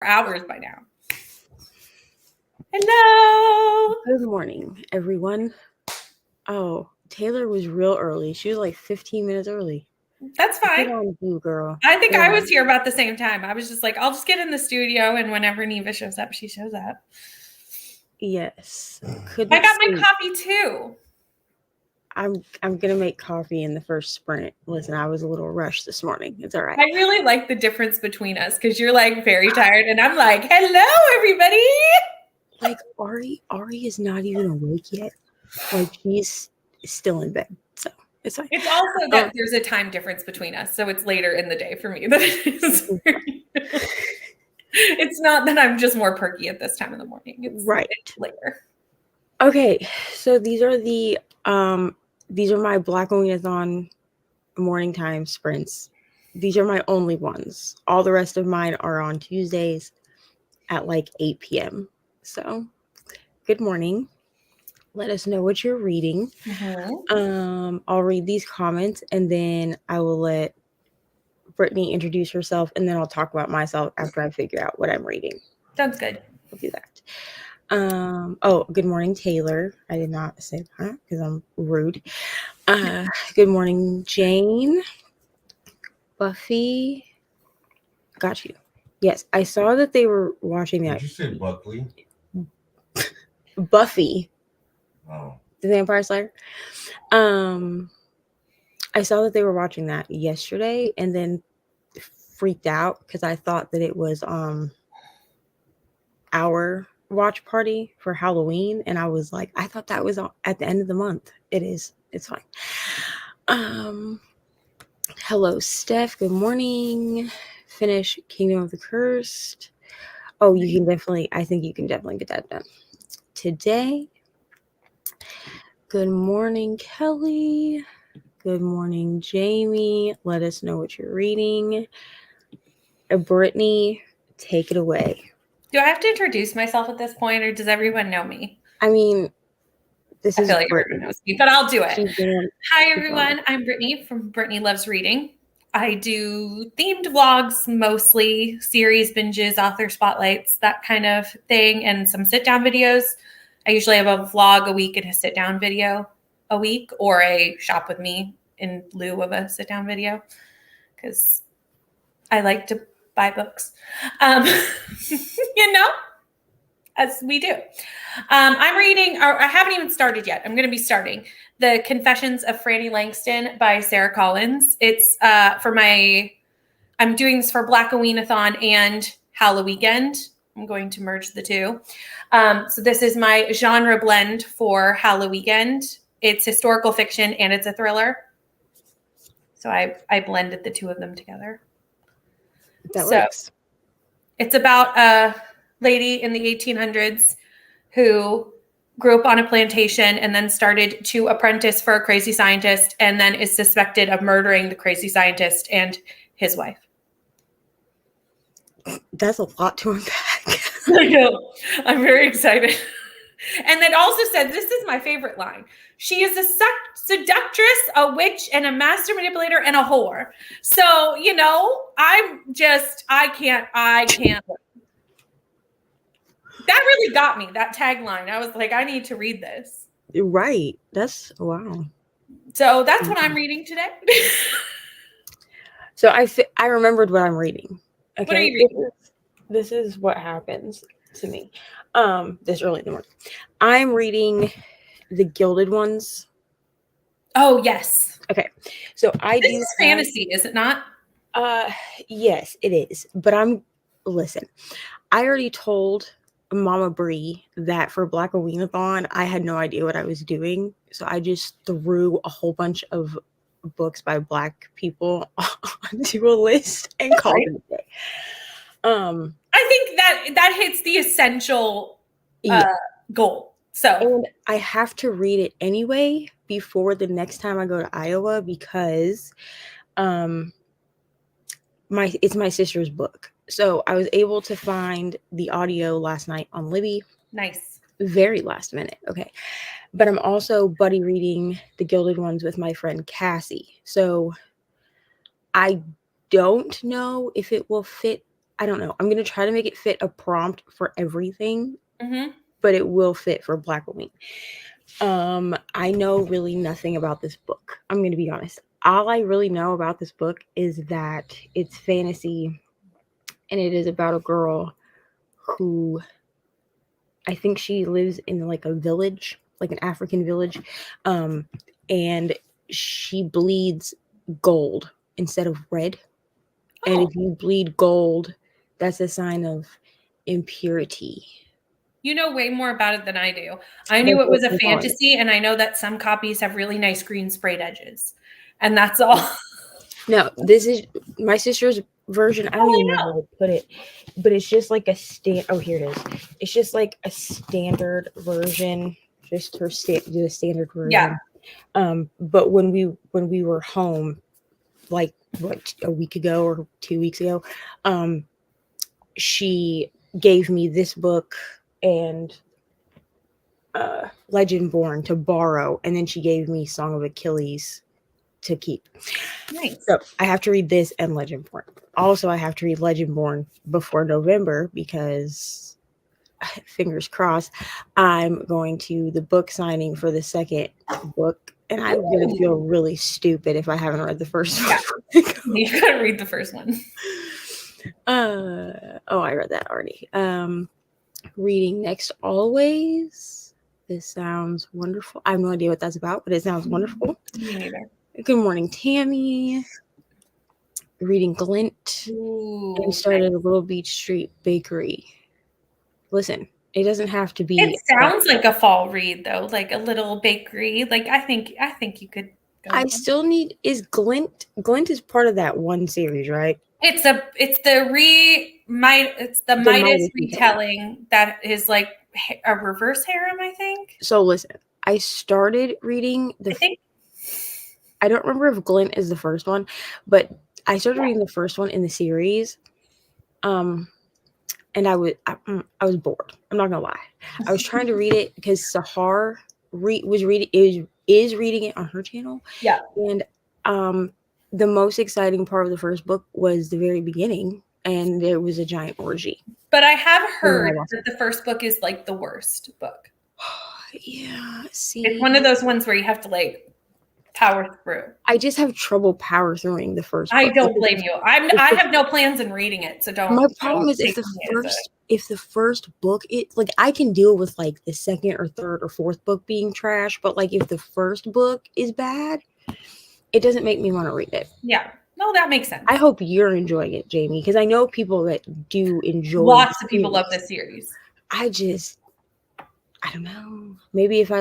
hours by now. Hello. Good morning, everyone. Oh, Taylor was real early. She was like 15 minutes early. That's fine. Good on you, girl. I think I was here about the same time. I was just like, I'll just get in the studio, and whenever Neva shows up, she shows up. Yes. I got my coffee too. I'm gonna make coffee in the first sprint. Listen, I was a little rushed this morning. It's all right. I really like the difference between us because you're like very tired, and I'm like, hello, everybody. Like Ari is not even awake yet. Like she's still in bed. So it's fine. It's also that there's a time difference between us, so it's later in the day for me than it is. It's not that I'm just more perky at this time of the morning. It's later. Okay, so these are my Blackoweenathon morning time sprints. These are my only ones. All the rest of mine are on Tuesdays at like 8 p.m. So, good morning. Let us know what you're reading. Mm-hmm. I'll read these comments and then I will let Brittany introduce herself, and then I'll talk about myself after I figure out what I'm reading. Sounds good. We'll do that. Good morning, Taylor. I did not say that because I'm rude. Good morning, Jane. Buffy. Got you. Yes, I saw that they were watching that. Did you say Buckley? Buffy. Oh. The Vampire Slayer. I saw that they were watching that yesterday and then freaked out because I thought that it was our watch party for Halloween, and I was like, I thought that was at the end of the month. It is. It's fine. Hello, Steph. Good morning. Finish Kingdom of the Cursed. Oh, I think you can definitely get that done today. Good morning, Kelly. Good morning, Jamie. Let us know what you're reading. Brittany, take it away. Do I have to introduce myself at this point, or does everyone know me? I mean, I feel like everyone knows me, but I'll do it. Hi, everyone. I'm Brittany from Brittany Loves Reading. I do themed vlogs, mostly series binges, author spotlights, that kind of thing, and some sit-down videos. I usually have a vlog a week and a sit-down video a week, or a shop with me in lieu of a sit-down video, because I like to buy books, as we do. I'm reading, or I haven't even started yet. I'm going to be starting The Confessions of Franny Langston by Sarah Collins. It's I'm doing this for Blackoweenathon and Halloween. I'm going to merge the two. So this is my genre blend for Halloween. It's historical fiction and it's a thriller. So I blended the two of them together. That works. It's about a lady in the 1800s who grew up on a plantation and then started to apprentice for a crazy scientist, and then is suspected of murdering the crazy scientist and his wife. That's a lot to unpack. I know. I'm very excited. And it also says, this is my favorite line. She is a seductress, a witch, and a master manipulator, and a whore. So, I can't. That really got me, that tagline. I was like, I need to read this. Right. That's wow. So that's what I'm reading today. So I remembered what I'm reading. Okay. What are you reading? This is what happens to me. This early in the morning. I'm reading The Gilded Ones. Oh, yes. Okay. So this is fantasy, is it not? Yes, it is. But listen, I already told Mama Bree that for Blackoweenathon, I had no idea what I was doing. So I just threw a whole bunch of books by Black people onto a list and called it a day. I think that hits the essential goal. So, and I have to read it anyway before the next time I go to Iowa because it's my sister's book. So I was able to find the audio last night on Libby. Nice. Very last minute. Okay. But I'm also buddy reading The Gilded Ones with my friend Cassie. So I don't know if it will fit I don't know. I'm going to try to make it fit a prompt for everything, Mm-hmm. but it will fit for Black Halloween. I know really nothing about this book. I'm going to be honest. All I really know about this book is that it's fantasy, and it is about a girl who, I think she lives in like a village, like an African village, and she bleeds gold instead of red. And if you bleed gold, that's a sign of impurity. You know way more about it than I do. I knew it was a fantasy, and I know that some copies have really nice green sprayed edges. And that's all. No, this is my sister's version. I don't even know how to put it, but it's just like a here it is. It's just like a standard version, just her the standard version. Yeah. But when we were home, like what, a week ago or 2 weeks ago, she gave me this book and Legend Born to borrow, and then she gave me Song of Achilles to keep. Nice. So I have to read this and Legend Born. Also, I have to read Legend Born before November because, fingers crossed, I'm going to the book signing for the second book, and I'm going to feel really stupid if I haven't read the first one. You gotta read the first one. I read that already. Reading Next Always. This sounds wonderful. I have no idea what that's about, but it sounds wonderful. Me neither. Good morning, Tammy. Reading Glint. And started a Little Beach Street Bakery. Listen, it doesn't have to be. It sounds like a fall read though, like a little bakery. Like I think you could go. I still need Glint. Glint is part of that one series, right? It's the Midas retelling that is like a reverse harem, I think. So listen, I started reading I don't remember if Glint is the first one, but I started reading the first one in the series. And I was bored. I'm not gonna lie. I was trying to read it because Sahar is reading it on her channel. Yeah. And the most exciting part of the first book was the very beginning, and there was a giant orgy. But I have heard that the first book is like the worst book. Yeah. See, it's one of those ones where you have to like power through. I just have trouble power throughing the first book. I don't blame you. I have no plans in reading it, so don't. My problem is if the first book, I can deal with like the second or third or fourth book being trash, but like if the first book is bad, it doesn't make me want to read it. Yeah. No, that makes sense. I hope you're enjoying it, Jamie, because I know people that do enjoy. Lots of people love this series. I don't know. Maybe if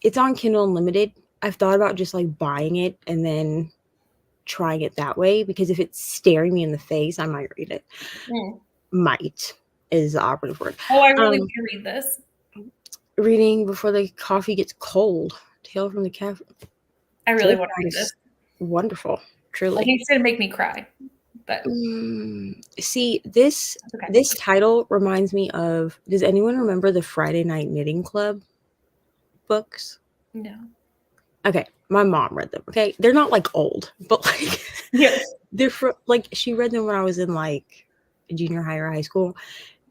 it's on Kindle Unlimited. I've thought about just like buying it and then trying it that way, because if it's staring me in the face, I might read it. Might is the operative word. Oh, I really want to read this. Reading Before the Coffee Gets Cold. Tale from the Cafe. I really want to read this. Wonderful. Truly. I think it's going to make me cry. But see, this title reminds me of, does anyone remember the Friday Night Knitting Club books? No. Okay, my mom read them. Okay, they're not like old, but like they're she read them when I was in like junior high or high school,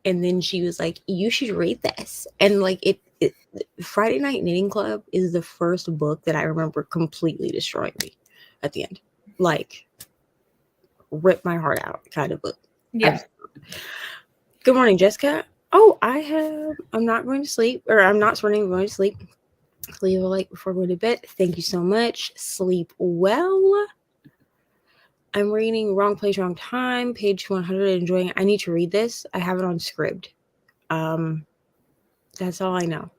and then she was like, "You should read this." And like Friday Night Knitting Club is the first book that I remember completely destroying me at the end, like rip my heart out kind of book. Yeah. Good morning, Jessica. Oh, I'm not going to sleep, or I'm not sweating. I'm going to sleep. Leave a like before going to bed. Thank you so much. Sleep well. I'm reading Wrong Place, Wrong Time, page 100. Enjoying it. I need to read this. I have it on Scribd. That's all I know.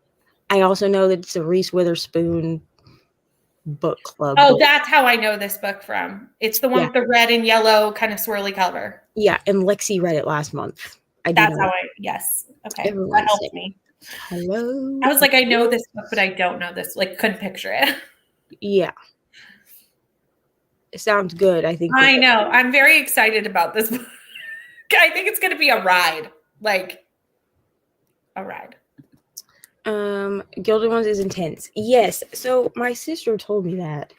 I also know that it's a Reese Witherspoon book club. Oh, that's how I know this book from. It's the one with the red and yellow kind of swirly cover. Yeah, and Lexi read it last month. Yes. Okay. That helps me. Hello. I was like, I know this book, but I don't know this. Like, couldn't picture it. Yeah. It sounds good, I think. I know. I'm very excited about this book. I think it's going to be a ride. Like, a ride. Gilded Ones is intense. Yes. So my sister told me that.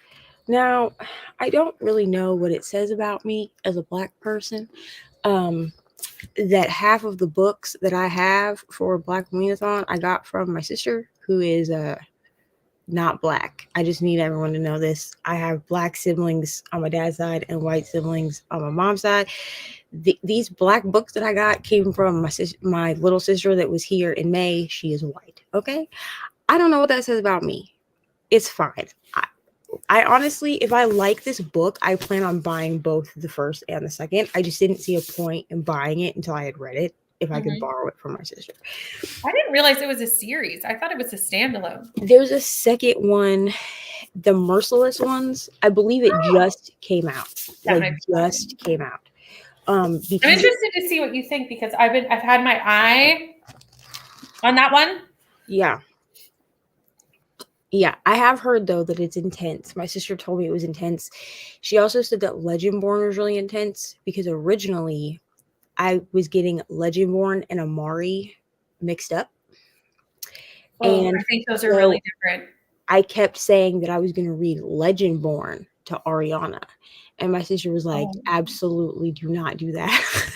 Now, I don't really know what it says about me as a Black person. that half of the books that I have for Blackoweenathon I got from my sister, who is not Black. I just need everyone to know this. I have Black siblings on my dad's side and white siblings on my mom's side. These Black books that I got came from my little sister that was here in May. She is white. Okay, I don't know what that says about me. It's fine. I honestly, if I like this book, I plan on buying both the first and the second. I just didn't see a point in buying it until I had read it, if I could borrow it from my sister. I didn't realize it was a series. I thought it was a standalone. There's a second one, The Merciless Ones. I believe it just came out. Just came out. I'm interested to see what you think, because I've had my eye on that one. Yeah. Yeah, I have heard, though, that it's intense. My sister told me it was intense. She also said that Legendborn was really intense, because originally I was getting Legendborn and Amari mixed up. Oh, and I think those are really different. I kept saying that I was going to read Legendborn to Ariana. And my sister was like, absolutely do not do that.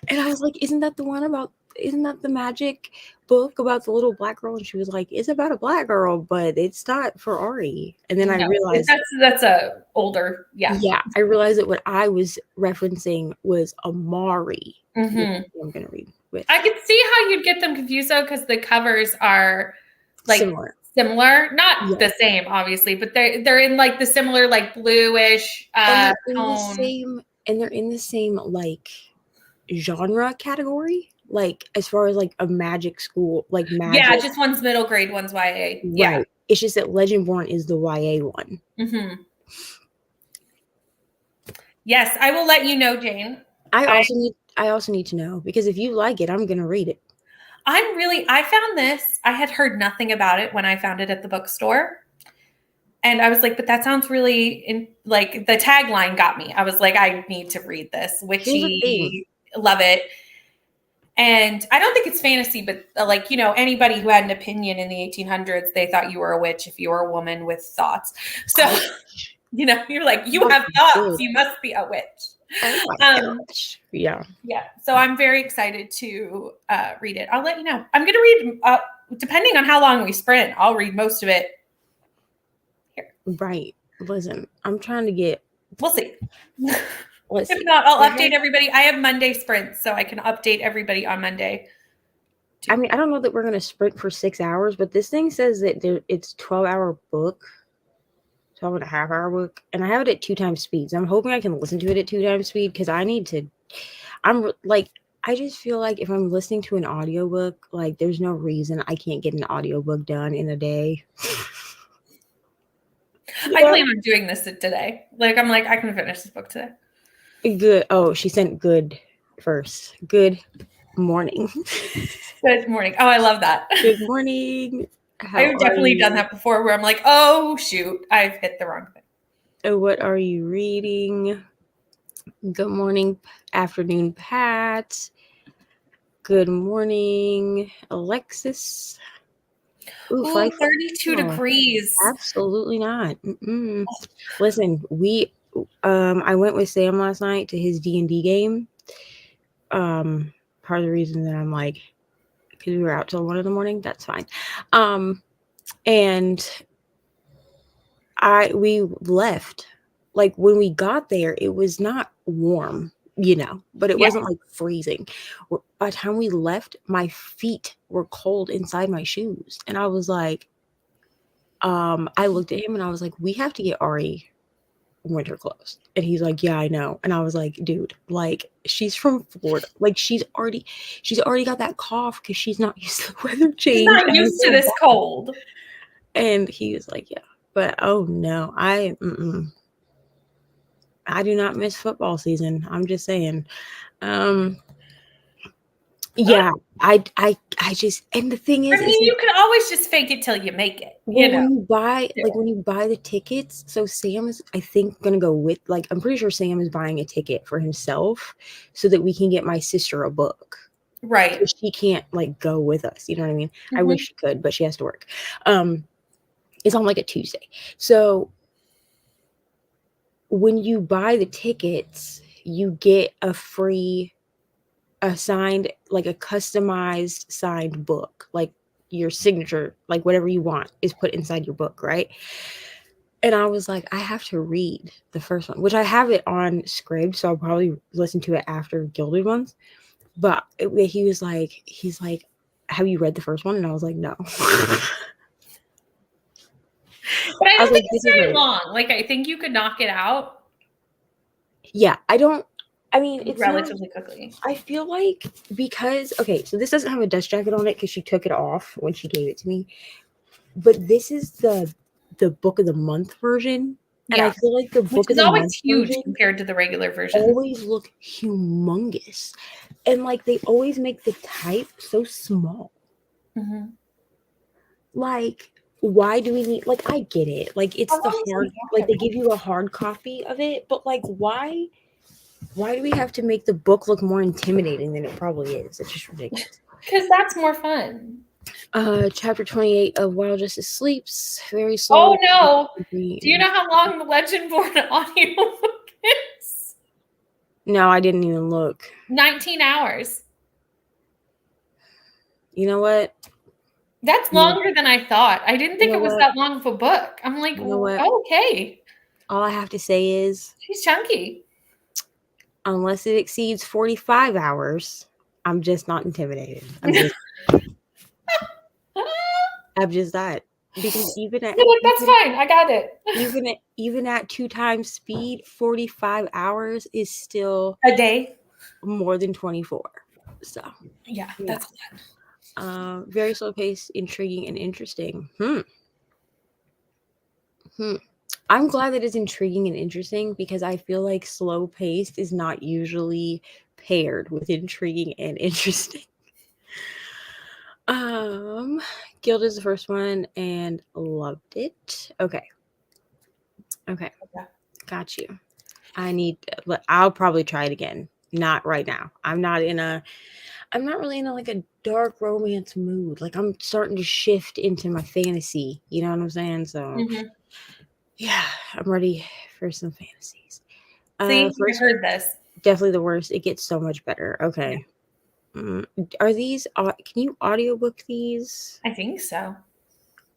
And I was like, isn't that the magic book about the little black girl? And she was like, it's about a black girl, but it's not for Ari. And then I realized that's a older, yeah. I realized that what I was referencing was Amari. Mm-hmm. I'm gonna read with. I could see how you'd get them confused, though, because the covers are like similar. Not the same, obviously, but they're in like the similar, like bluish tone. And they're in the same like genre category, like as far as like a magic school, like magic. Yeah, just one's middle grade, one's YA. Right. Yeah. It's just that Legendborn is the YA one. Mm-hmm. Yes, I will let you know, Jane. I also need to know, because if you like it, I'm gonna read it. I found this. I had heard nothing about it when I found it at the bookstore. And I was like, but that sounds really like the tagline got me. I was like, I need to read this. Witchy, love it. And I don't think it's fantasy, but like, you know, anybody who had an opinion in the 1800s, they thought you were a witch if you were a woman with thoughts. So, you know, you're like, you have thoughts, you must be a witch. Oh my gosh. Yeah. Yeah. So I'm very excited to read it. I'll let you know. I'm going to read, depending on how long we sprint, I'll read most of it here. Right. Listen, I'm trying to get. We'll see. If not, I'll update everybody. I have Monday sprints, so I can update everybody on Monday. I mean, I don't know that we're going to sprint for 6 hours, but this thing says that it's 12-hour book. 12.5-hour book, and I have it at 2 times speed. So I'm hoping I can listen to it at 2 times speed, because I just feel like if I'm listening to an audiobook, like there's no reason I can't get an audiobook done in a day. I plan on doing this today. Like, I'm like, I can finish this book today. Good. Oh, she sent good first. Good morning. Good morning. Oh, I love that. Good morning. I've definitely done that before, where I'm like, oh, shoot, I've hit the wrong thing. What are you reading? Good morning, afternoon, Pat. Good morning, Alexis. Ooh, 32 degrees. Absolutely not. Listen, I went with Sam last night to his D&D game. Part of the reason that I'm like, because we were out till 1 a.m. That's fine. And we left. Like when we got there, it was not warm, you know, but it wasn't like freezing. By the time we left, my feet were cold inside my shoes. And I was like, I looked at him and I was like, we have to get Ari winter clothes. And he's like, yeah, I know. And I was like, dude, like she's from Florida. Like she's already got that cough because she's not used to the weather change. She's not used to this cold. And he was like, yeah, but oh no, I do not miss football season. I'm just saying. Yeah, I just, and the thing is, you can always just fake it till you make it. You know, when you buy the tickets. So Sam is, I think, gonna go with, like, I'm pretty sure Sam is buying a ticket for himself so that we can get my sister a book. Right. So she can't like go with us. You know what I mean? Mm-hmm. I wish she could, but she has to work. It's on like a Tuesday. So when you buy the tickets, you get a free, a signed, like a customized signed book, like your signature, like whatever you want is put inside your book, right? And I was like, I have to read the first one, which I have it on Scribd, so I'll probably listen to it after Gilded Ones. But he's like, have you read the first one? And I was like, no. But I I was don't think like, it's this is very right. long. Like, I think you could knock it out Yeah, it's relatively quickly. I feel like because, okay, so this doesn't have a dust jacket on it because she took it off when she gave it to me. But this is the book of the month version. And I Yeah. feel like the Which book of is the always month huge version compared to the regular version. always look humongous. And like they always make the type so small. Mm-hmm. Like, why do we need, like, I get it. Like, it's How the long is hard, the book like, they of- give you a hard copy of it, but like, why do we have to make the book look more intimidating than it probably is? It's just ridiculous. Because that's more fun. Chapter 28 of While Justice Sleeps. Very slow. Oh no. Do you know how long the Legendborn audiobook is? No, I didn't even look. 19 hours. You know what? That's longer than I thought. I didn't think You know it was what? that long of a book. I'm like, You know what? okay. All I have to say is, She's chunky. unless it exceeds 45 hours, I'm just not intimidated. I'm just not. Because That's fine. I got it. even at 2 times speed, 45 hours is still A day. more than 24. So Yeah, that's a lot. very slow paced, intriguing, and interesting. I'm glad that it's intriguing and interesting because I feel like slow paced is not usually paired with intriguing and interesting. Guild is the first one and loved it. Okay. Got you. I'll probably try it again. Not right now. I'm not really in like a dark romance mood. Like I'm starting to shift into my fantasy. You know what I'm saying? So yeah, I'm ready for some fantasies. See, First, I heard this. definitely the worst. It gets so much better. Okay. Are these, can you audiobook these? I think so.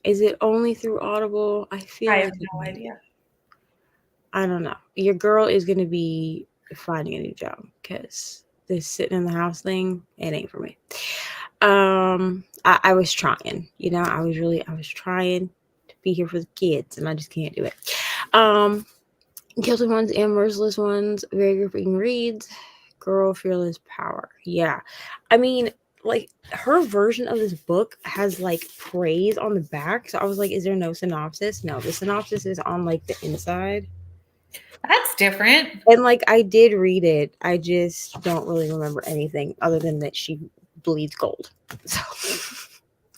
Is it only through Audible? I have no idea. I don't know. Your girl is going to be finding a new job because this sitting in the house thing, it ain't for me. I was trying, I was trying to be here for the kids and I just can't do it. Guilty Ones and Merciless Ones, very gripping reads. Girl, Fearless Power. Yeah. I mean, like her version of this book has like praise on the back. So I was like, is there no synopsis? No, the synopsis is on like the inside. That's different. And like I did read it. I just don't really remember anything other than that she bleeds gold. So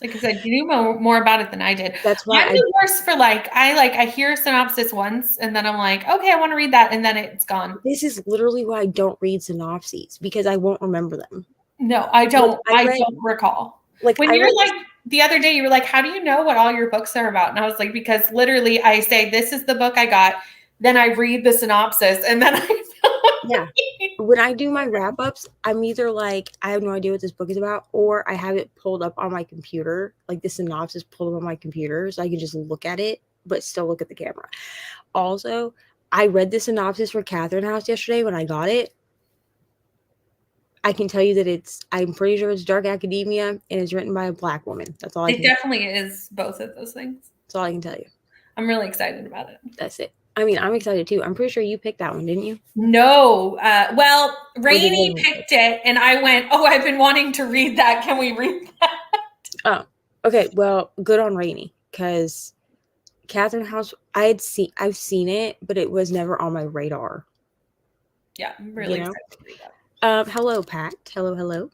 like I said, you knew more about it than I did. That's why I'm the worst for I hear a synopsis once and then I'm like, okay, I want to read that, and then it's gone. This is literally why I don't read synopses because I won't remember them. No, I don't. I don't recall. Like when you're like the other day, you were like, how do you know what all your books are about? And I was like, because literally I say, this is the book I got. Then I read the synopsis and then yeah. When I do my wrap ups, I'm either like, I have no idea what this book is about, or I have it pulled up on my computer, like the synopsis pulled up on my computer, so I can just look at it, but still look at the camera. Also, I read the synopsis for Catherine House yesterday when I got it. I can tell you that I'm pretty sure it's dark academia and it's written by a Black woman. That's all I can. It definitely is both of those things. That's all I can tell you. I'm really excited about it. That's it. I mean, I'm excited too. I'm pretty sure you picked that one, didn't you? No. Well, Rainey picked it and I went, oh, I've been wanting to read that. Can we read that? Oh, okay. Well, good on Rainey because Catherine House, I've seen it, but it was never on my radar. Yeah, I'm really excited to read that. Hello, Pat. Hello.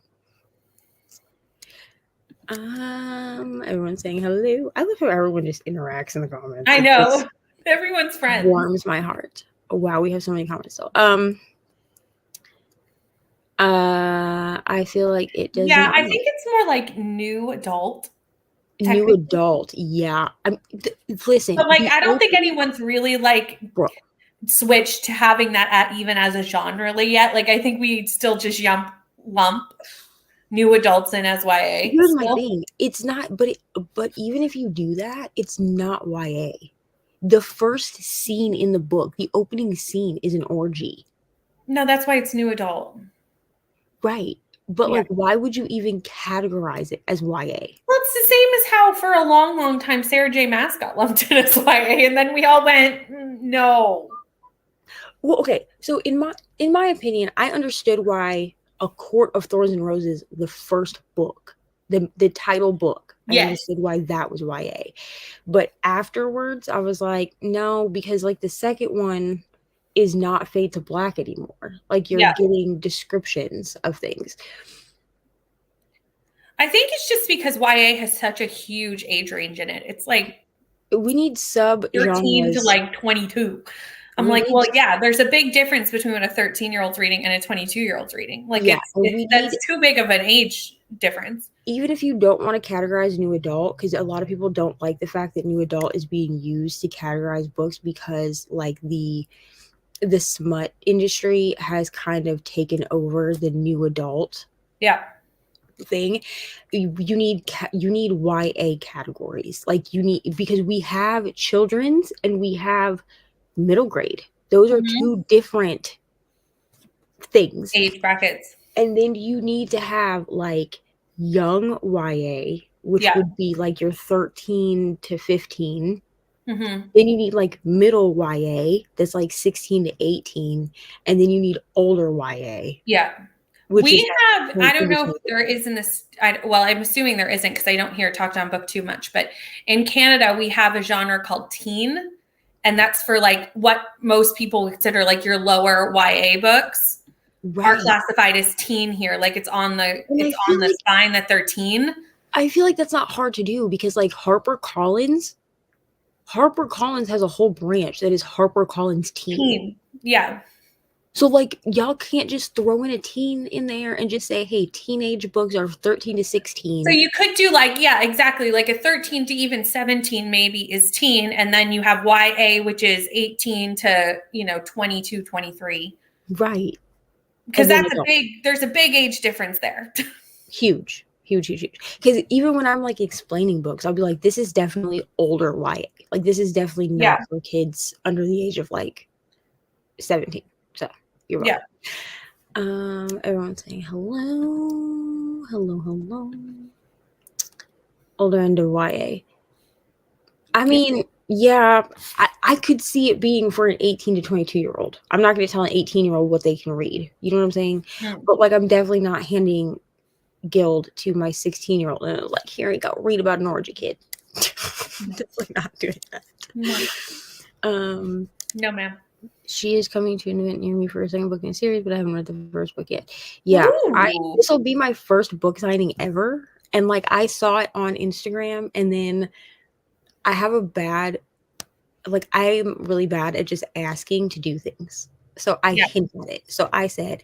Everyone's saying hello. I love how everyone just interacts in the comments. I know. Everyone's friends. Warms my heart. Oh, wow, we have so many comments still. I feel like it doesn't. Yeah, I think it's more like new adult. New adult, yeah. Listen, but like, I don't think anyone's really like switch to having that even as a genre yet. Like I think we still just lump new adults in as YA. Here's my thing. It's not, but even if you do that, it's not YA. The first scene in the book, the opening scene, is an orgy. No, that's why it's new adult. Right. But Yeah. like, why would you even categorize it as YA? Well, it's the same as how for a long, long time Sarah J. Maas got lumped in as YA, and then we all went, no. Well, okay. So in my opinion, I understood why A Court of Thorns and Roses, the first book, the title book, I understood why that was YA. But afterwards, I was like, no, because like the second one is not Fade to Black anymore. Like you're getting descriptions of things. I think it's just because YA has such a huge age range in it. It's like we need sub 13 to like 22. I'm like, well, yeah, there's a big difference between what a 13-year-old's reading and a 22-year-old's reading. Like, that's too big of an age difference. Even if you don't want to categorize new adult, because a lot of people don't like the fact that new adult is being used to categorize books because, like, the smut industry has kind of taken over the new adult thing. You need YA categories. Like, because we have children's and we have middle grade. Those are two different things, age brackets. And then you need to have like young YA, which would be like your 13 to 15. Then you need like middle YA, that's like 16 to 18, and then you need older YA. We have, I don't know if there is in this, well, I'm assuming there isn't because I don't hear talked on book too much, but in Canada, we have a genre called teen, and that's for like what most people consider like your lower YA books are classified as teen here. Like it's on the sign that they're teen. I feel like that's not hard to do because like HarperCollins has a whole branch that is HarperCollins teen. Yeah. So like y'all can't just throw in a teen in there and just say, hey, teenage books are 13 to 16. So you could do like, exactly. Like a 13 to even 17 maybe is teen. And then you have YA, which is 18 to, 22, 23. Right. Because there's a big age difference there. Huge. Because even when I'm like explaining books, I'll be like, this is definitely older YA. Like this is definitely not for kids under the age of like 17. So you're right. Everyone's saying hello. Older end of YA. I mean, I could see it being for an 18 to 22-year-old. I'm not going to tell an 18-year-old what they can read. You know what I'm saying? But like, I'm definitely not handing Guild to my 16-year-old and like, here you go, read about an orgy kid. Definitely not doing that. No, ma'am. She is coming to an event near me for a second book in a series, but I haven't read the first book yet. This will be my first book signing ever. And like, I saw it on Instagram, and then I have I'm really bad at just asking to do things. So I hinted at it. So I said,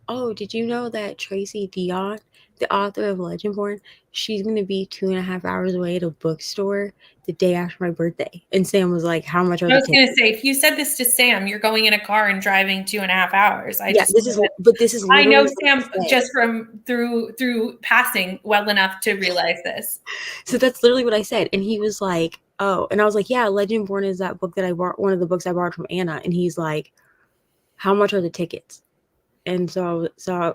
oh, did you know that Tracy Dion, the author of Legendborn, she's going to be 2.5 hours away at a bookstore the day after my birthday? And Sam was like, how much are the tickets? I was going to say, if you said this to Sam, you're going in a car and driving 2.5 hours. This is I know Sam just from through passing well enough to realize this. So that's literally what I said. And he was like, oh, and I was like, yeah, Legendborn is that book that I bought, one of the books I borrowed from Anna. And he's like, how much are the tickets? And so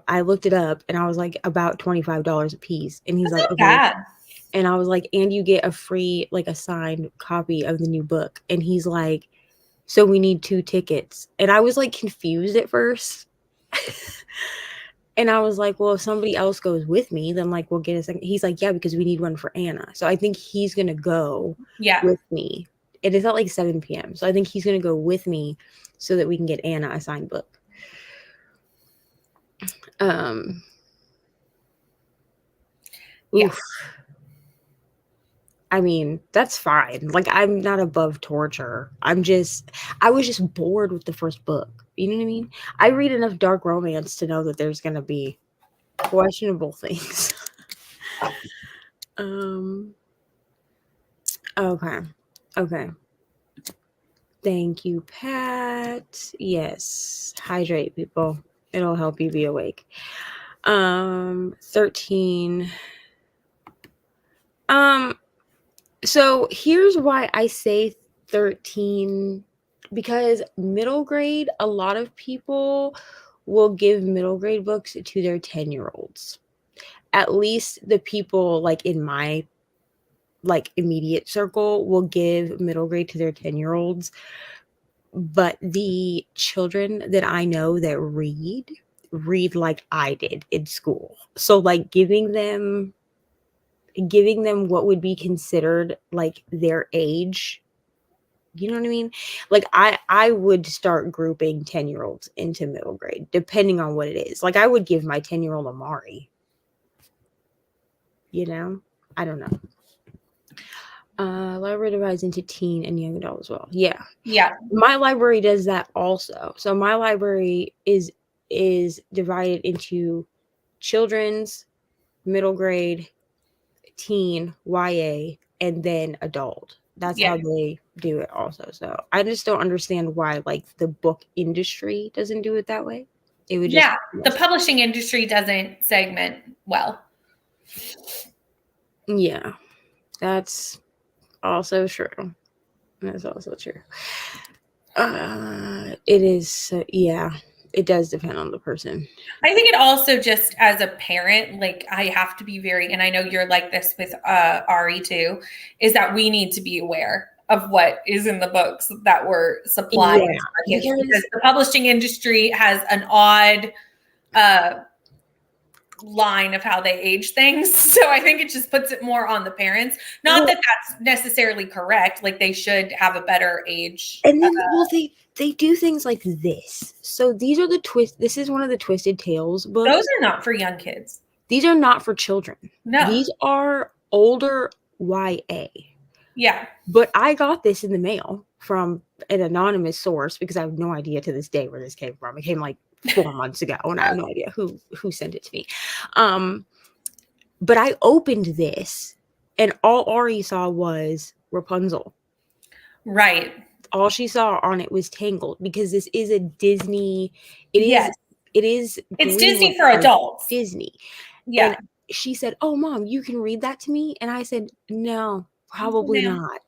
I looked it up, and I was like, about $25 a piece. And he's like, okay. Bad. And I was like, and you get a free, like a signed copy of the new book. And he's like, so we need 2 tickets. And I was like confused at first. And I was like, well, if somebody else goes with me, then like we'll get a second. He's like, yeah, because we need one for Anna. So I think he's gonna go with me. It is at like 7 p.m. So I think he's gonna go with me so that we can get Anna a signed book. I mean, that's fine. Like, I'm not above torture. I was just bored with the first book. You know what I mean? I read enough dark romance to know that there's going to be questionable things. Okay. Thank you, Pat. Yes, hydrate, people. It'll help you be awake. 13. So here's why I say 13, because middle grade, a lot of people will give middle grade books to their 10-year-olds. At least the people like in my like immediate circle will give middle grade to their 10-year-olds. But the children that I know that read like I did in school. So like giving them what would be considered like their age, you know what I mean? Like I would start grouping 10-year-olds into middle grade depending on what it is. Like I would give my 10-year-old Amari, you know? I don't know. Library divides into teen and young adult as well. Yeah. My library does that also. So my library is divided into children's, middle grade, teen, YA, and then adult. That's how they do it also. So I just don't understand why like the book industry doesn't do it that way. It would just the publishing industry doesn't segment well. Yeah. That's also true. That's also true. It is, yeah, it does depend on the person. I think it also just as a parent, like I have to be very, and I know you're like this with Ari too, is that we need to be aware of what is in the books that we're supplying to our kids, because the publishing industry has an odd line of how they age things. So I think it just puts it more on the parents. Not that that's necessarily correct. Like they should have a better age. And then, they do things like this. So these are the this is one of the Twisted Tales books. Those are not for young kids. These are not for children. No. These are older YA. Yeah. But I got this in the mail from an anonymous source because I have no idea to this day where this came from. It came like 4 months ago and I have no idea who sent it to me. But I opened this and all Ari saw was Rapunzel. Right. All she saw on it was Tangled, because this is a Disney. It's Disney for adults. Disney. Yeah. And she said, "Oh, Mom, you can read that to me?" And I said, "No, probably not."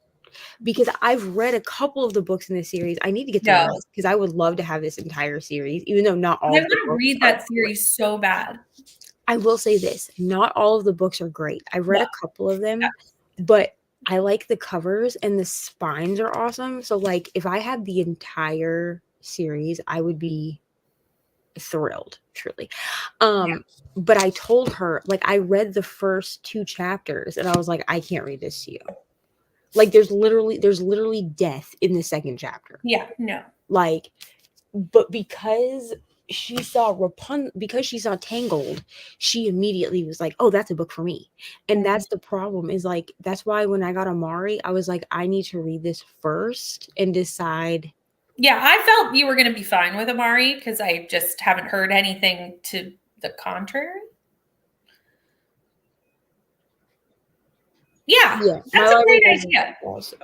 Because I've read a couple of the books in this series. I need to get to this because I would love to have this entire series, even though not all. I want to read that series so bad. I will say this: not all of the books are great. I've read a couple of them, but I like the covers and the spines are awesome. So, like, if I had the entire series, I would be thrilled, truly. But I told her, like, I read the first 2 chapters and I was like, I can't read this to you. Like, there's literally death in the second chapter. Yeah, no. Like, but because she saw Tangled, she immediately was like, "Oh, that's a book for me." And that's the problem, is like, that's why when I got Amari, I was like, I need to read this first and decide. Yeah, I felt you were going to be fine with Amari because I just haven't heard anything to the contrary. Yeah, that's a great idea. Also,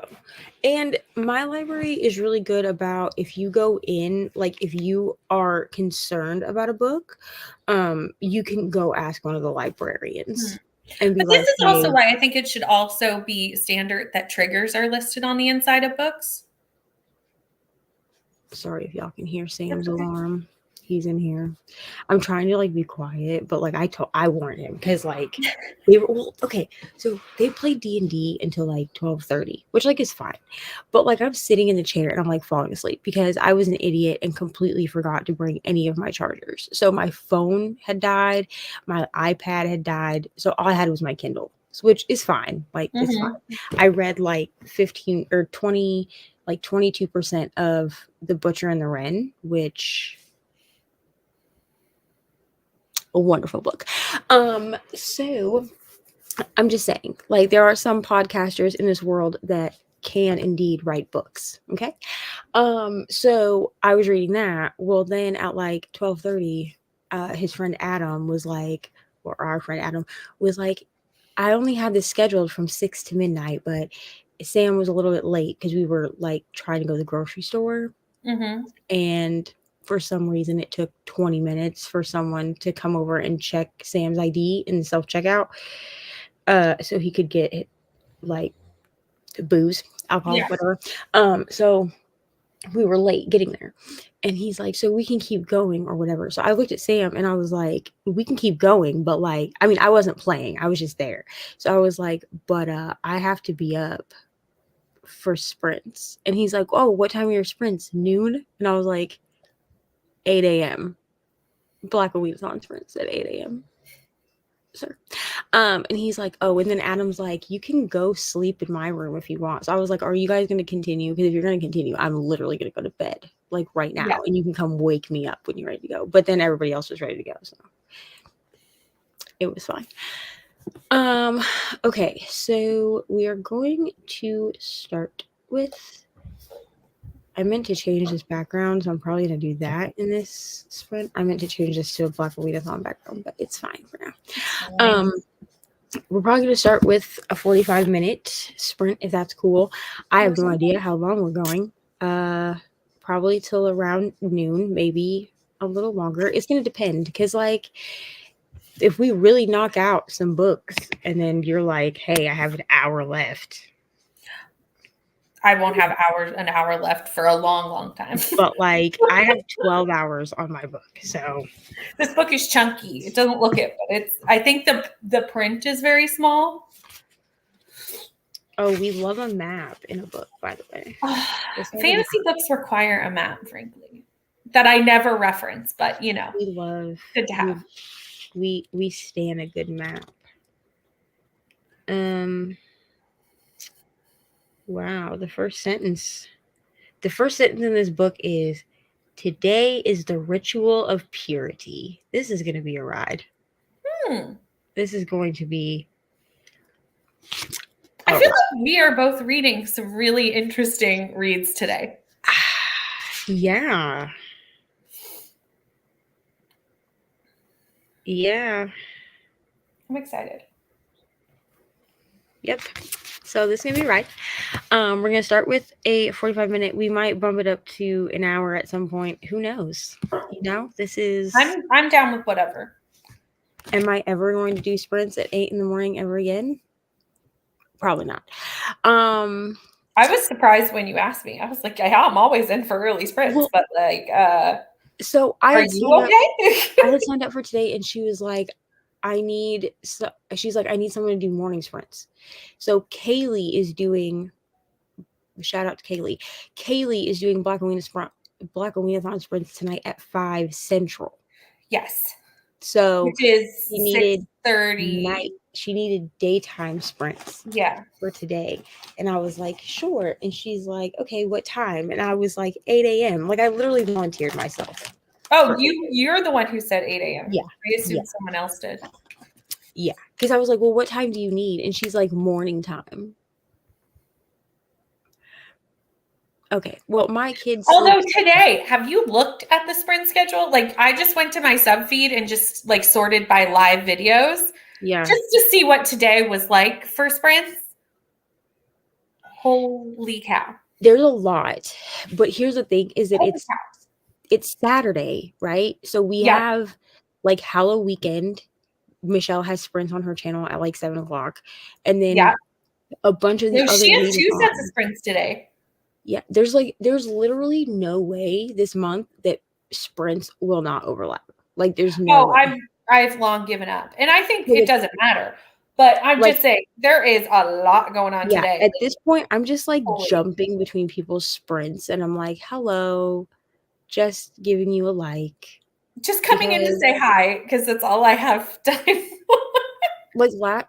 and my library is really good about, if you go in, like, if you are concerned about a book, you can go ask one of the librarians. And be this is also why I think it should also be standard that triggers are listed on the inside of books. Sorry if y'all can hear Sam's alarm. He's in here. I'm trying to like be quiet, but like I warned him because like so they played D&D until like 12:30, which like is fine. But like I'm sitting in the chair and I'm like falling asleep because I was an idiot and completely forgot to bring any of my chargers. So my phone had died, my iPad had died, so all I had was my Kindle, which is fine. Like it's fine. I read like 15 or 20, like 22% of The Butcher and the Wren, which a wonderful book. So I'm just saying, like, there are some podcasters in this world that can indeed write books. Okay. So I was reading that. Well, then at like 12:30, his friend Adam was like, or our friend Adam was like, I only had this scheduled from 6 to midnight, but Sam was a little bit late because we were like trying to go to the grocery store. Mm-hmm. And for some reason, it took 20 minutes for someone to come over and check Sam's ID in the self-checkout, so he could get like booze, alcohol, whatever. So we were late getting there, and he's like, so we can keep going or whatever. So I looked at Sam and I was like, we can keep going, but like, I mean, I wasn't playing, I was just there. So I was like, but I have to be up for sprints. And he's like, oh, what time are your sprints? Noon? And I was like, 8 a.m. Blackoweenathon sprints at 8 a.m. Sir. And he's like, oh, and then Adam's like, you can go sleep in my room if you want. So I was like, are you guys going to continue? Because if you're going to continue, I'm literally going to go to bed like right now, and you can come wake me up when you're ready to go. But then everybody else was ready to go, so it was fine. Okay, so we are going to start with, I meant to change this background, so I'm probably going to do that in this sprint. I meant to change this to a Blackoweenathon background, but it's fine for now. We're probably going to start with a 45-minute sprint, if that's cool. I have no idea how long we're going. Probably till around noon, maybe a little longer. It's going to depend, because like, if we really knock out some books and then you're like, hey, I have an hour left. I won't have an hour left for a long, long time. But like, I have 12 hours on my book, so this book is chunky. It doesn't look it, but it's. I think the print is very small. Oh, we love a map in a book, by the way. Fantasy books require a map, frankly, that I never reference, but you know, we love good to have. We stand a good map. Wow, the first sentence in this book is, today is the ritual of purity. This is going to be a ride. This is going to be. I feel like we are both reading some really interesting reads today. Yeah. Yeah. I'm excited. Yep. So this is going to be a ride. We're going to start with a 45-minute. We might bump it up to an hour at some point. Who knows? You know, this is. I'm down with whatever. Am I ever going to do sprints at 8 a.m. ever again? Probably not. I was surprised when you asked me. I was like, yeah, I'm always in for early sprints, but like, so are you okay? I had signed up for today, and she was like, she's like, I need someone to do morning sprints. So Kaylee is doing, shout out to Kaylee. Kaylee is doing Blackoweenathon sprints tonight at 5 Central. Yes. So which is she needed 6:30. She needed daytime sprints. Yeah. For today. And I was like, sure. And she's like, okay, what time? And I was like, 8 a.m. Like, I literally volunteered myself. Oh, you're the one who said 8 a.m. Yeah. I assumed someone else did. Yeah. Because I was like, well, what time do you need? And she's like, morning time. Okay. Well, my kids. Although today, have you looked at the sprint schedule? Like, I just went to my sub feed and just like sorted by live videos. Yeah. Just to see what today was like for sprints. Holy cow. There's a lot. But here's the thing is that it's Saturday, right? So we have like Halloween weekend. Michelle has sprints on her channel at like 7 o'clock. And then a bunch of the other. She has 2 sets of sprints today. Yeah, there's literally no way this month that sprints will not overlap. Like, there's no way. I've long given up. And I think it doesn't matter. But I'm just saying, there is a lot going on today. At this point, I'm just like jumping between people's sprints, and I'm like, hello, just giving you a like. Just coming in to say hi, because that's all I have time for.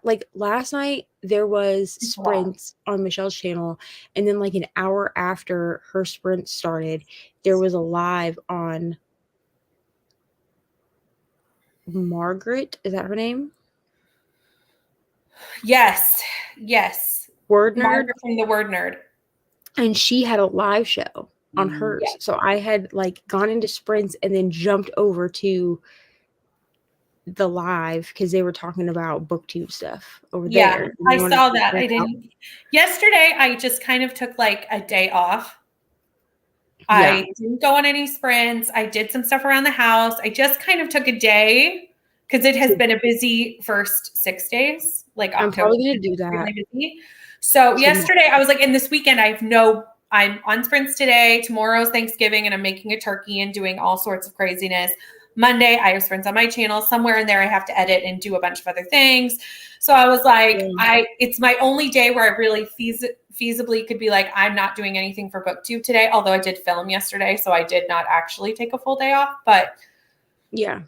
Like last night, there was sprints on Michelle's channel, and then like an hour after her sprint started, there was a live on Margaret. Is that her name? Yes. Word Nerd. Margaret from the Word Nerd. And she had a live show on hers. So I had like gone into sprints and then jumped over to the live because they were talking about booktube stuff over Yeah, there. I saw that. I didn't. Yesterday, I just kind of took like a day off. I didn't go on any sprints. I did some stuff around the house. I just kind of took a day because it has been a busy first 6 days. Like I'm October, probably gonna do that. really busy. So yesterday, I was like, and this weekend, I'm on sprints today. Tomorrow's Thanksgiving, and I'm making a turkey and doing all sorts of craziness. Monday, I have sprints on my channel. Somewhere in there, I have to edit and do a bunch of other things. So I was like, it's my only day where I really feasibly could be like, I'm not doing anything for BookTube today. Although I did film yesterday, so I did not actually take a full day off. But yeah,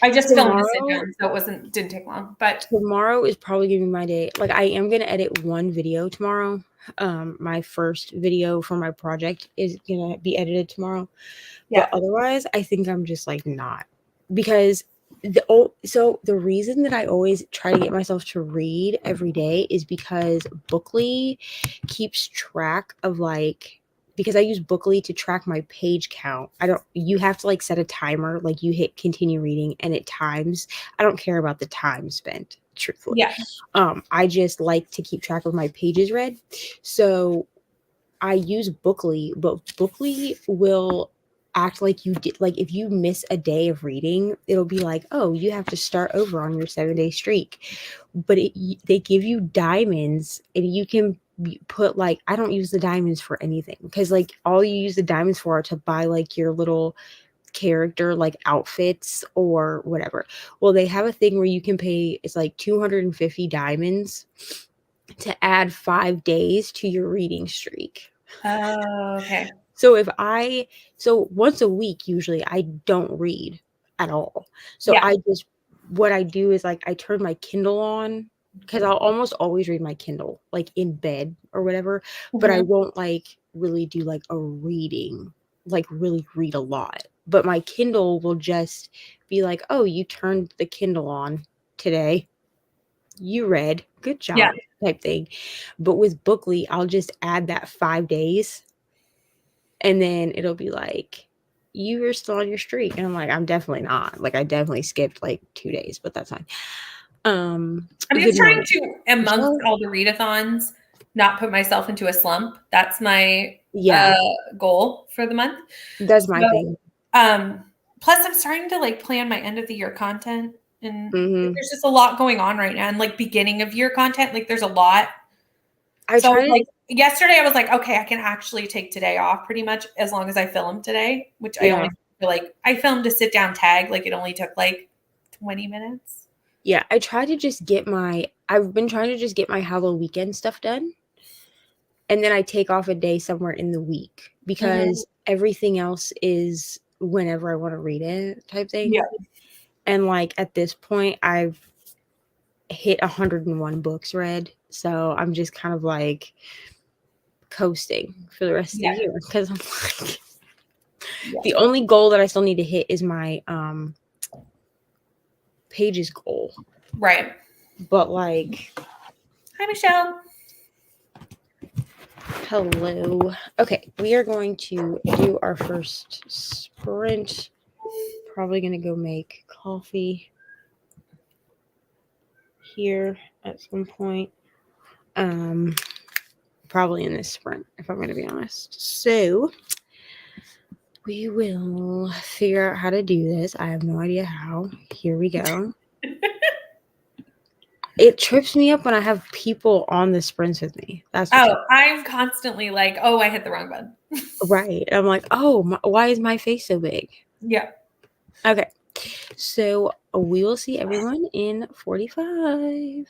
I just filmed to sit down, so it didn't take long. But tomorrow is probably gonna be my day. Like I am gonna edit one video tomorrow. My first video for my project is gonna be edited tomorrow. But otherwise, I think I'm just like not, because the reason that I always try to get myself to read every day is because Bookly keeps track of like, because I use Bookly to track my page count. You have to like set a timer, like you hit continue reading and it times. I don't care about the time spent, truthfully. I just like to keep track of my pages read. So I use Bookly, but Bookly will act like you did. Like if you miss a day of reading, it'll be like, oh, you have to start over on your 7-day streak. But they give you diamonds, and you can put like, I don't use the diamonds for anything because like all you use the diamonds for are to buy like your little character like outfits or whatever. Well, they have a thing where you can pay, it's like 250 diamonds to add 5 days to your reading streak. Oh, okay. So once a week, usually I don't read at all. So what I do is like, I turn my Kindle on because I'll almost always read my Kindle like in bed or whatever, but I won't like really do like a reading, like really read a lot. But my Kindle will just be like, oh, you turned the Kindle on today. You read, good job, type thing. But with Bookly, I'll just add that 5 days, and then it'll be like, you are still on your streak, and I'm like, I'm definitely not. Like, I definitely skipped like 2 days, but that's fine. I'm just trying to, amongst all the readathons, not put myself into a slump. That's my goal for the month. That's my thing. Plus, I'm starting to like plan my end of the year content, and there's just a lot going on right now. And like beginning of year content, like there's a lot. Yesterday, I was like, okay, I can actually take today off pretty much as long as I film today, which I only feel like I filmed a sit down tag. Like it only took like 20 minutes. Yeah, I've been trying to just get my Halloween weekend stuff done. And then I take off a day somewhere in the week because everything else is whenever I want to read it type thing. Yeah. And like at this point, I've hit 101 books read. So I'm just kind of like coasting for the rest of the year because I'm like, the only goal that I still need to hit is my pages goal. Right. But like, hi, Michelle. Hello. Okay, we are going to do our first sprint. Probably going to go make coffee here at some point. Probably in this sprint, if I'm going to be honest. So we will figure out how to do this. I have no idea how. Here we go. It trips me up when I have people on the sprints with me. I'm constantly like, oh, I hit the wrong button. Right. I'm like, oh, why is my face so big? Yeah. Okay. So we will see everyone in 45.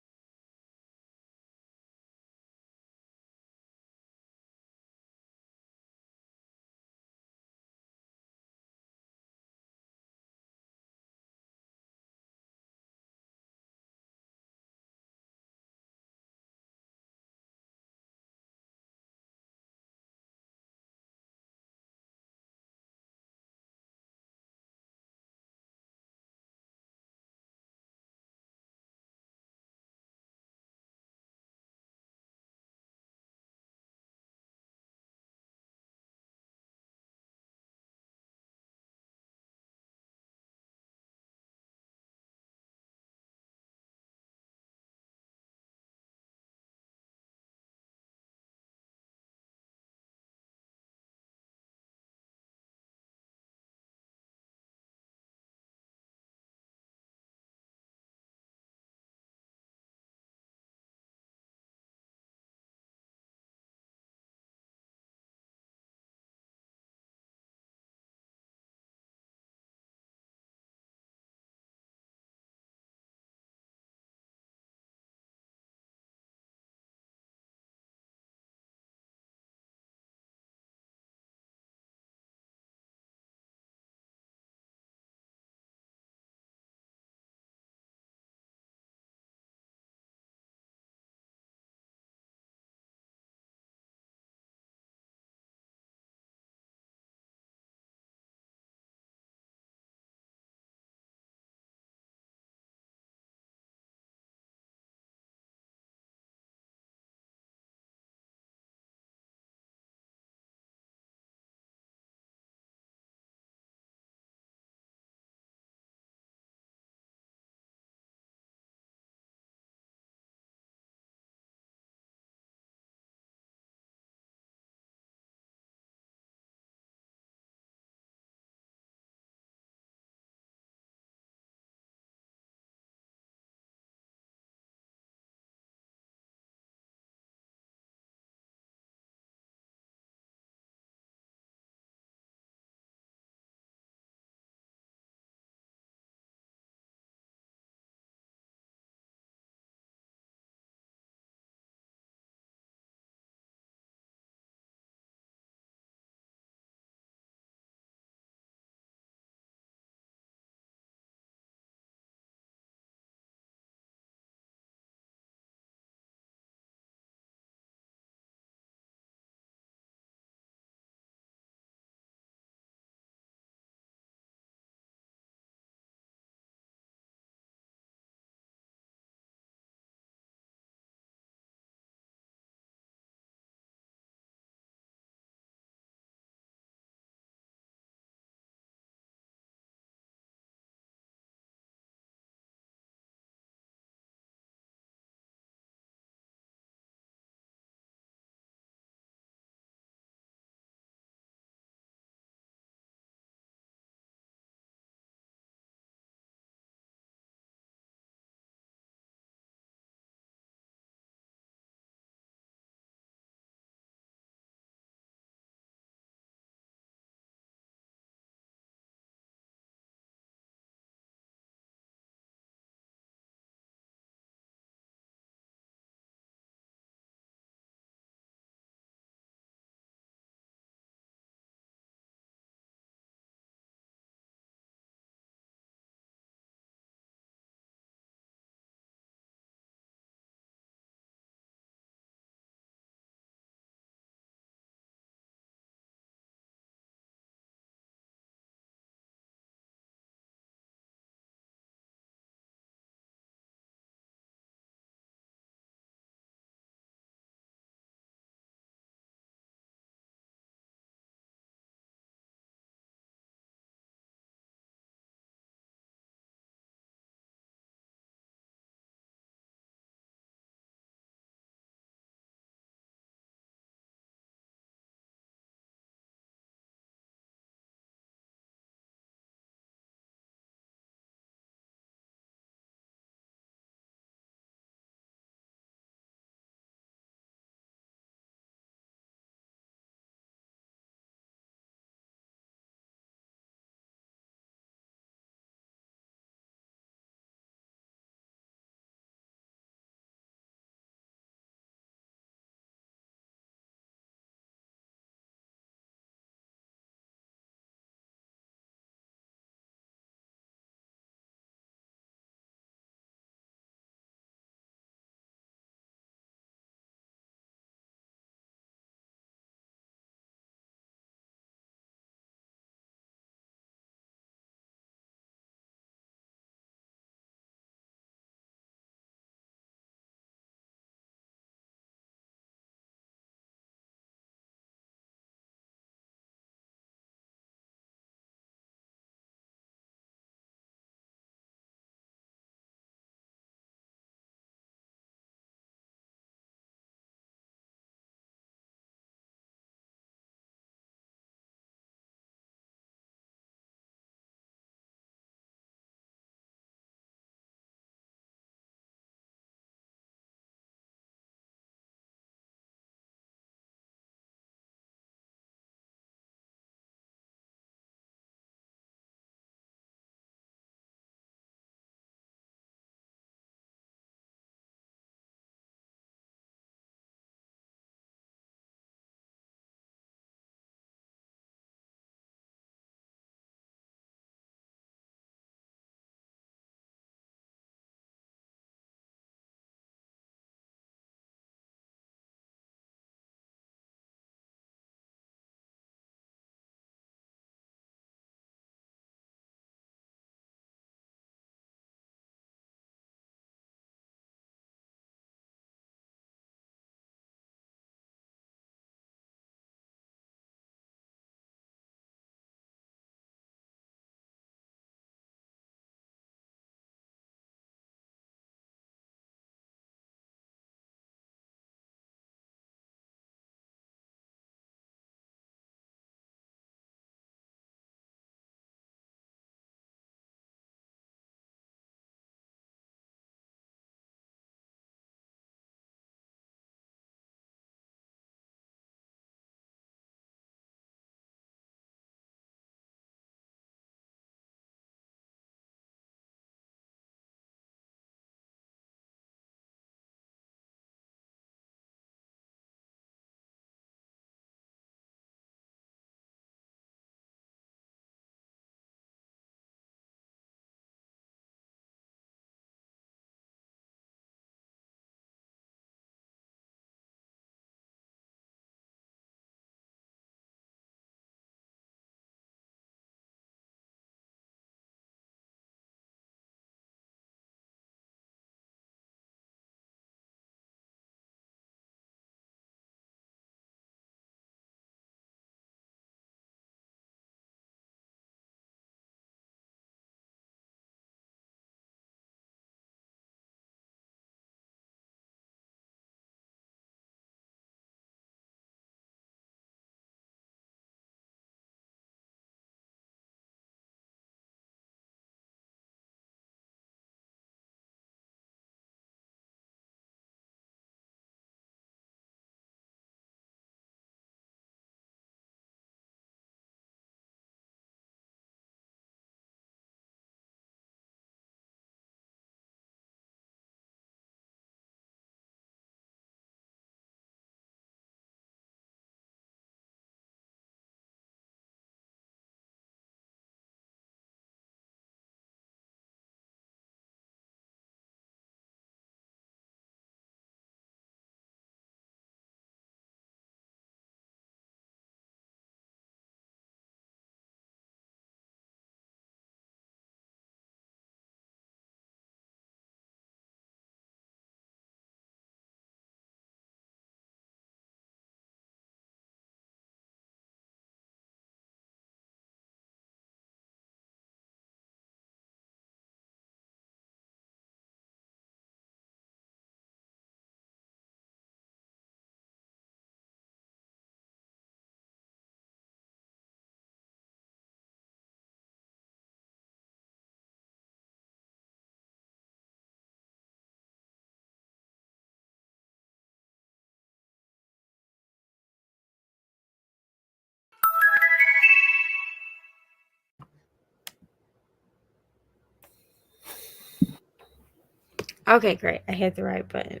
Okay, great. I hit the right button.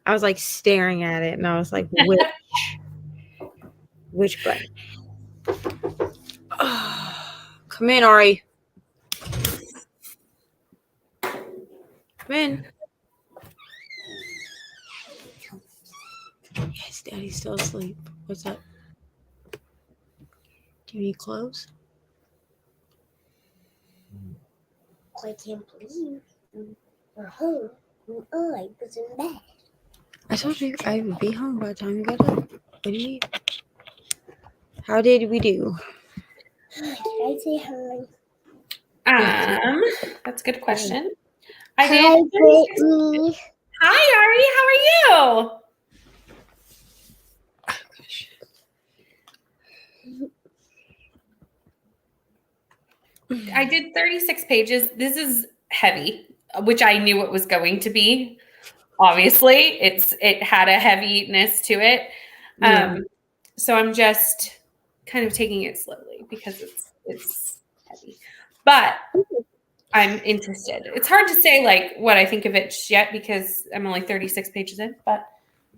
I was like staring at it and I was like, which button? Come in, Ari. Come in. Yes, Daddy's still asleep. What's up? Do you need clothes? I can't believe you're home when I was in bed. I told you I would be home by the time you got up. What do you need? How did we do? Did I say hi? That's a good question. Hi, Brittany. Hi, Ari. How are you? I did 36 pages. This is heavy, which I knew it was going to be. Obviously, it had a heaviness to it. So I'm just kind of taking it slowly because it's heavy. But I'm interested. It's hard to say like what I think of it yet because I'm only 36 pages in, but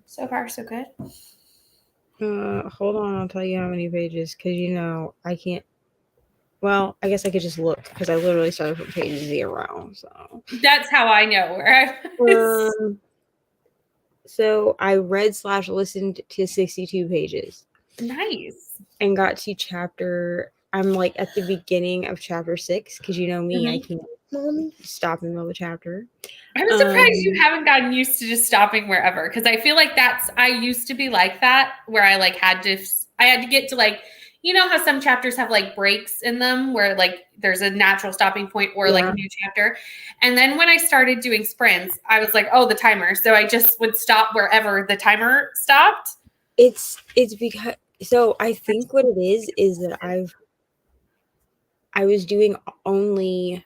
so far so good. Hold on, I'll tell you how many pages because I can't. Well, I guess I could just look because I literally started from page 0. So that's how I know where I was. So I read/listened to 62 pages. Nice. And got to chapter. I'm like at the beginning of chapter 6 because you know me, I can't stop in the middle of a chapter. I'm surprised you haven't gotten used to just stopping wherever because I feel like I used to be like that where I like had to get to like, you know how some chapters have like breaks in them where like there's a natural stopping point or like a new chapter. And then when I started doing sprints, I was like, oh, the timer. So I just would stop wherever the timer stopped. It's because, so I think what it is that I was doing only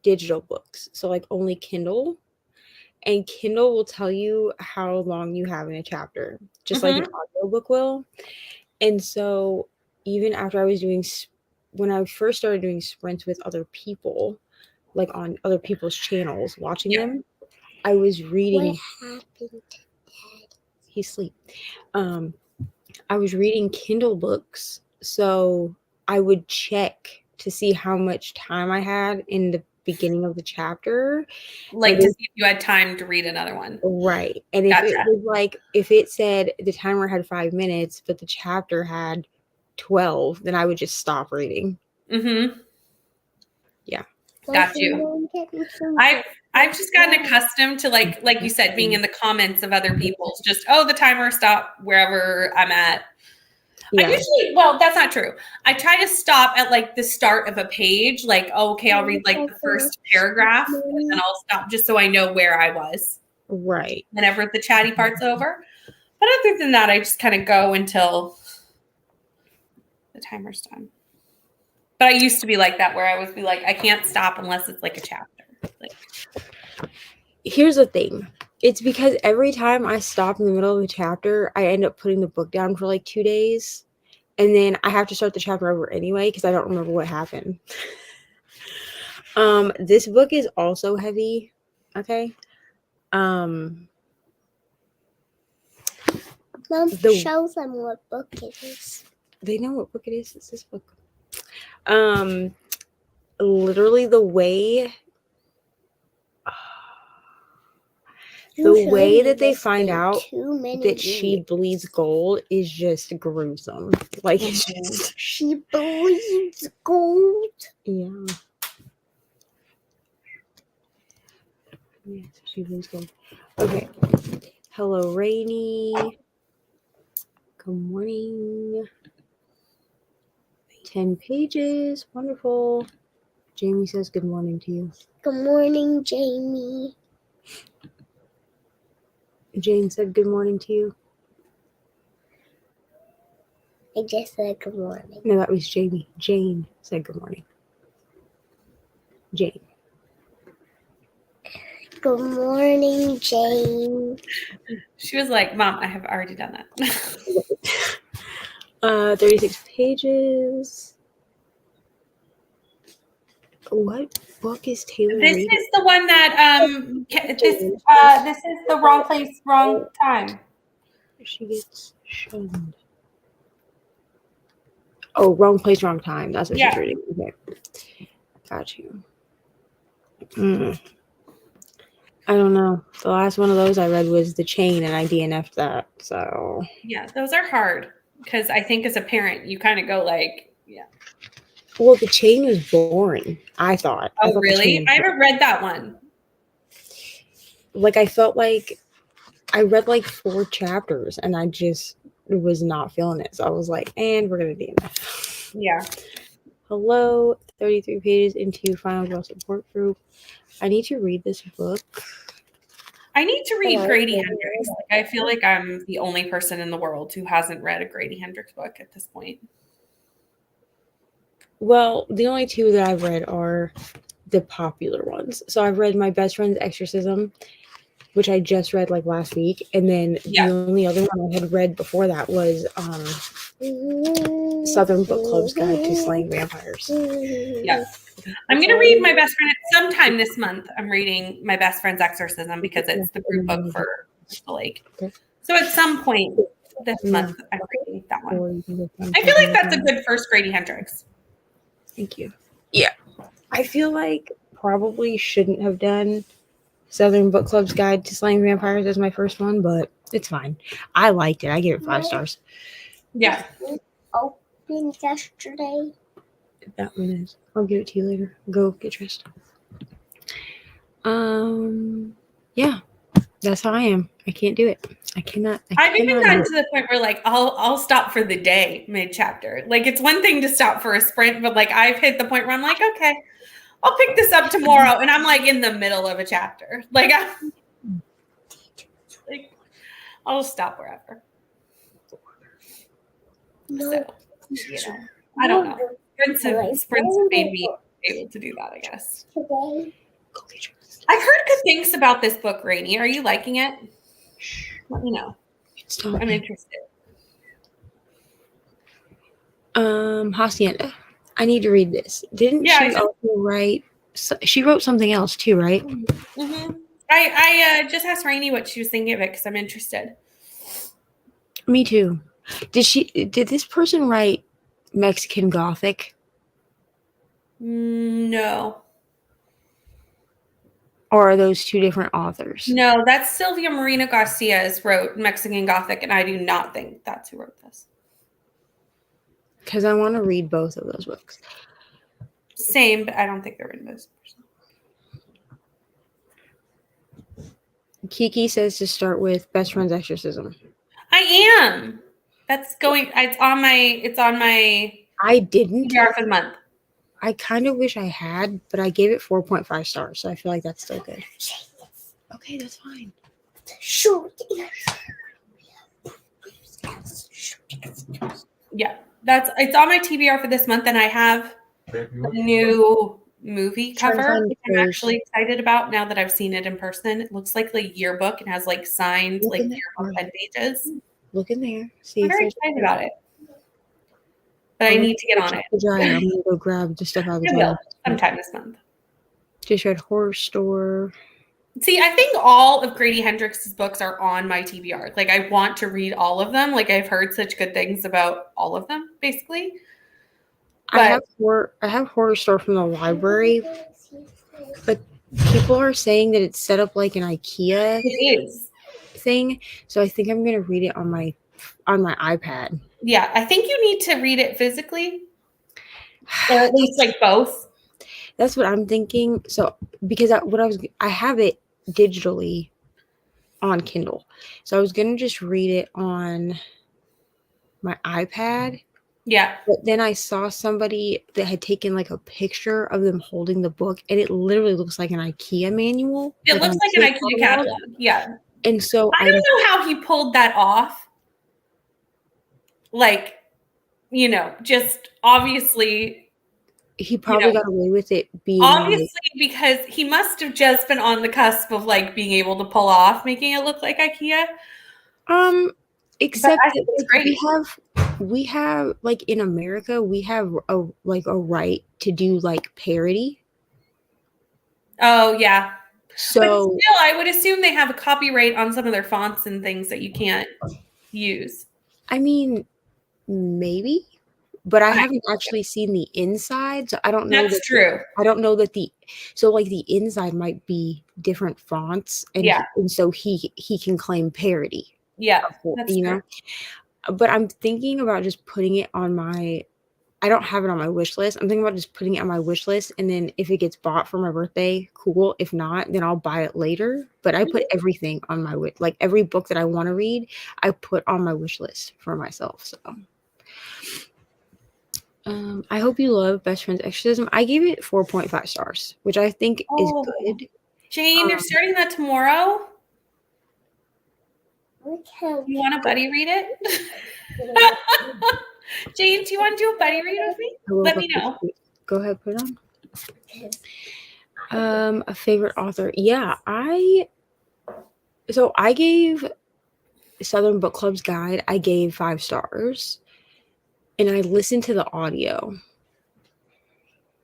digital books. So like only Kindle. And Kindle will tell you how long you have in a chapter, just like an audiobook will. And so even after I was doing, when I first started doing sprints with other people, like on other people's channels, watching them, I was reading. What happened to Dad? He's asleep. I was reading Kindle books, so I would check to see how much time I had in the beginning of the chapter. Like to see if you had time to read another one. Right. And if it was like, if it said the timer had 5 minutes, but the chapter had 12, then I would just stop reading. Mm-hmm. Yeah. Got you. I've just gotten accustomed to like you said, being in the comments of other people's just, oh, the timer stopped wherever I'm at. Yeah. I usually, well, that's not true. I try to stop at like the start of a page, like, oh, okay, I'll read like the first paragraph and then I'll stop just so I know where I was. Right. Whenever the chatty part's over. But other than that, I just kind of go until the timer's done. But I used to be like that where I would be like, I can't stop unless it's like a chapter. Like, here's the thing. It's because every time I stop in the middle of a chapter, I end up putting the book down for like 2 days. And then I have to start the chapter over anyway because I don't remember what happened. This book is also heavy. Okay. Mom, show them what book it is. They know what book it is. It's this book. Literally the way that they find out that she bleeds gold is just gruesome. Like it's just, she bleeds gold. Yeah. Yes, she bleeds gold. Okay. Hello, Rainy. Good morning. 10 pages. Wonderful. Jamie says good morning to you. Good morning, Jamie. Jane said good morning to you. I just said good morning. No, that was Jamie. Jane said good morning. Jane. Good morning, Jane. She was like, Mom, I have already done that. 36 pages. What book is Taylor This reading? is the one that this is the Wrong Place, Wrong Time. She gets shunned. Oh, Wrong Place, Wrong Time. That's what she's reading. Okay. Got you. I don't know. The last one of those I read was The Chain, and I DNF'd that. So Yeah, those are hard because I think as a parent, you kind of go like, yeah. Well, The Chain was boring, I thought. Oh, really? I haven't read that one. Like, I felt like I read like 4 chapters, and I just was not feeling it. So I was like, and we're going to DNF. Yeah. Hello, 33 pages into Final Girl Support Group. I need to read this book. I need to read Grady Hendrix. Like, I feel like I'm the only person in the world who hasn't read a Grady Hendrix book at this point. Well, the only 2 that I've read are the popular ones. So I've read My Best Friend's Exorcism, which I just read like last week, and then the only other one I had read before that was Southern Book Club's Guide to Slaying Vampires. Yeah. I'm going to read My Best Friend sometime this month. I'm reading My Best Friend's Exorcism because it's the group book for the lake. So at some point this month, I'm reading that one. I feel like that's a good first Grady Hendrix. Thank you. Yeah. I feel like probably shouldn't have done Southern Book Club's Guide to Slaying Vampires as my first one, but it's fine. I liked it. I gave it 5 stars. Yeah. Opened yesterday. That one is. I'll give it to you later. Go get dressed. Yeah. That's how I am. I can't do it. I've even gotten to the point where like I'll stop for the day mid chapter. Like it's one thing to stop for a sprint, but like I've hit the point where I'm like, okay, I'll pick this up tomorrow, and I'm like in the middle of a chapter. Like I'll stop wherever. No. So, you know, I don't know. Sprints made me able to do that, I guess. Today. I've heard good things about this book, Rainey. Are you liking it? Let me know. I'm interested. Hacienda. I need to read this. Didn't she also write? She wrote something else too, right? Mm-hmm. I just asked Rainey what she was thinking of it because I'm interested. Me too. Did this person write Mexican Gothic? No. Or are those 2 different authors? No, that's Sylvia Marina Garcia's wrote Mexican Gothic, and I do not think that's who wrote this. Because I want to read both of those books. Same, but I don't think they're written by this person. Kiki says to start with Best Friend's Exorcism. I am. That's going. It's on my. I didn't. TBR for the month. I kind of wish I had, but I gave it 4.5 stars, so I feel like that's still good. Okay, that's fine. Shoot. Yeah, it's on my TBR for this month, and I have a new movie cover, which I'm actually excited about now that I've seen it in person. It looks like the yearbook and has like signed like yearbook pen pages. Look in there. See, I'm very excited about it. But I need to get on it. I'm gonna go grab the stuff out of the dryer sometime this month. Just read Horror Store. See, I think all of Grady Hendrix's books are on my TBR. Like, I want to read all of them. Like, I've heard such good things about all of them, basically. But I have Horror Store from the library, but people are saying that it's set up like an IKEA thing. So I think I'm gonna read it on my iPad. Yeah, I think you need to read it physically, or at least like both. That's what I'm thinking. So because I have it digitally on Kindle, so I was gonna just read it on my iPad. Yeah. But then I saw somebody that had taken like a picture of them holding the book, and it literally looks like an IKEA manual. It looks like an IKEA catalog. Yeah. And so I don't know how he pulled that off. Like, just obviously. He probably got away with it being obviously because he must have just been on the cusp of like being able to pull off making it look like IKEA. Except we have like in America we have a right to do like parody. Oh, yeah. But So still, I would assume they have a copyright on some of their fonts and things that you can't use. I mean, maybe, but I Okay. haven't actually seen the inside, so I don't know That's true. I don't know that so like the inside might be different fonts, and Yeah. and so he can claim parody, Yeah, that's you true. know. But I'm thinking about just putting it on my. I don't have it on my wish list. I'm thinking about just putting it on my wish list, and then if it gets bought for my birthday, cool. If not, then I'll buy it later. But I put everything on my wish, like every book that I want to read, I put on my wish list for myself. So, I hope you love Best Friend's Exorcism. I gave it 4.5 stars, which I think is good. Jane, you're starting that tomorrow? Okay. You want a buddy read it? Jane, do you want to do a buddy read with me? Let me know. Go ahead, put it on. A favorite author. Yeah, I gave Southern Book Club's Guide, I gave 5 stars. And I listened to the audio.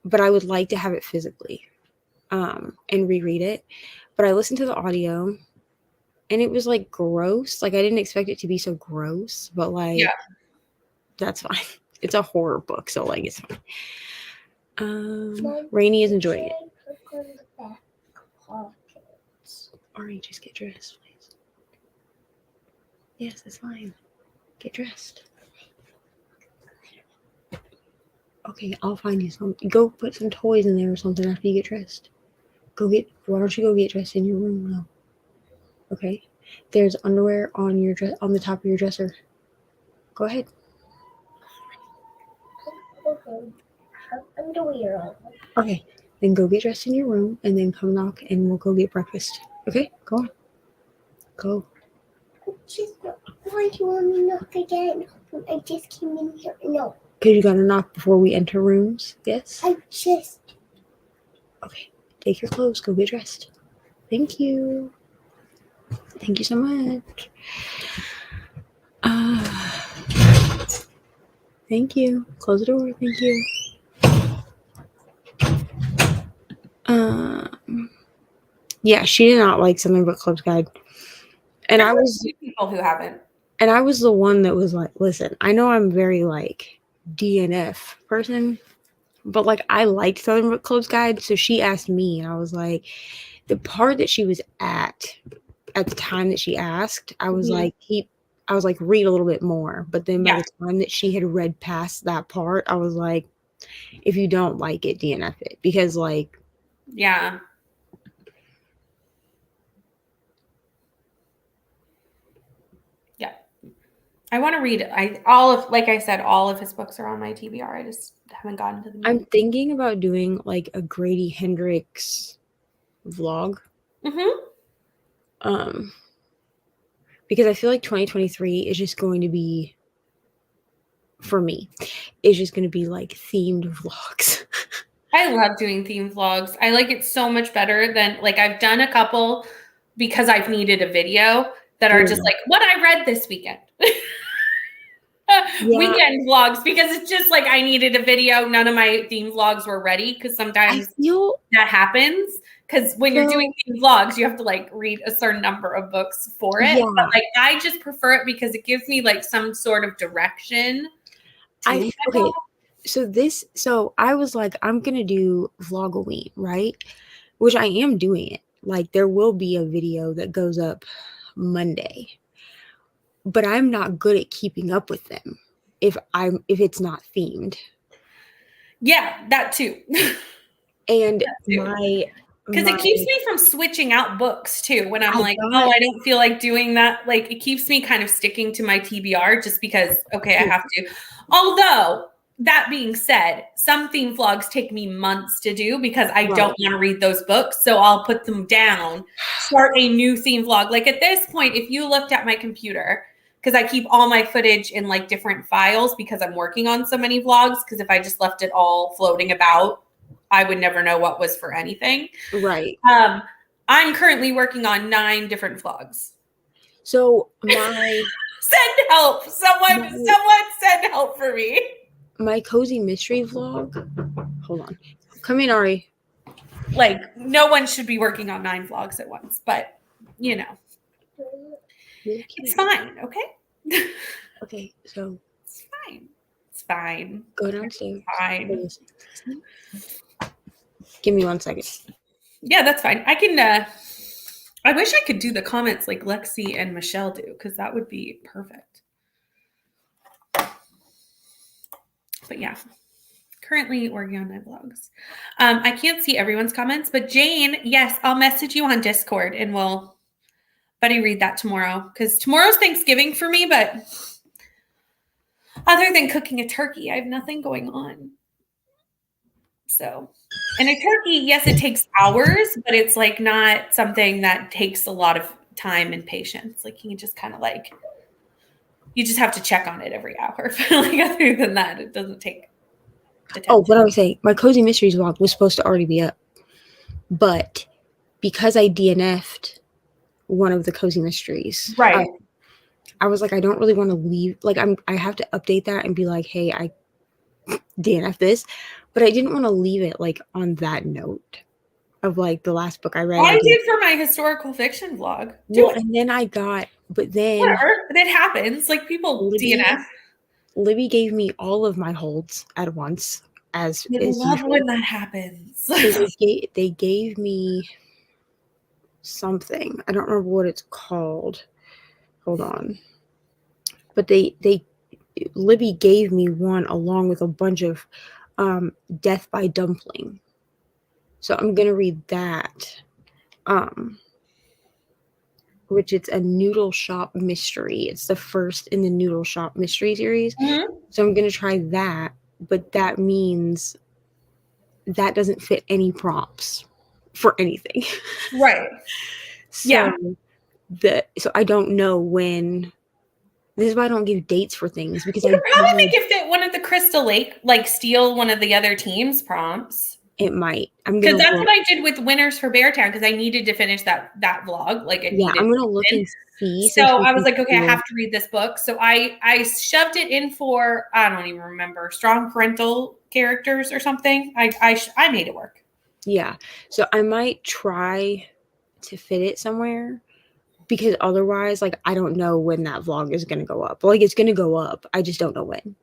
But I would like to have it physically. And reread it. But I listened to the audio and it was like gross. Like I didn't expect it to be so gross, but like that's fine. It's a horror book, so like it's fine. Rainy is enjoying it. Ari, just get dressed, please. Yes, that's fine. Get dressed. Okay, I'll find you some. Go put some toys in there or something after you get dressed. Why don't you go get dressed in your room now? Okay. There's underwear on your on the top of your dresser. Go ahead. Underwear on. Okay. Then go get dressed in your room and then come knock and we'll go get breakfast. Okay? Go on. Go. Why do you want me to knock again? I just came in here. No. Because you gotta knock before we enter rooms. Yes? Okay. Take your clothes. Go get dressed. Thank you. Thank you so much. Thank you. Close the door. Thank you. Yeah, she did not like Southern Book Club's Guide. And I was people who haven't. And I was the one that was like, listen, I know I'm very like DNF person, but like I liked Southern Book Club's Guide. So she asked me, and I was like, the part that she was at the time that she asked, I was like, read a little bit more. But then by the time that she had read past that part, I was like, if you don't like it, DNF it. Because like, yeah. I want to read like I said, all of his books are on my TBR. I just haven't gotten to them. I'm thinking about doing like a Grady Hendrix vlog. Because I feel like 2023 is just going to be, for me, it's just going to be like themed vlogs. I love doing themed vlogs. I like it so much better than like I've done a couple because I've needed a video that are just like what I read this weekend. Weekend vlogs, because it's just like I needed a video. None of my theme vlogs were ready because sometimes that happens. Because when you're doing theme vlogs, you have to like read a certain number of books for it. Yeah. But like I just prefer it because it gives me like some sort of direction. So I was like, I'm gonna do Vlogoween, right? Which I am doing it. Like there will be a video that goes up Monday. But I'm not good at keeping up with them if it's not themed. Yeah, that too. And because it keeps me from switching out books too. When I'm I don't feel like doing that. Like it keeps me kind of sticking to my TBR just because, I have to. Although that being said, some theme vlogs take me months to do because I don't want to read those books. So I'll put them down, start a new theme vlog. Like at this point, if you looked at my computer, because I keep all my footage in like different files because I'm working on so many vlogs. Because if I just left it all floating about, I would never know what was for anything. Right. I'm currently working on 9 different vlogs. So my send help. Someone send help for me. My cozy mystery vlog. Hold on. Come in, Ari. Like, no one should be working on 9 vlogs at once, but you know, it's fine. Okay. Okay, so It's fine. It's fine. go downstairs. Fine. Give me 1 second. Yeah, that's fine. I can, I wish I could do the comments like Lexi and Michelle do, because that would be perfect. But yeah, currently working on my vlogs. I can't see everyone's comments, but Jane, yes, I'll message you on Discord and we'll buddy read that tomorrow, because tomorrow's Thanksgiving for me, but other than cooking a turkey, I have nothing going on. So, and a turkey, yes, it takes hours, but it's like not something that takes a lot of time and patience. Like you can just kind of like, you just have to check on it every hour. Like other than that, it doesn't take attention. Oh, what I was saying, my Cozy Mysteries vlog was supposed to already be up, but because I DNF'd one of the Cozy Mysteries, Right. I was like, I don't really want to leave. Like, I have to update that and be like, hey, I DNF this, but I didn't want to leave it like on that note of like the last book I read. I did for my historical fiction vlog. Well, and then I got, but then whatever, it happens. Like people DNF. Libby gave me all of my holds at once, as I is love usual. when that happens. So they gave me something. I don't remember what it's called. Hold on. But Libby gave me one along with a bunch of Death by Dumpling. So I'm gonna read that. Which it's a noodle shop mystery. It's the first in the noodle shop mystery series. Mm-hmm. So I'm gonna try that, but that means that doesn't fit any prompts for anything. Right. So Yeah. So I don't know when. This is why I don't give dates for things, because You could probably make it fit one of the Crystal Lake, like steal one of the other team's prompts. It might. Because that's what I did with Winners for Beartown, because I needed to finish that vlog. Like I'm gonna look and see. So I was like, okay, I have to read this book. So I shoved it in for, I don't even remember, strong parental characters or something. I made it work. Yeah. So I might try to fit it somewhere, because otherwise, like, I don't know when that vlog is gonna go up. Like, it's gonna go up. I just don't know when.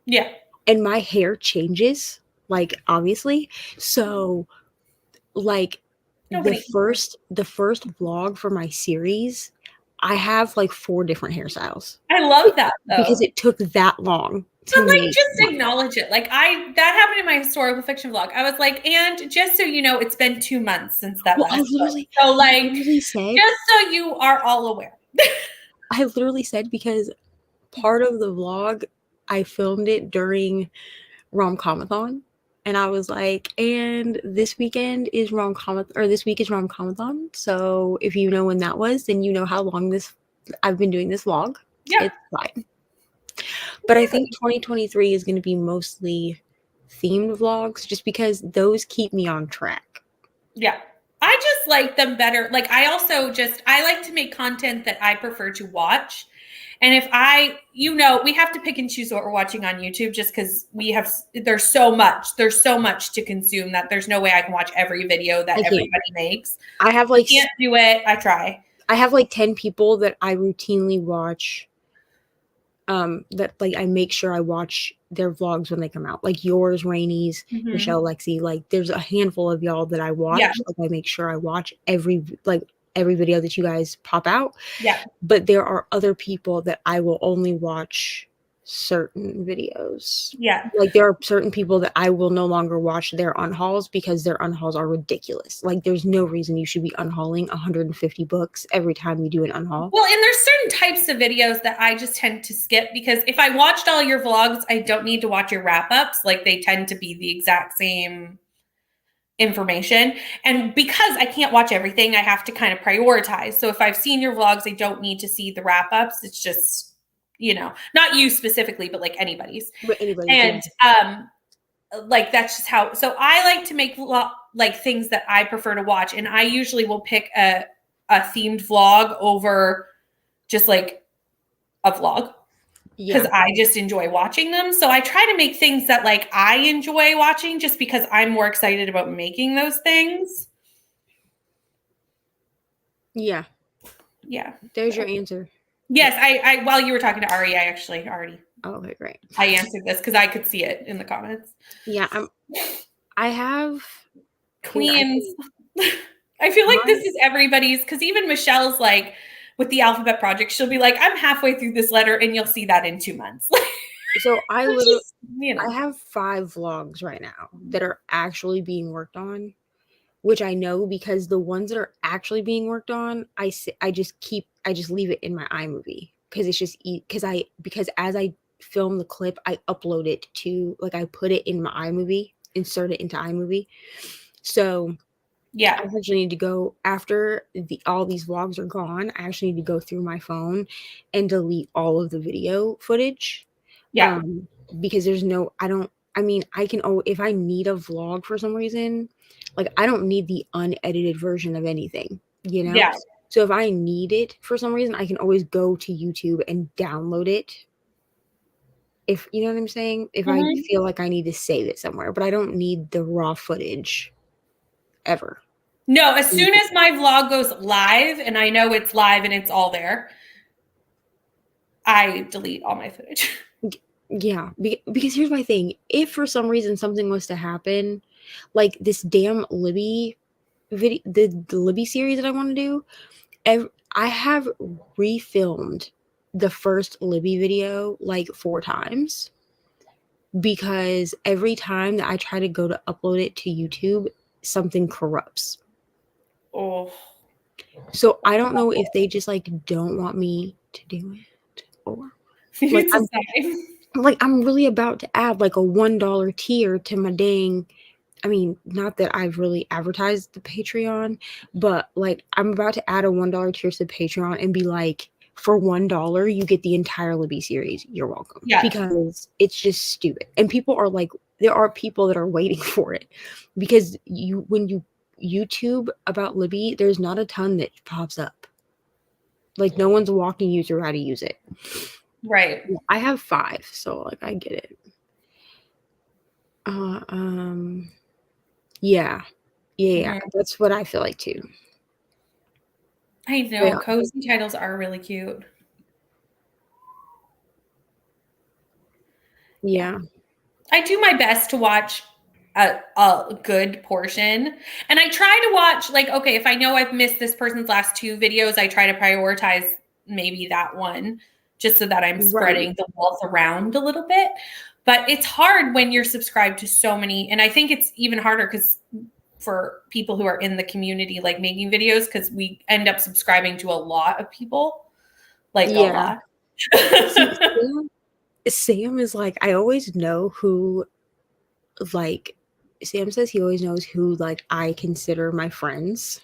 Yeah. And my hair changes, like, obviously. So like the first vlog for my series, I have like 4 different hairstyles. I love that though, because it took that long to but like make just acknowledge it. Like that happened in my historical fiction vlog. I was like, and just so you know, it's been 2 months since that last book. So like said, just so you are all aware. I literally said, because part of the vlog I filmed it during Rom-Comathon. And I was like, and this weekend is this week is Rom-Comathon. So if you know when that was, then you know how long I've been doing this vlog. Yeah. It's fine. But I think 2023 is going to be mostly themed vlogs, just because those keep me on track. Yeah. I just like them better. Like I like to make content that I prefer to watch. And if we have to pick and choose what we're watching on YouTube, just because there's so much to consume that there's no way I can watch every video that everybody makes. I have like, can't do it. I try. I have like 10 people that I routinely watch. That like I make sure I watch their vlogs when they come out. Like yours, Rainy's, Michelle, Lexi. Like there's a handful of y'all that I watch. Yeah. Like I make sure I watch every video that you guys pop out. Yeah. But there are other people that I will only watch certain videos. Yeah. Like there are certain people that I will no longer watch their unhauls, because their unhauls are ridiculous. Like there's no reason you should be unhauling 150 books every time you do an unhaul. Well, and there's certain types of videos that I just tend to skip, because if I watched all your vlogs, I don't need to watch your wrap-ups. Like they tend to be the exact same information. And because I can't watch everything, I have to kind of prioritize. So if I've seen your vlogs, I don't need to see the wrap-ups. It's just, not you specifically, but like anybody's. But anybody, and like that's just how. So I like to make like things that I prefer to watch, and I usually will pick a themed vlog over just like a vlog. because Yeah. I just enjoy watching them. So I try to make things that like I enjoy watching just because I'm more excited about making those things. Yeah. Yeah. There's your answer. Yes, I while you were talking to Ari, I actually already Oh, okay, great. I answered this because I could see it in the comments. Yeah, I have here, Queens. I feel like this is everybody's because even Michelle's like with the alphabet project, she'll be like, I'm halfway through this letter, and you'll see that in 2 months. so I Which literally is, you know. I have 5 vlogs right now that are actually being worked on, which I know because the ones that are actually being worked on, I just leave it in my iMovie because it's just because as I film the clip, I upload it to like I put it in my iMovie, insert it into iMovie. So Yeah. I actually need to go after all these vlogs are gone. I actually need to go through my phone and delete all of the video footage. Yeah. Because there's no, I can, if I need a vlog for some reason, like I don't need the unedited version of anything, you know? Yeah. So if I need it for some reason, I can always go to YouTube and download it. If you know what I'm saying, if I feel like I need to save it somewhere, but I don't need the raw footage ever. No, as soon as my vlog goes live and I know it's live and it's all there, I delete all my footage. Yeah, because here's my thing. If for some reason something was to happen, like this damn Libby video, the Libby series that I want to do, I have refilmed the first Libby video like 4 times because every time that I try to go to upload it to YouTube, something corrupts. Oh. So I don't know if they just like don't want me to do it or like I'm really about to add like a $1 tier to my dang. I mean, not that I've really advertised the Patreon, but like I'm about to add a $1 tier to the Patreon and be like, for $1, you get the entire Libby series. You're welcome. Yeah. Because it's just stupid. And people are like, there are people that are waiting for it because when you YouTube about Libby, there's not a ton that pops up. Like no one's walking you through how to use it. Right. I have 5, so like I get it. Yeah. That's what I feel like too. I know. Yeah. Cozy titles are really cute. Yeah. I do my best to watch a good portion. And I try to watch, like, okay, if I know I've missed this person's last 2 videos, I try to prioritize maybe that one just so that I'm spreading the wealth around a little bit. But it's hard when you're subscribed to so many. And I think it's even harder because for people who are in the community, like making videos, because we end up subscribing to a lot of people, like a lot. Sam is like, I always know who, like, Sam says he always knows who, like, I consider my friends,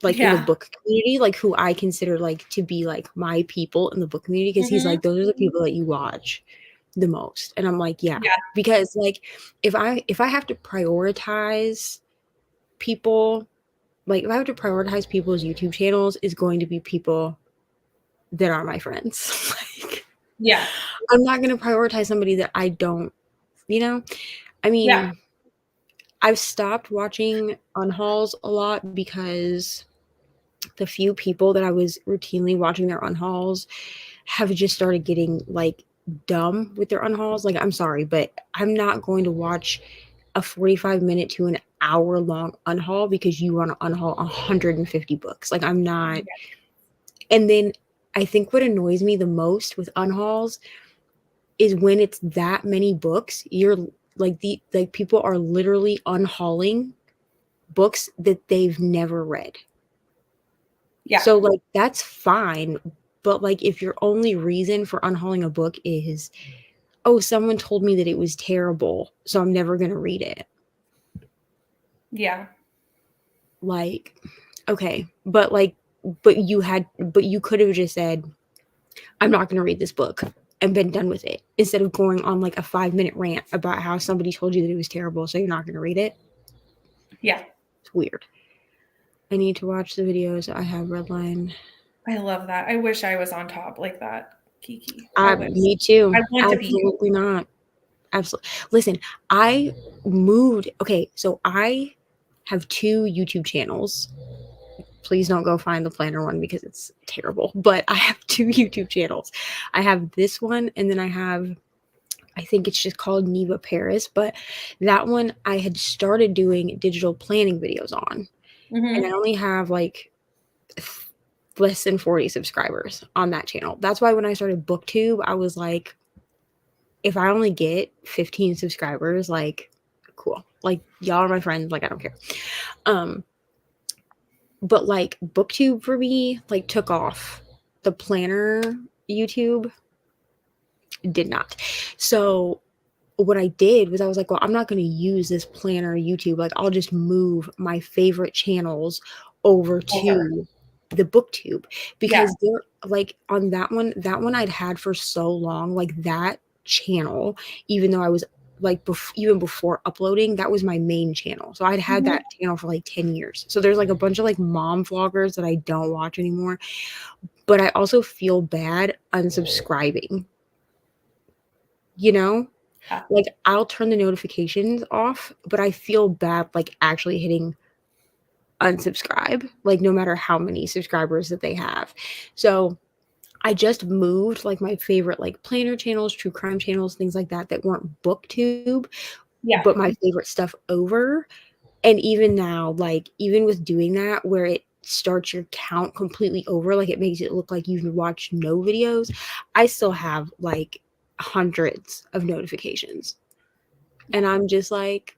like, in the book community, like, who I consider, like, to be, like, my people in the book community, because he's like, those are the people that you watch the most. And I'm like, yeah. Because, like, if I have to prioritize people, like, if I have to prioritize people's YouTube channels, is going to be people that are my friends. Like, yeah. I'm not going to prioritize somebody that I don't, you know? I mean, I've stopped watching unhauls a lot because the few people that I was routinely watching their unhauls have just started getting like dumb with their unhauls. Like, I'm sorry, but I'm not going to watch a 45-minute to an hour long unhaul because you want to unhaul 150 books. Like, I'm not. And then I think what annoys me the most with unhauls is when it's that many books, you're like people are literally unhauling books that they've never read. Yeah. So like that's fine, but like if your only reason for unhauling a book is, oh, someone told me that it was terrible, so I'm never going to read it. Yeah. Like, okay, but you could have just said, I'm not going to read this book and been done with it, instead of going on like a 5-minute rant about how somebody told you that it was terrible, so you're not going to read it. Yeah. It's weird. I need to watch the videos. I have Redline. I love that. I wish I was on top like that. Kiki. Always. Me too. I want to be you. Absolutely not. Absolutely. Listen, I moved. Okay, so I have 2 YouTube channels. Please don't go find the planner one because it's terrible. But I have 2 YouTube channels. I have this one, and then I think it's just called Neva Paris. But that one I had started doing digital planning videos on. Mhm. And I only have like less than 40 subscribers on that channel. That's why when I started BookTube, I was like, if I only get 15 subscribers, like, cool. Like, y'all are my friends. Like, I don't care. But like BookTube for me, like, took off. The planner YouTube did not. So what I did was I was like, well, I'm not going to use this planner YouTube. Like, I'll just move my favorite channels over to the BookTube because they're like on that one I'd had for so long, like that channel, even though I was like even before uploading, that was my main channel. So I'd had that channel for like 10 years. So there's like a bunch of like mom vloggers that I don't watch anymore. But I also feel bad unsubscribing. You know? Like, I'll turn the notifications off, but I feel bad like actually hitting unsubscribe, like no matter how many subscribers that they have. So I just moved like my favorite like planner channels, true crime channels, things like that weren't BookTube, but my favorite stuff over. And even now, like even with doing that where it starts your count completely over, like it makes it look like you've watched no videos, I still have like hundreds of notifications. And I'm just like,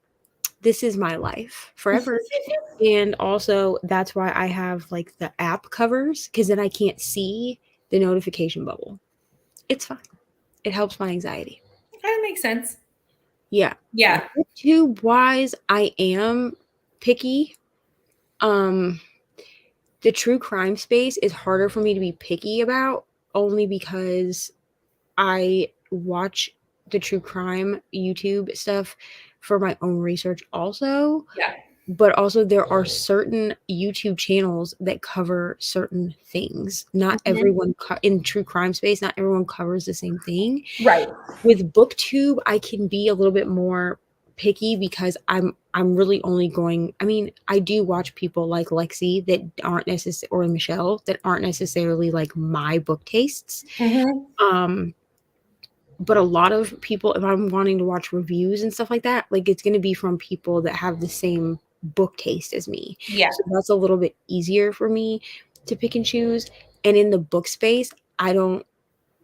this is my life forever. And also that's why I have like the app covers, because then I can't see the notification bubble. It's fine. It helps my anxiety. That makes sense. Yeah. Yeah. YouTube wise, I am picky. The true crime space is harder for me to be picky about, only because I watch the true crime YouTube stuff for my own research also. Yeah. But also there are certain YouTube channels that cover certain things. Not everyone in true crime space, not everyone covers the same thing. Right. With BookTube, I can be a little bit more picky because I'm really only going, I mean, I do watch people like Lexi that aren't necessarily, or Michelle, that aren't necessarily like my book tastes. But a lot of people, if I'm wanting to watch reviews and stuff like that, like it's going to be from people that have the same book taste as me. Yeah. So that's a little bit easier for me to pick and choose. And in the book space, I don't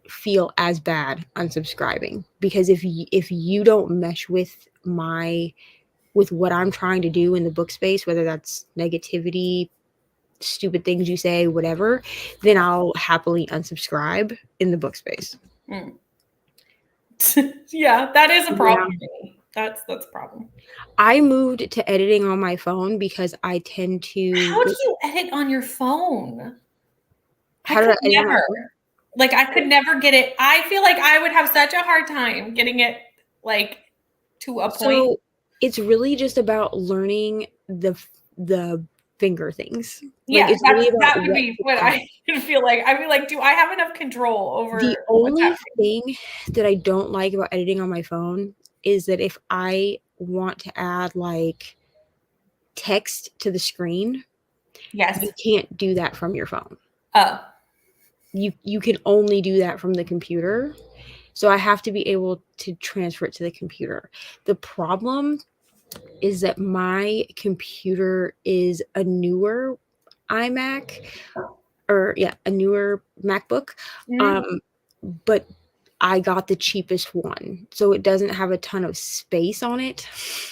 feel as bad unsubscribing, because if you don't mesh with what I'm trying to do in the book space, whether that's negativity, stupid things you say, whatever, then I'll happily unsubscribe in the book space. Yeah, that is a problem for me. That's a problem. I moved to editing on my phone because I tend to. How do you edit on your phone? How do I edit on my phone? Like, I could never get it. I feel like I would have such a hard time getting it like to a point. So it's really just about learning the finger things. Yeah, like, it's really about that would be what I feel like. I'd be like, do I have enough control over the only thing that I don't like about editing on my phone is that if I want to add like text to the screen, you can't do that from your phone. Oh. You can only do that from the computer. So I have to be able to transfer it to the computer. The problem is that my computer is a newer iMac, a newer MacBook. But I got the cheapest one, so it doesn't have a ton of space on it.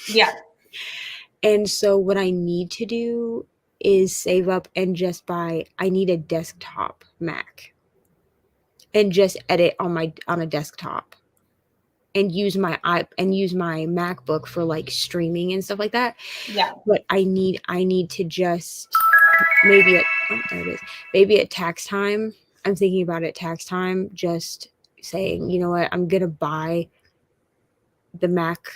Yeah. And so what I need to do is save up and just I need a desktop Mac and just edit on a desktop and use my MacBook for like streaming and stuff like that. Yeah. But I need to just maybe at tax time. I'm thinking about it tax time, just saying, you know what, I'm gonna buy the Mac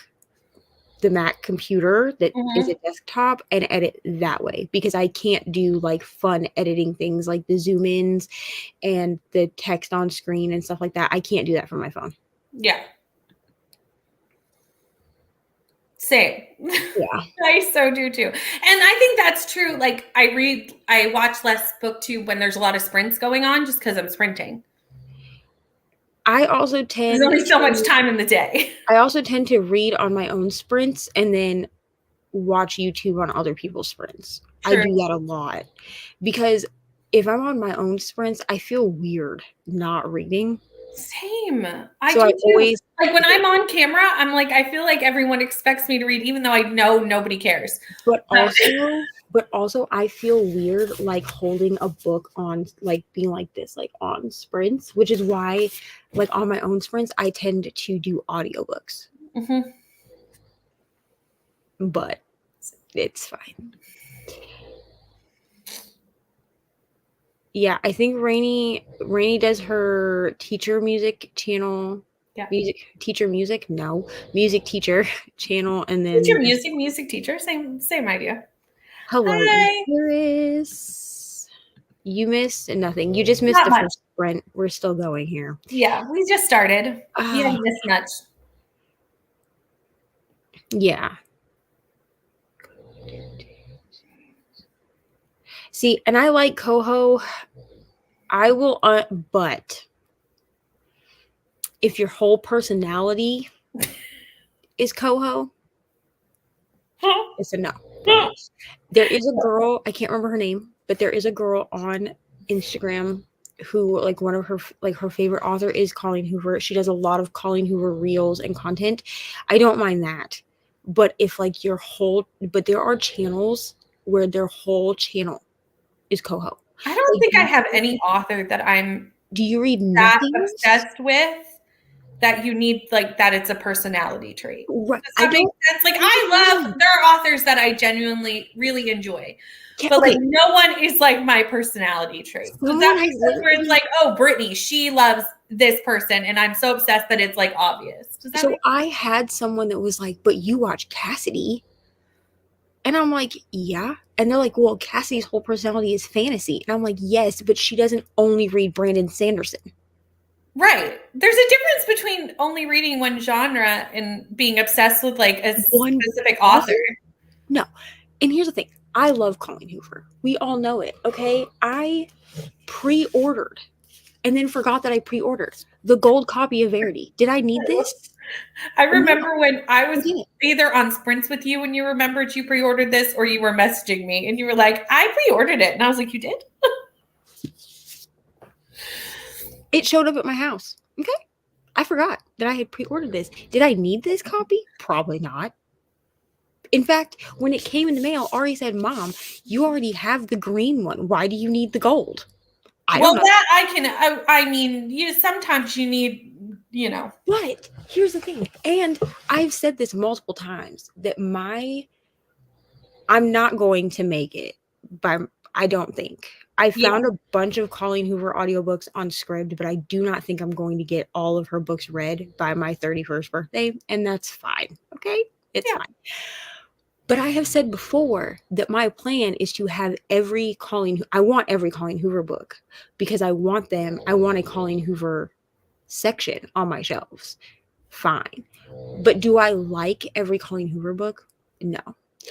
the Mac computer that is Mhm. a desktop and edit that way, because I can't do like fun editing things like the zoom ins and the text on screen and stuff like that. I can't do that from my phone. Yeah. Same. Yeah. I so do too. And I think that's true. Like I watch less booktube when there's a lot of sprints going on just because I'm sprinting. I also There's tend only so much time in the day. I also tend to read on my own sprints and then watch YouTube on other people's sprints. I True. do that a lot because if I'm on my own sprints, I feel weird not reading. Same. I So do I too. always Like when I'm on camera, I'm like, I feel like everyone expects me to read, even though I know nobody cares. but also I feel weird like holding a book on, like being like this, like on sprints, which is why like on my own sprints I tend to do audiobooks. Mhm. But it's fine. Yeah, I think Rainy does her teacher music channel. Yeah. Music teacher channel, and then Teacher music teacher. Same idea. hello, Hi. Iris. You missed nothing. You just missed Not the much. first sprint. We're still going here. Yeah, we just started. You Ah, haven't missed much. yeah. See, and I like Coho. I will, but if your whole personality is Coho, it's a no. There is a girl, I can't remember her name, but there is a girl on Instagram who like one of her like her favorite author is Colleen Hoover. She does a lot of Colleen Hoover reels and content. I don't mind that. But if like but there are channels where their whole channel is Coho. I don't Like, think I have any author that I'm do you read that nothing? obsessed with that you need like that it's a personality trait. Right. Does that make sense? Like there are authors that I genuinely really enjoy. Yeah, But okay. like no one is like my personality trait. Does Someone that make has sense? Where it's like, oh, Brittany, she loves this person, and I'm so obsessed that it's like obvious. Does that So make I had someone that was like, but you watch Cassidy. And I'm like, yeah. And they're like, well, Cassie's whole personality is fantasy. And I'm like, yes, but she doesn't only read Brandon Sanderson. Right. There's a difference between only reading one genre and being obsessed with like a One specific author. No. And here's the thing. I love Colleen Hoover. We all know it, okay? I pre-ordered and then forgot that I pre-ordered the gold copy of Verity. Did I need this? I remember when I was didn't. either on sprints with you when you remembered you pre-ordered this, or you were messaging me and you were like, I pre-ordered it. And I was like, you did? It showed up at my house. Okay. I forgot that I had pre-ordered this. Did I need this copy? Probably not. In fact, when it came in the mail, Ari said, Mom, you already have the green one. Why do you need the gold? I don't know. That I mean, sometimes you need, But here's the thing. And I've said this multiple times that I'm not going to make it I don't think. I found a bunch of Colleen Hoover audiobooks on Scribd, but I do not think I'm going to get all of her books read by my 31st birthday. And that's fine. Okay. It's fine. But I have said before that my plan is to have I want every Colleen Hoover book because I want a Colleen Hoover section on my shelves. Fine. But do I like every Colleen Hoover book? No.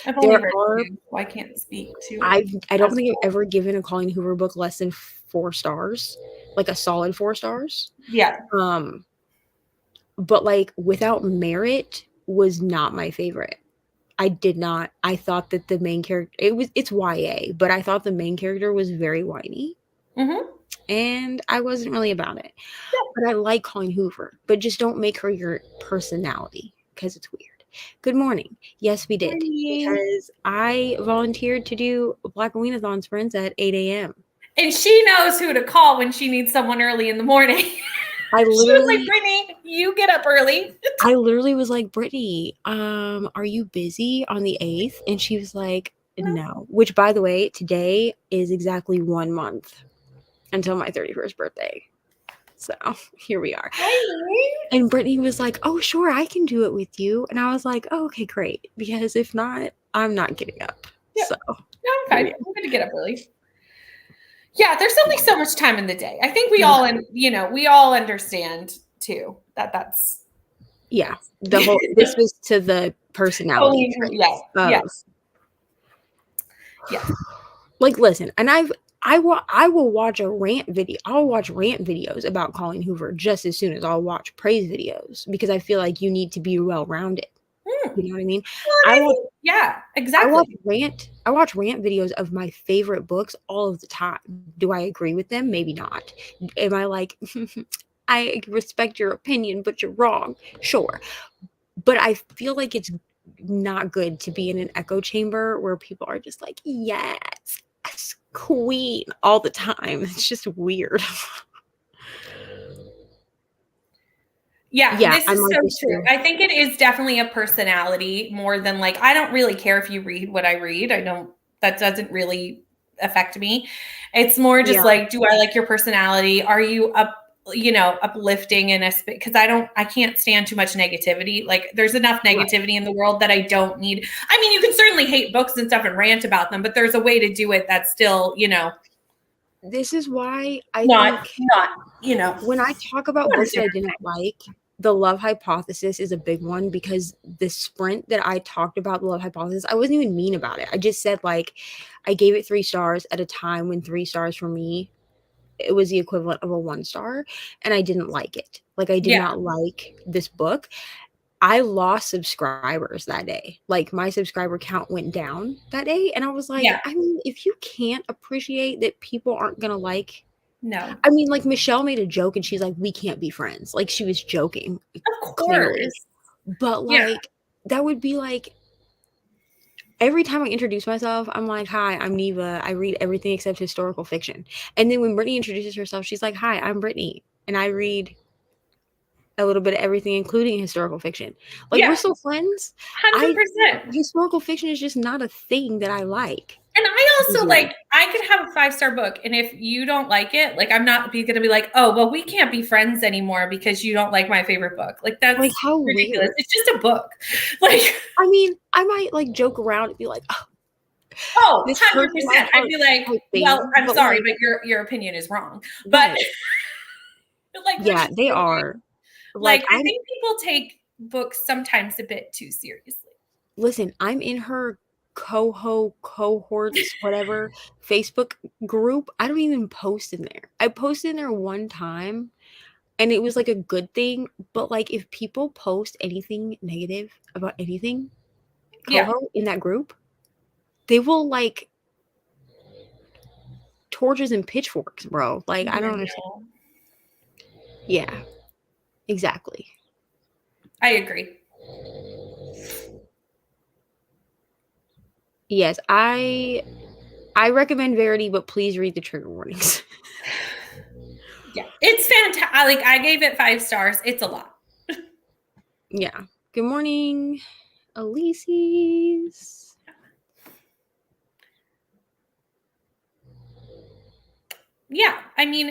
I've only read two, so I can't speak to it. I don't think I've ever given a Colleen Hoover book less than 4 stars, like a solid 4 stars. Yeah. But like Without Merit was not my favorite. I thought that the main character, it's YA, but I thought the main character was very whiny. Mm-hmm. And I wasn't really about it. Yeah. But I like Colleen Hoover, but just don't make her your personality because it's weird. Good morning. Yes, we did. Because I volunteered to do Blackoweenathon sprints at 8 a.m. And she knows who to call when she needs someone early in the morning. She was like, Brittany, you get up early. I literally was like, Brittany, are you busy on the 8th? And she was like, no. Which, by the way, today is exactly 1 month until my 31st birthday. So here we are. Hi. And Brittany was like, oh, sure, I can do it with you. And I was like, oh, okay, great. Because if not, I'm not getting up. Yeah. So No, I'm fine. I'm going to get up early. Yeah, there's only so much time in the day. I think we all, we all understand too that's. Yeah, the whole. This was to the personality. Yeah. Yes. Like, listen, and I will watch a rant video. I'll watch rant videos about Colleen Hoover just as soon as I'll watch praise videos because I feel like you need to be well rounded. You know what I mean? Yeah, exactly. I watch rant videos of my favorite books all of the time. Do I agree with them? Maybe not. Am I like, I respect your opinion, but you're wrong? Sure. But I feel like it's not good to be in an echo chamber where people are just like, yes, queen all the time. It's just weird. Yeah, this is like so true. I think it is definitely a personality more than like, I don't really care if you read what I read. That doesn't really affect me. It's more just like, do I like your personality? Are you uplifting in because I can't stand too much negativity. Like there's enough negativity in the world that I don't need. I mean, you can certainly hate books and stuff and rant about them, but there's a way to do it that's still, This is why I think when I talk about books that I didn't like, the Love Hypothesis is a big one because the sprint that I talked about, the Love Hypothesis, I wasn't even mean about it. I just said like I gave it 3 stars at a time when 3 stars for me, it was the equivalent of a 1 star, and I didn't like it. Like I did not like this book. I lost subscribers that day. Like my subscriber count went down that day, and I was like, I mean, if you can't appreciate that people aren't gonna like. No. I mean, like Michelle made a joke and she's like, we can't be friends. Like she was joking. Of course. Clearly. But like that would be like every time I introduce myself, I'm like, hi, I'm Neva. I read everything except historical fiction. And then when Brittany introduces herself, she's like, hi, I'm Brittany. And I read a little bit of everything, including historical fiction. Like we're still friends. 100%. Historical fiction is just not a thing that I like. And I also I could have a 5-star book. And if you don't like it, like I'm not going to be like, oh, well, we can't be friends anymore because you don't like my favorite book. Like that's like how ridiculous. Weird. It's just a book. Like, I mean, I might like joke around and be like, 100%. I'd be like, well, I'm sorry, but your opinion is wrong. But like, they are. Like I think people take books sometimes a bit too seriously. Listen, I'm in her cohorts, whatever, Facebook group. I don't even post in there. I posted in there one time and it was like a good thing. But like if people post anything negative about anything, in that group, they will like torches and pitchforks, bro. Like I don't understand. Yeah, exactly. I agree. Yes, I recommend Verity, but please read the trigger warnings. Yeah, it's fantastic. Like I gave it 5 stars. It's a lot. Yeah. Good morning, Elises. Yeah, I mean,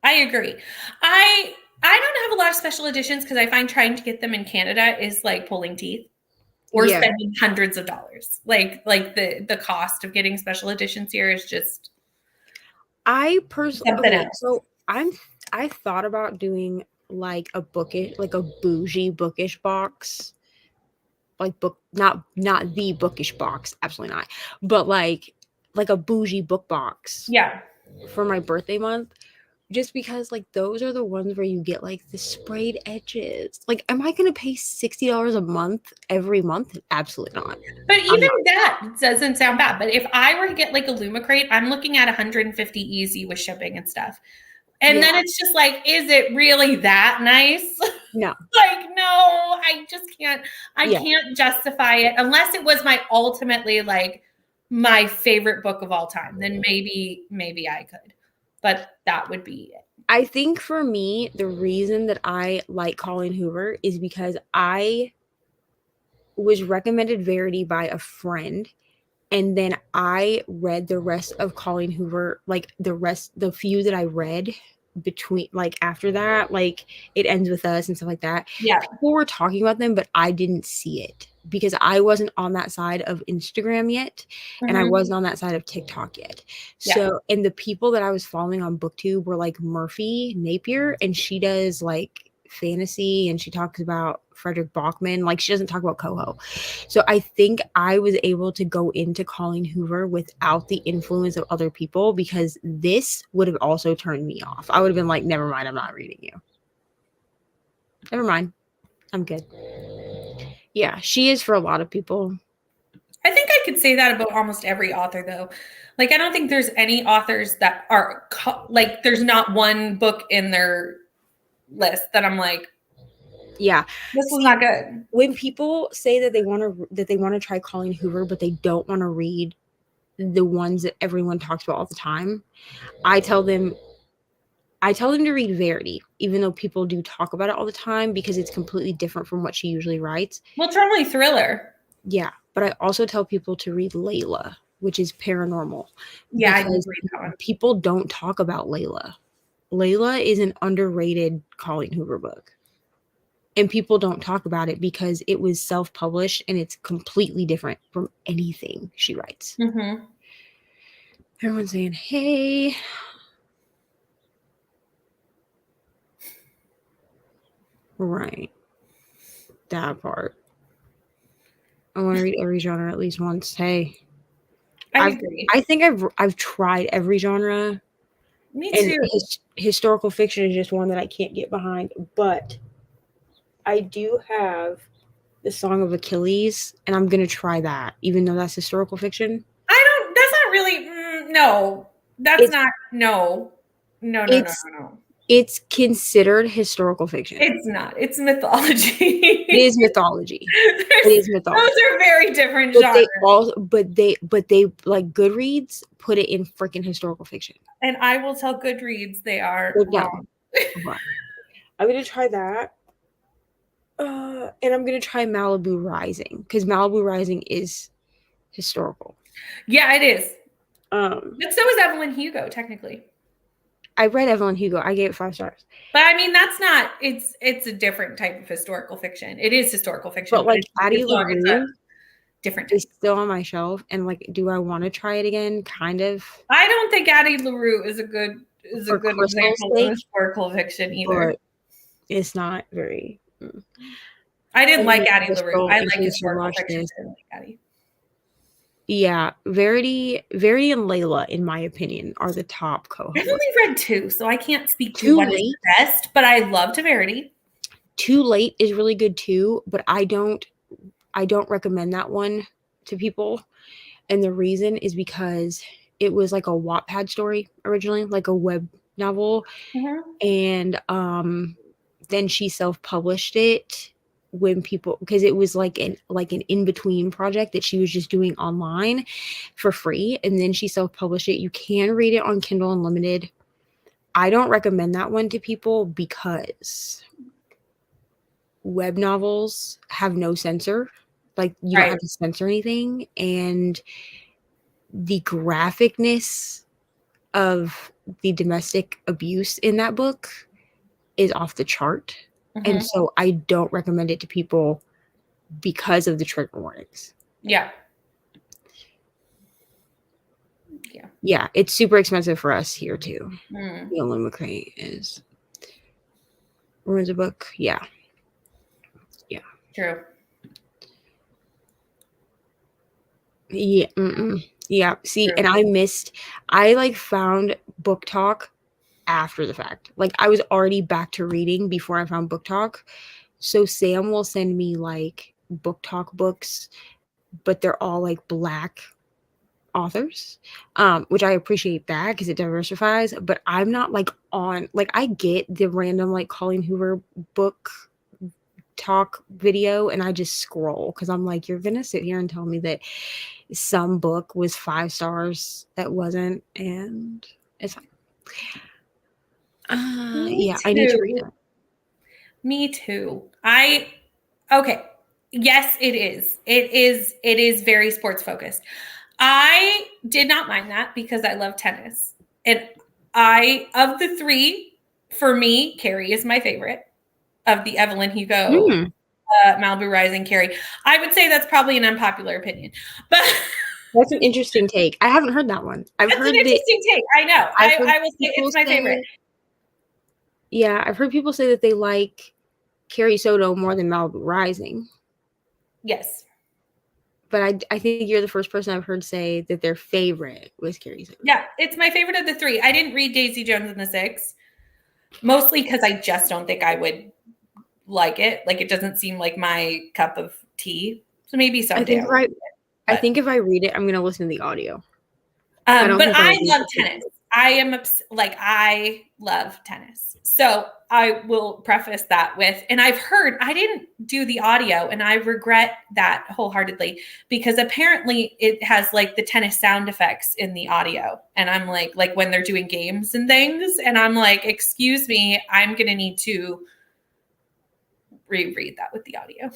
I agree. I don't have a lot of special editions because I find trying to get them in Canada is like pulling teeth. Or spending hundreds of dollars. Like the cost of getting special editions here is just. I personally, so I thought about doing like a bougie bookish box, like not the bookish box, absolutely not, but like a bougie book box. Yeah. For my birthday month. Just because like those are the ones where you get like the sprayed edges. Like, am I going to pay $60 a month every month? Absolutely not. But even that doesn't sound bad. But if I were to get like a Lumacrate, I'm looking at $150 easy with shipping and stuff. And then it's just like, is it really that nice? No. Like, no, I just can't. I can't justify it unless it was my ultimately like my favorite book of all time. Then maybe I could. But that would be it. I think for me, the reason that I like Colleen Hoover is because I was recommended Verity by a friend. And then I read the rest of Colleen Hoover, like the few that I read between, like, after that, like, It Ends With Us and stuff like that. Yeah. People were talking about them, but I didn't see it because I wasn't on that side of Instagram yet, and I Mhm. wasn't on that side of TikTok yet. Yeah. So, and the people that I was following on BookTube were like Murphy Napier, and she does like fantasy, and she talks about Frederick Bachman. Like, she doesn't talk about Coho. So I think I was able to go into Colleen Hoover without the influence of other people, because this would have also turned me off. I would have been like, never mind, I'm not reading you. Never mind. I'm good. Yeah, she is for a lot of people. I think I could say that about almost every author, though. Like, I don't think there's any authors that are like, there's not one book in their list that I'm like, Yeah, this was not good. when people say that they want to try Colleen Hoover, but they don't want to read the ones that everyone talks about all the time, I tell them to read Verity, even though people do talk about it all the time, because it's completely different from what she usually writes. Well, it's normally thriller. Yeah, but I also tell people to read Layla, which is paranormal. Yeah, I because did read that one. people don't talk about Layla. Layla is an underrated Colleen Hoover book. And people don't talk about it because it was self-published and it's completely different from anything she writes. Mm-hmm. Everyone's saying, hey. Right. That part. I want to read every genre at least once. Hey. I agree. I think I've tried every genre. Me And too. historical fiction is just one that I can't get behind. But I do have The Song of Achilles, and I'm going to try that, even though that's historical fiction. That's not really, no. That's not, no. No. It's considered historical fiction. It's not. It's mythology. It is mythology. It is mythology. Those are very different But genres. but they like Goodreads put it in freaking historical fiction. And I will tell Goodreads they are wrong. I'm gonna try that. And I'm gonna try Malibu Rising, because Malibu Rising is historical. Yeah, it is. But so is Evelyn Hugo, technically. I read Evelyn Hugo. I gave it 5 stars. But I mean, that's not. It's a different type of historical fiction. It is historical fiction, But like Addie it's LaRue a different type. is still on my shelf, and like, do I want to try it again? Kind of. I don't think Addie LaRue is a good example of historical fiction either. But it's not very. I didn't like Addie LaRue. I like historical fiction. I didn't like Addie. Yeah, Verity and Layla, in my opinion, are the top co-hosts. I've only read 2, so I can't speak to what is the best, but I loved Verity. Too Late is really good too, but I don't recommend that one to people. And the reason is because it was like a Wattpad story originally, like a web novel. Mm-hmm. And then she self-published it when people, because it was like an in-between project that she was just doing online for free, and then she self-published it. You can read it on Kindle Unlimited. I don't recommend that one to people because web novels have no censor. Like, you don't have to censor anything, and the graphicness of the domestic abuse in that book is off the chart. Mm-hmm. And so I don't recommend it to people because of the trigger warnings. Yeah. Yeah, it's super expensive for us here too. The Illinois McCray is. Where's the book? Yeah. True. Yeah. Yeah. See, and I found Book Talk after the fact. Like, I was already back to reading before I found Book Talk. So Sam will send me like Book Talk books, but they're all like Black authors, which I appreciate that because it diversifies. But I'm not like on, like, I get the random like Colleen Hoover Book Talk video and I just scroll because I'm like, you're gonna sit here and tell me that some book was 5 stars that wasn't, and it's fine. Yeah, I need to read it. Me too. Okay. Yes, it is. It is very sports focused. I did not mind that because I love tennis. And of the 3, For me, Carrie is my favorite of the Evelyn Hugo, Malibu Rising Carrie. I would say that's probably an unpopular opinion, but That's an interesting take. I haven't heard that one. I've that's heard an interesting take. I know. I will say people it's my favorite. Yeah, I've heard people say that they like Carrie Soto more than Malibu Rising. Yes. But I think you're the first person I've heard say that their favorite was Carrie Soto. Yeah, it's my favorite of the three. I didn't read Daisy Jones and the Six, mostly because I just don't think I would like it. Like, it doesn't seem like my cup of tea. So maybe someday. I think if I read it, I'm going to listen to the audio. But I love tennis. I love tennis. So I will preface that with, and I've heard, I didn't do the audio and I regret that wholeheartedly because apparently it has like the tennis sound effects in the audio. And I'm like when they're doing games and things. And I'm like, excuse me, I'm going to need to reread that with the audio.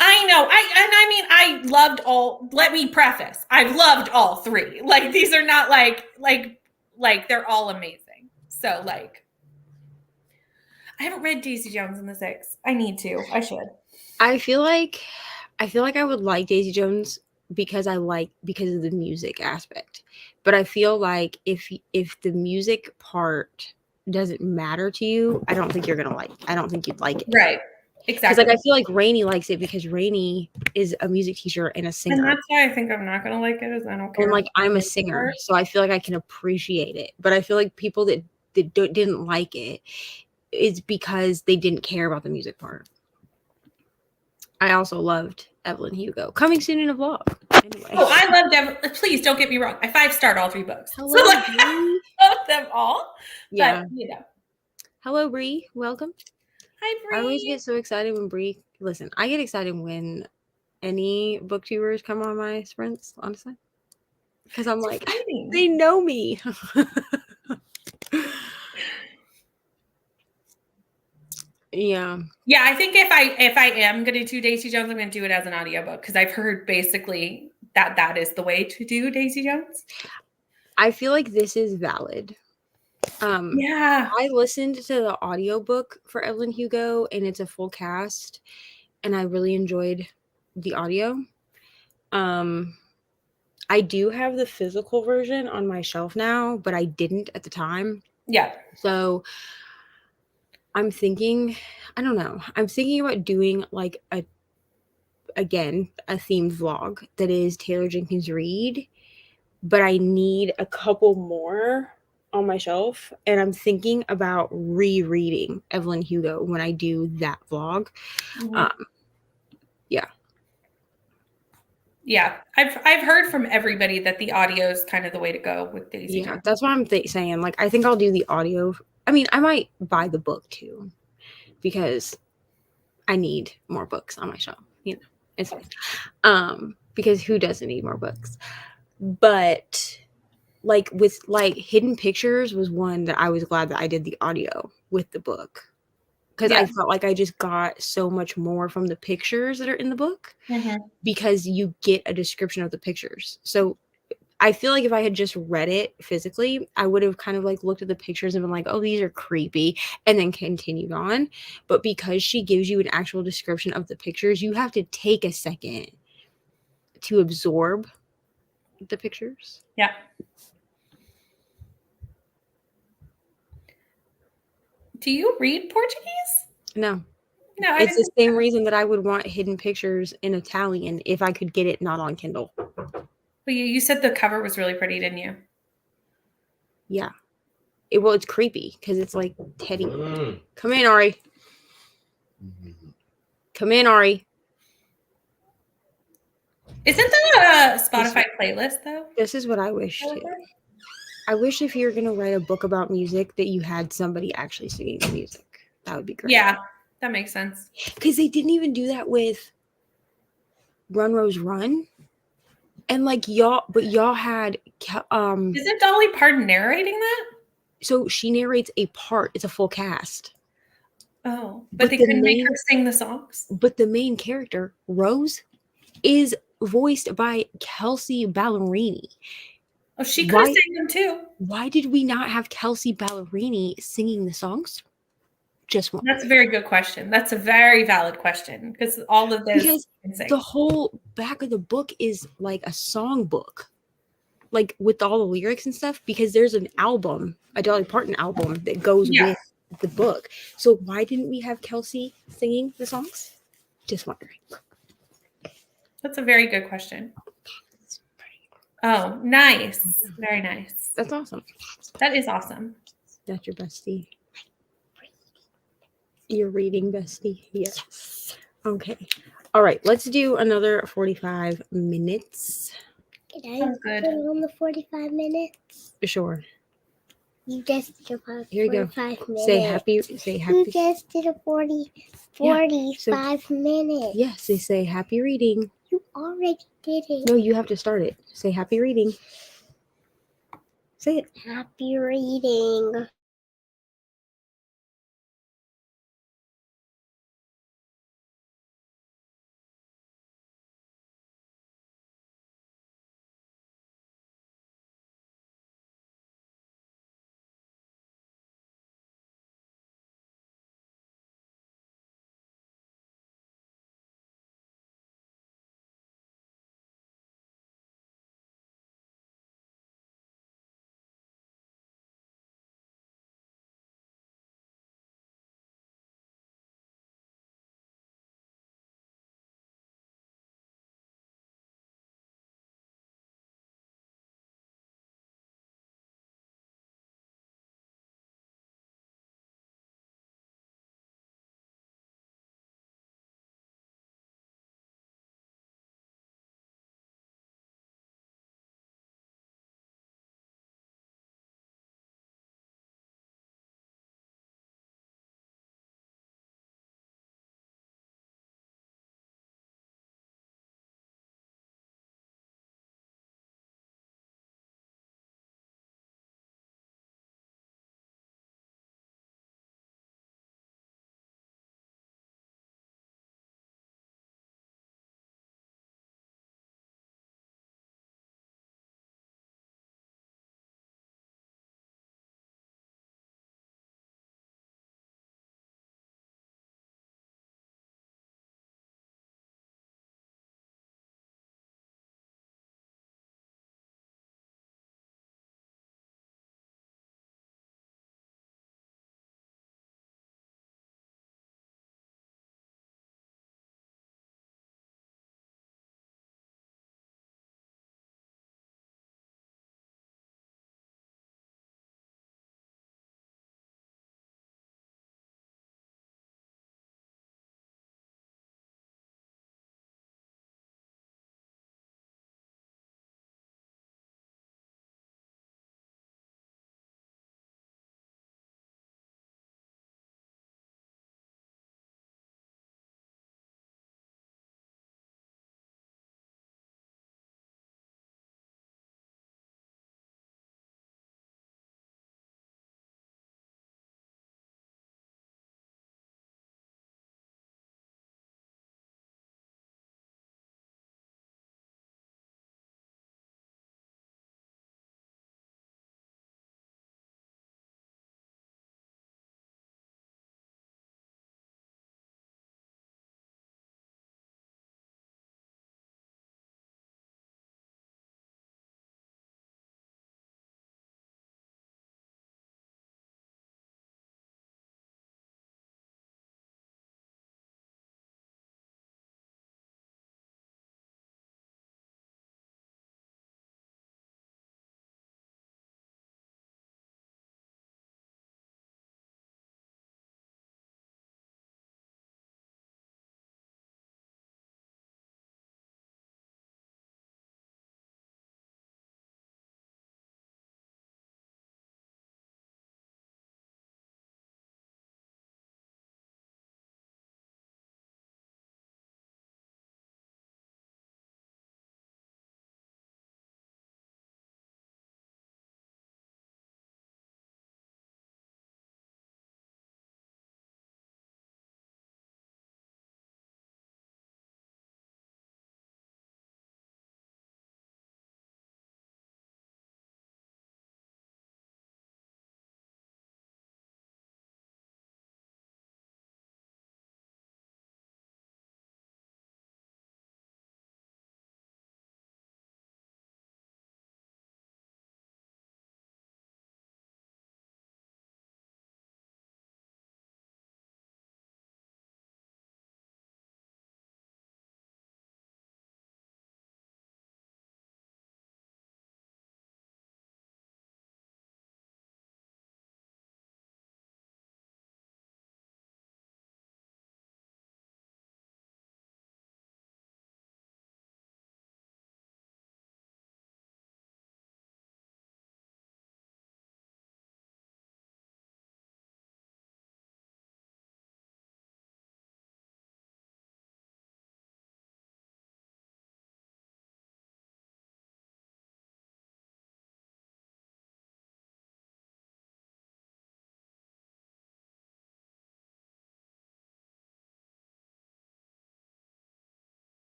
I know. I loved all. Let me preface. I've loved all three. Like, these are not like they're all amazing. So like, I haven't read Daisy Jones and the Six. I need to. I should. I feel like I would like Daisy Jones because of the music aspect. But I feel like if the music part doesn't matter to you, I don't think you're gonna like. I don't think you'd like it. Right. Exactly. Because I feel like Rainey likes it because Rainey is a music teacher and a singer. And that's why I think I'm not gonna like it. Is I don't care. And I'm a singer, so I feel like I can appreciate it. But I feel like people that didn't like it is because they didn't care about the music part. I also loved Evelyn Hugo. Coming soon in a vlog. Anyway. Oh, I loved Evelyn. Please don't get me wrong. I 5-starred all 3 books. Hello, so like, Bree. I love them all. Yeah. But, Hello, Bree. Welcome. Hi, Bree. I always get so excited when Bree. Listen, I get excited when any booktubers come on my sprints, honestly. Because I'm like, exciting. They know me. Yeah. Yeah, I think if I am going to do Daisy Jones, I'm going to do it as an audiobook because I've heard basically that is the way to do Daisy Jones. I feel like this is valid. Yeah. I listened to the audiobook for Evelyn Hugo and it's a full cast and I really enjoyed the audio. I do have the physical version on my shelf now, but I didn't at the time. Yeah. So I'm thinking, I don't know. I'm thinking about doing like a themed vlog that is Taylor Jenkins Reid, but I need a couple more on my shelf. And I'm thinking about rereading Evelyn Hugo when I do that vlog. Mm-hmm. Yeah. Yeah. I've heard from everybody that the audio is kind of the way to go with Daisy Jones. That's what I'm saying. Like, I think I'll do the audio. I mean, I might buy the book too, because I need more books on my shelf. You know, it's fine. Because who doesn't need more books? But like with Hidden Pictures was one that I was glad that I did the audio with the book. Because I felt like I just got so much more from the pictures that are in the book because you get a description of the pictures. So I feel like if I had just read it physically, I would have kind of like looked at the pictures and been like, oh, these are creepy, and then continued on. But because she gives you an actual description of the pictures, you have to take a second to absorb the pictures. Yeah. Do you read Portuguese? No. No, it's the same reason that I would want Hidden Pictures in Italian if I could get it not on Kindle. But you said the cover was really pretty, didn't you? Yeah. It's creepy because it's like Teddy. Come in, Ari. Come in, Ari. Isn't that a Spotify playlist, though? This is what I wish too. I wish if you're going to write a book about music that you had somebody actually singing the music. That would be great. Yeah, that makes sense. Because they didn't even do that with Run Rose Run. And like y'all had Isn't Dolly Parton narrating that? So she narrates a part. It's a full cast. Oh, but they couldn't make her sing the songs? But the main character, Rose, is voiced by Kelsey Ballerini. Oh, she could have Why- sang them too. Why did we not have Kelsey Ballerini singing the songs? Just one. That's a very good question. That's a very valid question because all of those Because can sing. the whole back of the book is like a song book, like with all the lyrics and stuff, because there's an album, a Dolly Parton album that goes Yeah. with the book. So why didn't we have Kelsey singing the songs? Just wondering. That's a very good question. Oh, nice. Very nice. That's awesome. That is awesome. That's your bestie. Your reading bestie. Yes. Okay. All right. Let's do another 45 minutes. Can I Sounds good. put on the 45 minutes? Sure. You just did about Here you go. 45 minutes. Say happy. Say You happy. just did a 45 minutes. Yes. They say happy reading. You already did it. No, you have to start it. Say happy reading. Say it. Happy reading.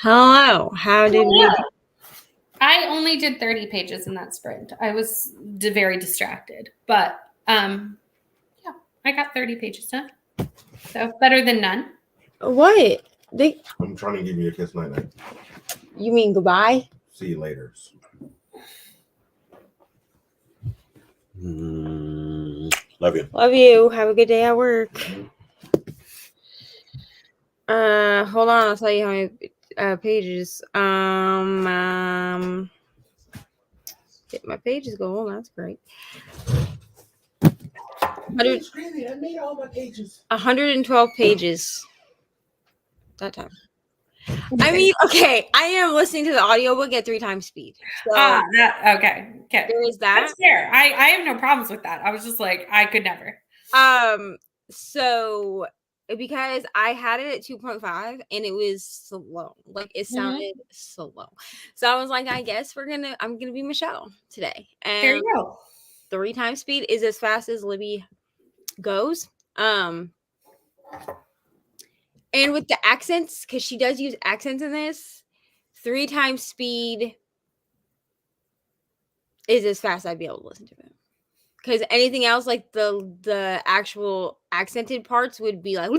Hello. How did we do? I only did 30 pages in that sprint. I was very distracted, but yeah, I got 30 pages done. So better than none. What? I'm trying to give you a kiss night night. You mean goodbye? See you later. Love you. Love you. Have a good day at work. Hold on. I'll tell you how many pages. Get my pages going. That's great. 112 pages. That time. I mean, okay, I am listening to the audiobook at 3 times speed. So okay. there is that. That's fair. I have no problems with that. I was just like, I could never. So because I had it at 2.5 and it was slow, like it sounded slow. So I was like, I guess I'm gonna be Michelle today. And There you go. 3 times speed is as fast as Libby goes. And with the accents, because she does use accents in this, 3 times speed is as fast as I'd be able to listen to it. Because anything else, like the actual accented parts, would be like, Be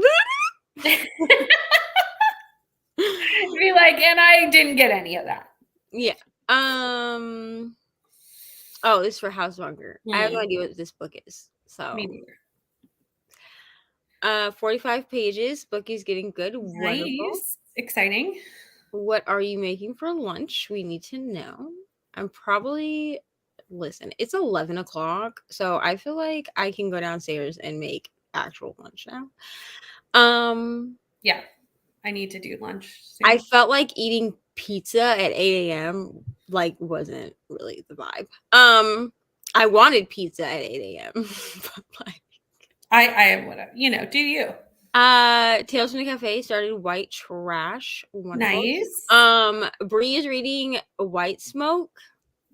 like, and I didn't get any of that. yeah. Oh, this is for Housemonger. I have no idea what this book is. So Me neither. 45 pages. Book is getting good. Wonderful. Nice. Exciting. What are you making for lunch? We need to know. Listen, it's 11 o'clock, so I feel like I can go downstairs and make actual lunch now. Yeah, I need to do lunch soon. I felt like eating pizza at 8 a.m. like wasn't really the vibe. I wanted pizza at 8 a.m. but like I whatever, do you. Tales from the Cafe started White Trash. Wonderful. Nice. Bree is reading White Smoke.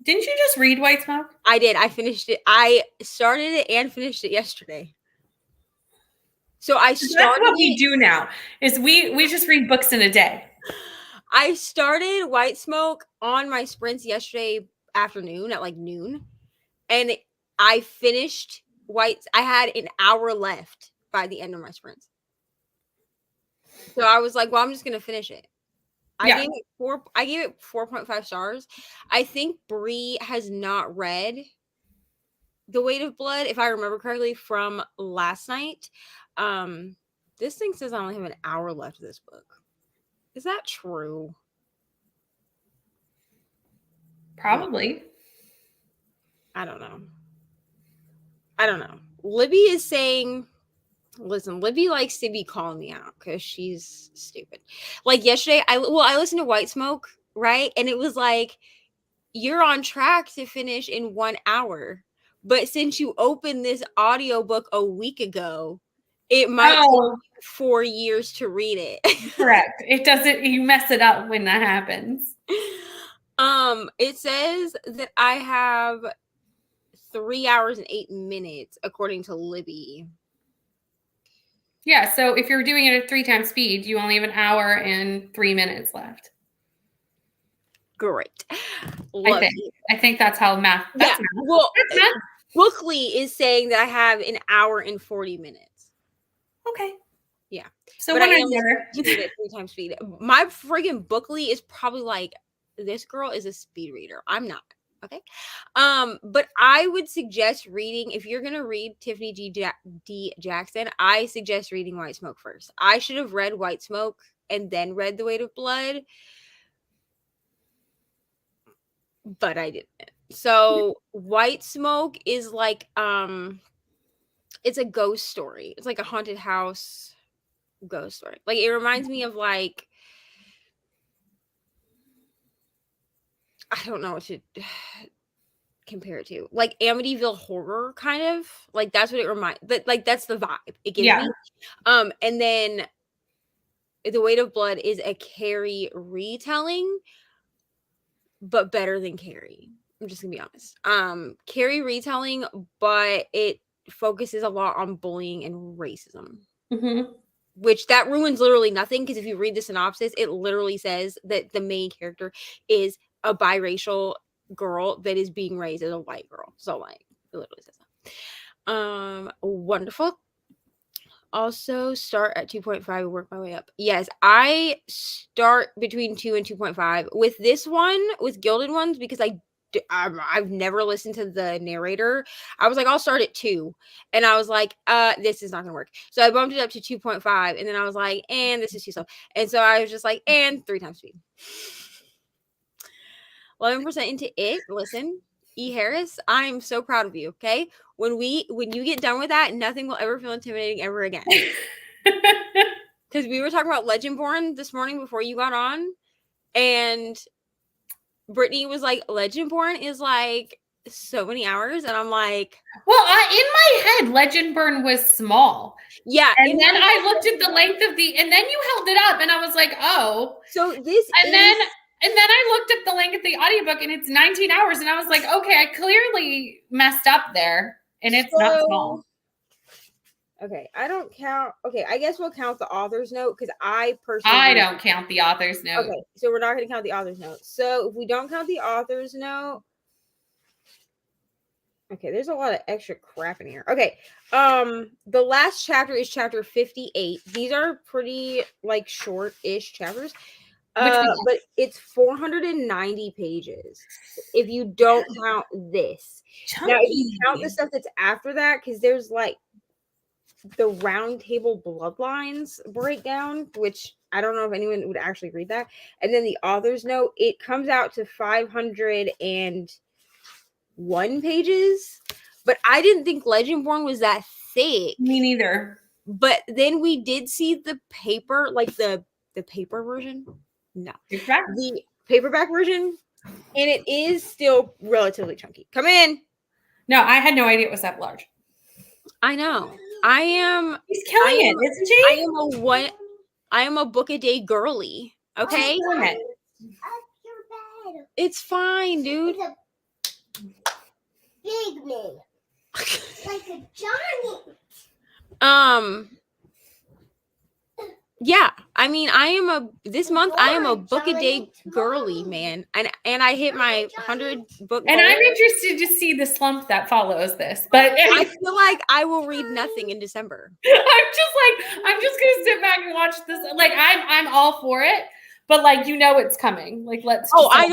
Didn't you just read White Smoke? I did. I finished it. I started it and finished it yesterday. So I started. That's what we do now. Is we just read books in a day. I started White Smoke on my sprints yesterday afternoon at like noon, and I finished I had an hour left by the end of my sprints. So I was like, well, I'm just gonna finish it. I gave it 4.5 stars. I think Bree has not read The Weight of Blood, if I remember correctly, from last night. This thing says I only have an hour left of this book. Is that true? Probably. I don't know. Libby is saying, listen, Libby likes to be calling me out because she's stupid. Like yesterday, I listened to White Smoke, right? And it was like, you're on track to finish in 1 hour. But since you opened this audiobook a week ago, it might take you 4 years to read it. Correct. It doesn't, you mess it up when that happens. It says that I have 3 hours and 8 minutes, according to Libby. Yeah, so if you're doing it at 3 times speed, you only have an hour and 3 minutes left. Great. I think that's how math. That's math. Well, Bookly is saying that I have an hour and 40 minutes. Okay. Yeah. So but when I I'm am there, 3 times speed. My friggin' Bookly is probably like, this girl is a speed reader. I'm not. Okay. But I would suggest reading, if you're gonna read Tiffany D. Jackson, I suggest reading White Smoke first. I should have read White Smoke and then read The Weight of Blood, but I didn't. So White Smoke is like it's a ghost story. It's like a haunted house ghost story. Like it reminds me of like, I don't know what to compare it to, like Amityville Horror, kind of like that's what it reminds. But like that's the vibe it gives me. And then The Weight of Blood is a Carrie retelling, but better than Carrie. I'm just gonna be honest. Carrie retelling, but it focuses a lot on bullying and racism. Mm-hmm. which that ruins literally nothing because if you read the synopsis, it literally says that the main character is a biracial girl that is being raised as a white girl. So like it literally says that. Wonderful. Also start at 2.5 and work my way up. Yes, I start between 2 and 2.5 with this one, with Gilded Ones, because I've never listened to the narrator. I was like, I'll start at 2, and I was like, this is not gonna work. So I bumped it up to 2.5, and then I was like, and this is too slow, and so I was just like, and 3 times speed. 11% into it. Listen, E. Harris, I am so proud of you. Okay, when you get done with that, nothing will ever feel intimidating ever again. Because we were talking about Legendborn this morning before you got on, and Brittany was like, Legendborn is like so many hours, and I'm like, well, in my head, Legendborn was small. Yeah, and then I looked at the length of and then you held it up, and I was like, oh. So this And then I looked at the length of the audiobook, and it's 19 hours, and I was like, okay, I clearly messed up there, and it's not small. Okay, I don't count. Okay, I guess we'll count the author's note because I personally don't count the author's note. Okay, so we're not going to count the author's note. So if we don't count the author's note, okay, there's a lot of extra crap in here. Okay, the last chapter is chapter 58. These are pretty like short-ish chapters. But it's 490 pages if you don't count this. Chunky. Now, if you count the stuff that's after that, because there's like the Round Table Bloodlines breakdown, which I don't know if anyone would actually read that. And then the author's note, it comes out to 501 pages. But I didn't think Legendborn was that thick. Me neither. But then we did see the paper, like the paper version. No, the paperback version, and it is still relatively chunky. Come in. No, I had no idea it was that large. I know. I am. He's killing it, isn't she? I am a book a day girly. Okay. It's fine, dude. It's a big man, like a Johnny. Yeah, I mean, this month I am a book a day girly, man, and I hit my 100 book. And I'm interested to see the slump that follows this, but I feel like I will read nothing in December. I'm just gonna sit back and watch this. Like I'm all for it, but like it's coming. Like let's. Oh, I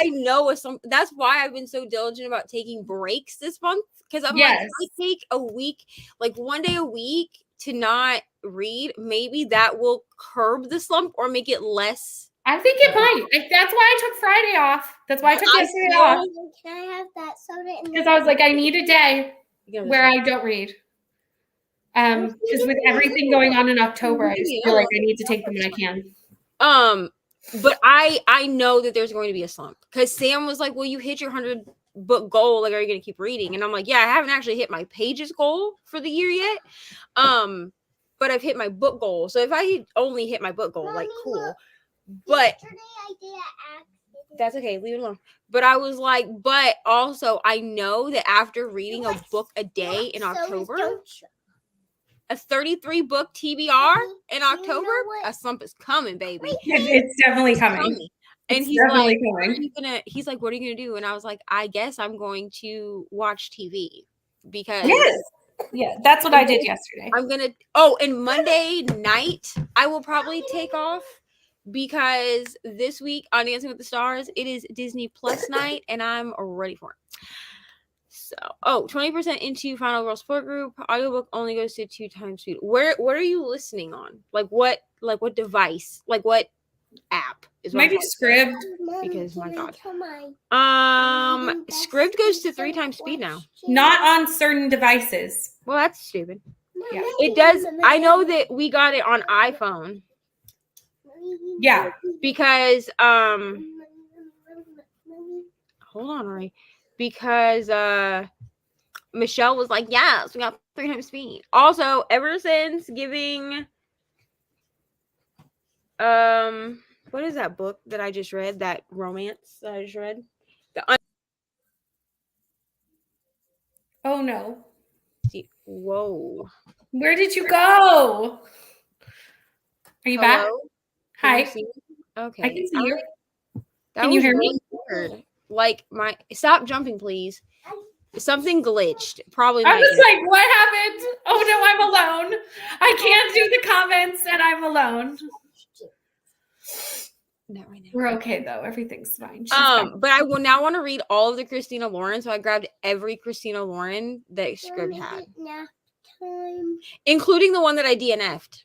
know. That's why I've been so diligent about taking breaks this month because I'm like, if I take a week, like one day a week to not read, maybe that will curb the slump or make it less. I think it might. That's why I took Friday off. That's why I took yesterday off. Can I have that soda? Because I was like, I need a day where I don't read. Because with everything going on in October, I just feel like I need to take them when I can. But I know that there's going to be a slump because Sam was like, well, you hit your 100 book goal, like are you gonna keep reading? And I'm like, yeah, I haven't actually hit my pages goal for the year yet, but I've hit my book goal. So if I only hit my book goal, like cool, but that's okay, leave it alone. But I was like, but also I know that after reading a book a day in October, a 33 book TBR in October, a slump is coming, baby. It's definitely coming. And he's like, what are you gonna do? And I was like, I guess I'm going to watch TV because that's what I did yesterday. And Monday night I will probably take off because this week on Dancing with the Stars it is Disney Plus night and I'm ready for it. So 20% into Final Girl Support Group. Audiobook only goes to 2 times speed. What are you listening on? Like what device? Like what app is maybe Scribd? Because my god, Scribd goes to 3 times speed now. Not on certain devices. Well, that's stupid. Yeah, it does. I know that we got it on iPhone. Yeah, because hold on, Ray. Because Michelle was like, yes, we got 3 times speed. Also, ever since giving what is that book that I just read? That romance that I just read? Oh no. Whoa. Where did you go? Are you back? Hello? Can you Hi. see me? Okay. I can see you. That Can you was hear me? really weird. Like stop jumping, please. Something glitched. Probably I my was like, what happened? Oh no, I'm alone. I can't do the comments and I'm alone. not right now. We're okay though. Everything's fine. She's back. But I will now want to read all of the Christina Lauren, so I grabbed every Christina Lauren that Scribd had, Nap time. including the one that I DNF'd.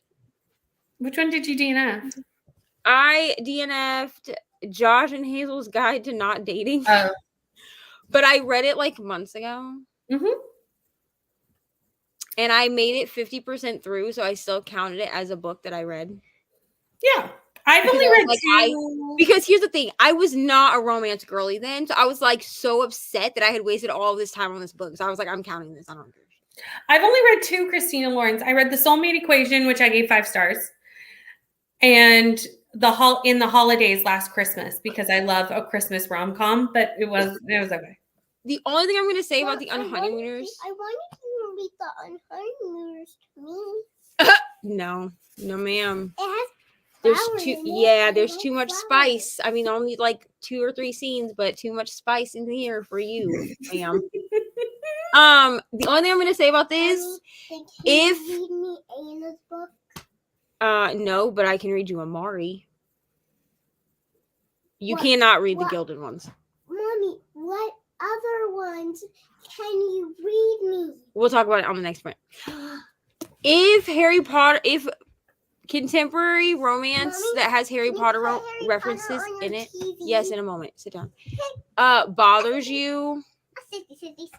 Which one did you DNF? I DNF'd Josh and Hazel's Guide to Not Dating, Oh. but I read it like months ago. Mm-hmm. And I made it 50% through, so I still counted it as a book that I read. Yeah. I've Because only I was read like, two. Because here's the thing, I was not a romance girly then, so I was like so upset that I had wasted all of this time on this book. So I was like, I'm counting this. I don't care. I've only read two Christina Lauren's. I read The Soulmate Equation, which I gave 5 stars, and the holidays last Christmas, because I love a Christmas rom-com, but it was okay. The only thing I'm going to say about the I wanted Unhoneymooners, to read the Unhoneymooners to me. no, ma'am. It has There's flowers too, in it. yeah, I there's like too much flowers. spice. I mean, only like 2 or 3 scenes, but too much spice in here for you, ma'am. The only thing I'm going to say about this, Can if you read me Anna's book? no, but I can read you Amari. You What- cannot read the what- Gilded Ones. Mommy, what other ones can you read me? We'll talk about it on the next print. If Harry Potter, if contemporary romance Mommy, that has Harry can you Potter put Harry references Potter on in your it, TV? yes, in a moment. Sit down. Bothers you, City.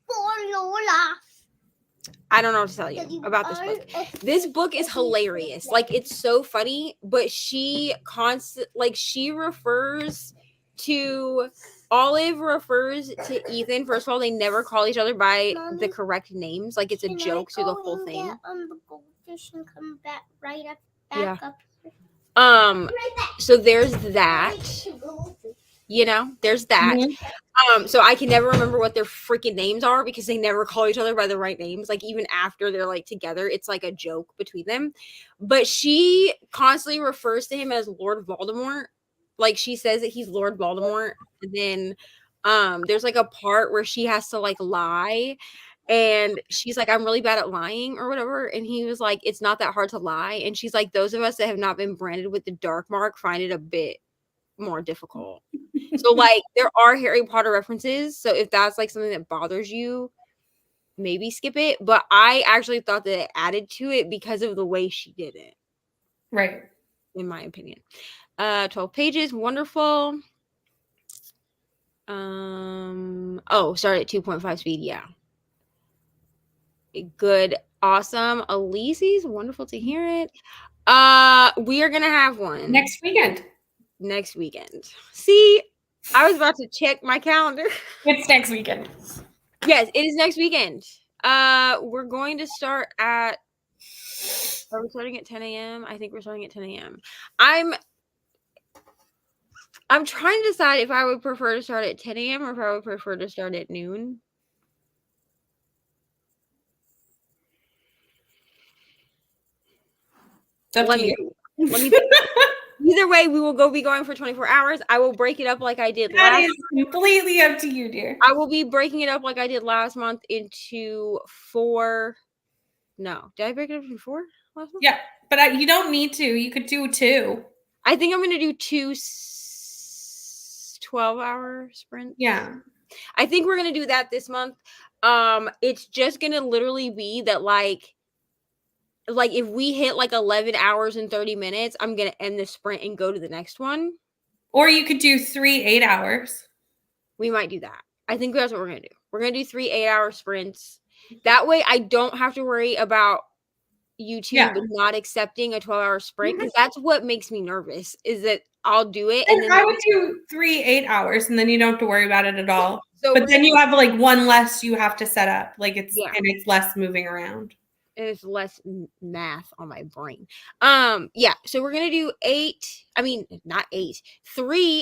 For Lola. I don't know what to tell you about this book. This book is hilarious. Like, it's so funny, but she refers to Olive refers to Ethan. First of all, they never call each other by the Mommy, correct names. Like, it's a joke through the whole thing. Get on the goldfish and come back right up. Yeah. Up. Um, Right back. so there's that. You know, there's that. Mhm. So I can never remember what their freaking names are because they never call each other by the right names. Like, even after they're like together, it's like a joke between them. But she constantly refers to him as Lord Voldemort. Like, she says that he's Lord Voldemort. And then there's like a part where she has to like lie. And she's like, I'm really bad at lying or whatever. And he was like, it's not that hard to lie. And she's like, those of us that have not been branded with the dark mark find it a bit more difficult. So like, there are Harry Potter references. So if that's like something that bothers you, maybe skip it. But I actually thought that it added to it because of the way she did it. Right. In my opinion. 12 pages, wonderful. Started at 2.5 speed, yeah. Good, awesome. Elise's wonderful to hear it. We are gonna have one Next weekend. See, I was about to check my calendar. It's next weekend. Yes, it is next weekend. We're going to start at. Are we starting at 10 a.m.? I think we're starting at 10 a.m. I'm trying to decide if I would prefer to start at 10 a.m. or if I would prefer to start at noon. It's up to you. Let me either way, we will be going for 24 hours. I will break it up like I did That last. is completely up to you, dear. I will be breaking it up like I did last month into 4. No, did I break it up into 4 last month? Yeah, but you don't need to. You could do 2. I think I'm going to do 2 12-hour sprints. Yeah. I think we're going to do that this month. It's just going to literally be that like if we hit like 11 hours and 30 minutes, I'm going to end the sprint and go to the next one. Or you could do 3 8-hours. We might do that. I think that's what we're going to do. We're going to do 3 8-hour sprints. That way I don't have to worry about YouTube not accepting a 12-hour sprint, because that's what makes me nervous, is that I'll do it. And then I would do 3 8-hours, and then you don't have to worry about it at all. So but then you have like one less you have to set up. Like and it's less moving around. It's less math on my brain. So we're gonna do 3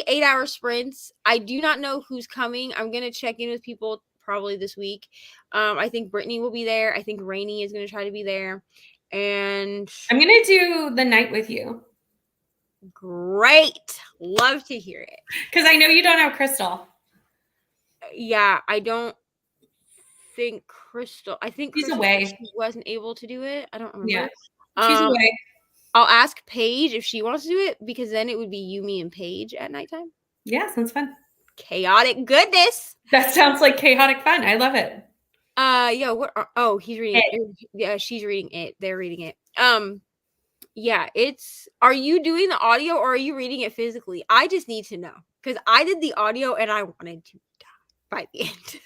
8-hour sprints. I do not know who's coming. I'm gonna check in with people probably this week. I think Brittany will be there. I think Rainey is gonna try to be there. And I'm gonna do the night with you great. Love to hear it. because I know you don't have Crystal. Yeah, I don't think Crystal. I think She's Crystal away. she wasn't able to do it. I don't remember. Yeah, she's away. I'll ask Paige if she wants to do it because then it would be you, me, and Paige at nighttime. Yeah, sounds fun. Chaotic goodness. That sounds like chaotic fun. I love it. Yeah. What? He's reading. Yeah, she's reading it. They're reading it. Yeah. Are you doing the audio or are you reading it physically? I just need to know because I did the audio and I wanted to die by the end.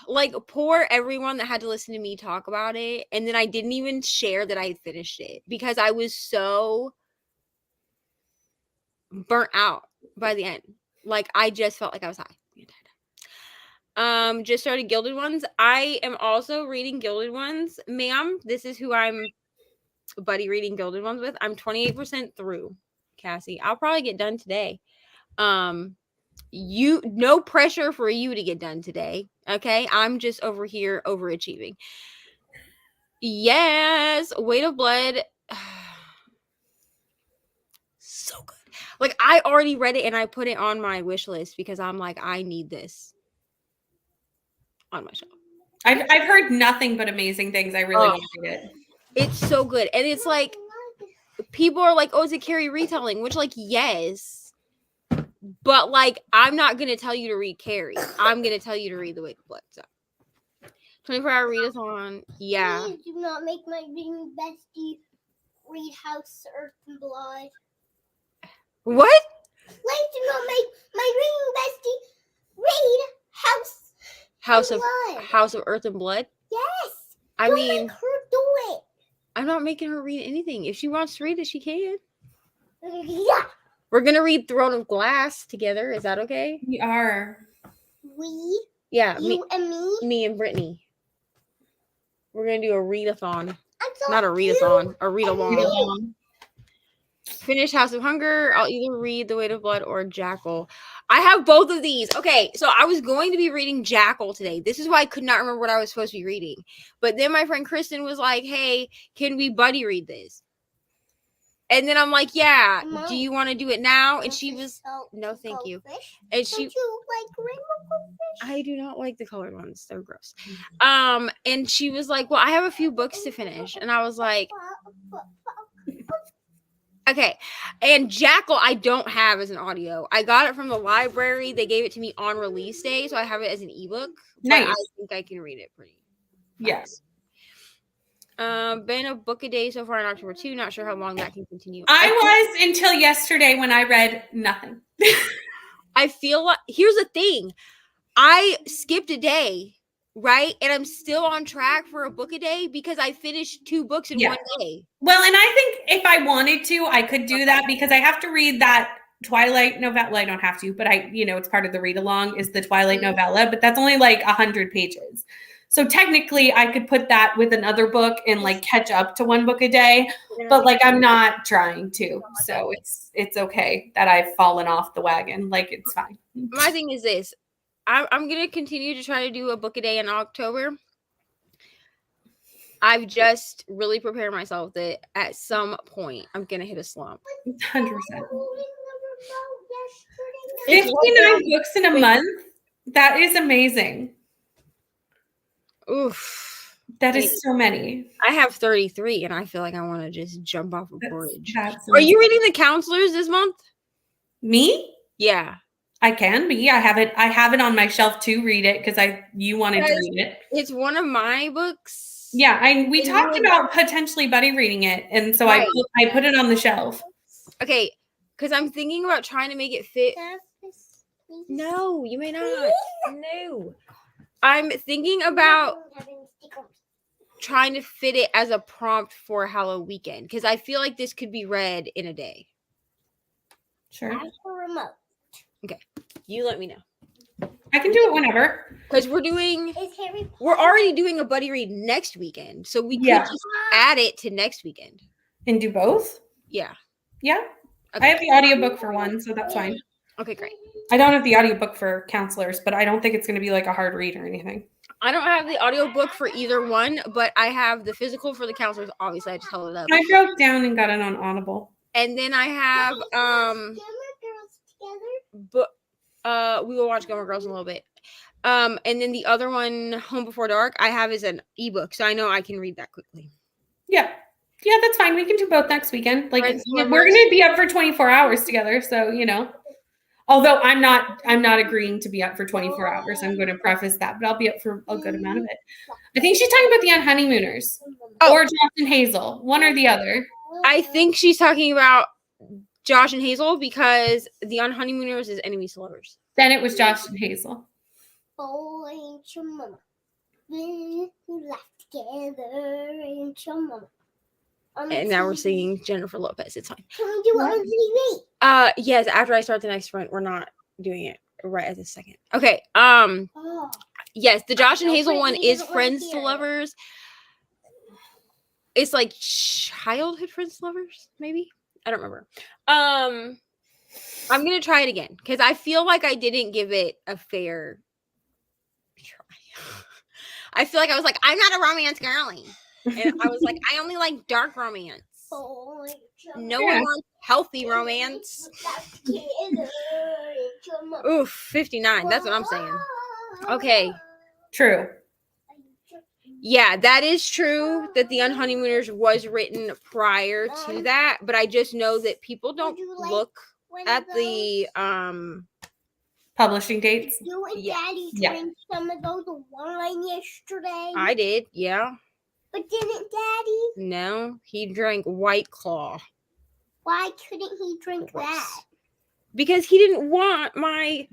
Like, poor everyone that had to listen to me talk about it. And then I didn't even share that I had finished it because I was so burnt out by the end. Like, I just felt like I was high. Just started Gilded Ones. I am also reading Gilded Ones. Ma'am, this is who I'm buddy reading Gilded Ones with. I'm 28% through, Cassie. I'll probably get done today. No pressure for you to get done today. Okay, I'm just over here overachieving. Yes, Weight of Blood. So good. Like, I already read it and I put it on my wish list because I'm like, I need this on my shelf. I've heard nothing but amazing things. I really want to read it. It's so good. And it's like, people are like, oh, it's a Carrie retelling, which, like, yes. But, like, I'm not going to tell you to read Carrie. I'm going to tell you to read The Weight of Blood. So, 24-hour readathon. Yeah. Please do not make my reading bestie read House, Earth, and Blood. What? Please do not make my reading bestie read House and Blood. House of Earth and Blood? Yes. Don't make her do it. I'm not making her read anything. If she wants to read it, she can. Yeah. We're going to read Throne of Glass together. Is that okay? We are. We? Yeah. You and me? Me and Brittany. We're going to do a readathon. Not a readathon. A read-along. Finish House of Hunger. I'll either read The Weight of Blood or Jackal. I have both of these. Okay, so I was going to be reading Jackal today. This is why I could not remember what I was supposed to be reading. But then my friend Kristen was like, hey, can we buddy read this? And then I'm like, yeah, Mom, do you want to do it now? And she was, no, thank you. And she, Don't you like rainbow goldfish? I do not like the colored ones. They're gross. And she was like, well, I have a few books to finish. And I was like, okay. And Jackal, I don't have as an audio. I got it from the library. They gave it to me on release day. So I have it as an ebook. Nice. I think I can read it pretty fast. Yes. Been a book a day so far in October 2. Not sure how long that can continue. I was until yesterday when I read nothing. I feel like, here's the thing. I skipped a day, right? And I'm still on track for a book a day because I finished 2 books in one day. Well, and I think if I wanted to, I could do that because I have to read that Twilight novella. Well, I don't have to, but it's part of the read along is the Twilight novella, but that's only like 100 pages. So technically I could put that with another book and like catch up to 1 book a day, but like I'm not trying to. So it's okay that I've fallen off the wagon. Like it's fine. My thing is this. I'm going to continue to try to do a book a day in October. I've just really prepared myself that at some point I'm going to hit a slump. 100%. 59 books in a month? That is amazing. Oof. That is so many. I have 33 and I feel like I want to just jump off a bridge. That's Are you reading The Counselors this month? Me? Yeah. I can be. I have it on my shelf to read it because you wanted to read it. It's one of my books. Yeah, we talked about potentially buddy reading it, and so I put it on the shelf. Okay, because I'm thinking about trying to make it fit. No, you may not. No. I'm thinking about trying to fit it as a prompt for Halloween weekend because I feel like this could be read in a day. Sure. Ask for remote. Okay, you let me know. I can do it whenever. Because we're already doing a buddy read next weekend, so we could just add it to next weekend And do both? Yeah. Yeah. Okay. I have the audiobook for one, so that's fine. Okay, great. I don't have the audiobook for Counselors, but I don't think it's going to be like a hard read or anything. I don't have the audiobook for either one, but I have the physical for the counselors. Obviously, I just held it up. I broke down and got it on Audible. And then I have but we will watch Gilmore Girls in a little bit. And then the other one, Home Before Dark, I have as an ebook, so I know I can read that quickly. Yeah, that's fine. We can do both next weekend. Like Friends, we're going to be up for 24 hours together, so Although I'm not agreeing to be up for 24 hours. I'm going to preface that, but I'll be up for a good amount of it. I think she's talking about the Honeymooners or Josh and Hazel, one or the other. I think she's talking about Josh and Hazel because the Honeymooners is enemies to lovers. Then it was Josh and Hazel. Oh, ain't your mama. We laugh together, ain't your mama. And now we're singing Jennifer Lopez. It's fine. Can we do it on TV? Yes, after I start the next sprint, we're not doing it right at this second. Okay. Yes, the Josh and Hazel one is friends to lovers. It's like childhood friends to lovers, maybe? I don't remember. I'm gonna try it again because I feel like I didn't give it a fair try. I feel like I was like, I'm not a romance girly. And I was like, I only like dark romance. No one wants healthy romance. Oof, 59. That's what I'm saying. Okay. True. Yeah, that is true that the Honeymooners was written prior to that, but I just know that people don't look at the Publishing dates. You and Yeah. Daddy drank some of those wine yesterday. I did, yeah. But didn't Daddy? No, he drank White Claw. Why couldn't he drink that? Because he didn't want my